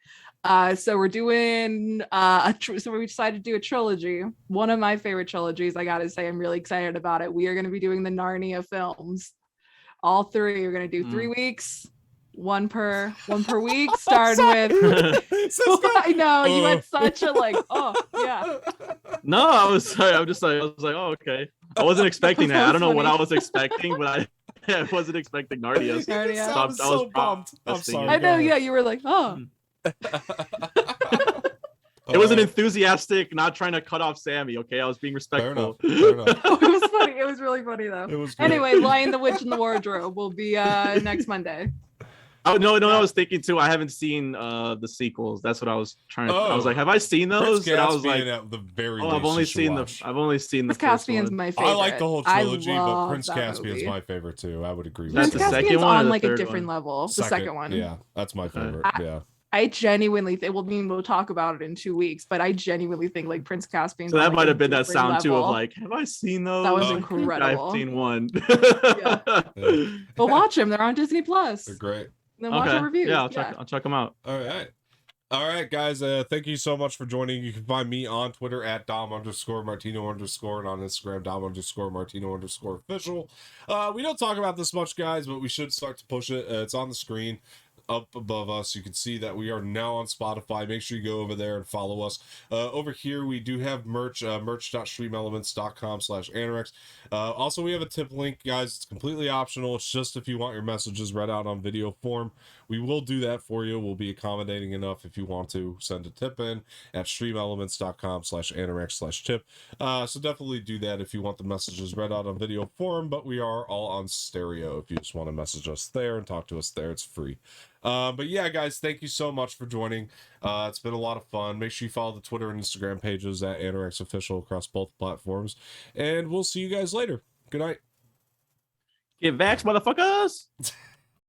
So we're doing so we decided to do a trilogy. One of my favorite trilogies. I gotta say, I'm really excited about it. We are going to be doing the Narnia films. All 3. We're going to do 3 weeks. One per week, starting with. I know you had such a No, I was like, oh, okay. I wasn't expecting that. I don't know what I was expecting, but I wasn't expecting Narnia. I was so bummed. I'm sorry. I know. Yeah, you were like, oh. It was an enthusiastic, not trying to cut off Samee. Okay, I was being respectful. Fair enough. It was funny. It was really funny though. It was great. Anyway, Lion, the Witch, and the Wardrobe will be next Monday. Oh no! I was thinking too. I haven't seen the sequels. That's what I was trying to. I was like, have I seen those? And I was like, at the very I've only seen the. I've only seen the. Prince Caspian's my favorite. I like the whole trilogy, but Prince Caspian's my favorite too. I would agree with Prince that. Caspian's on like a different level. The second one. Yeah, that's my favorite. I genuinely think we'll talk about it in 2 weeks, but I genuinely think like Prince Caspian. So that might have been that sound too of like, have I seen those? That was incredible. I've seen one. But watch them. They're on Disney Plus. They're great. Then watch our reviews. Yeah, I'll check them out. All right, guys. Thank you so much for joining. You can find me on Twitter at Dom_Martino_ and on Instagram Dom_Martino_ official. We don't talk about this much, guys, but we should start to push it. It's on the screen up above us. You can see that we are now on Spotify. Make sure you go over there and follow us. Over here we do have merch, merch.streamelements.com/Anorex. Also, we have a tip link, guys. It's completely optional. It's just if you want your messages read out on video form. we will do that for you. We'll be accommodating enough if you want to send a tip in at streamelements.com/anorak/tip. So definitely do that if you want the messages read out on video form, but we are all on stereo if you just want to message us there and talk to us there. It's free. But yeah, guys, thank you so much for joining. It's been a lot of fun. Make sure you follow the Twitter and Instagram pages at Anorak's Official across both platforms. And we'll see you guys later. Good night. Get vaxxed, motherfuckers!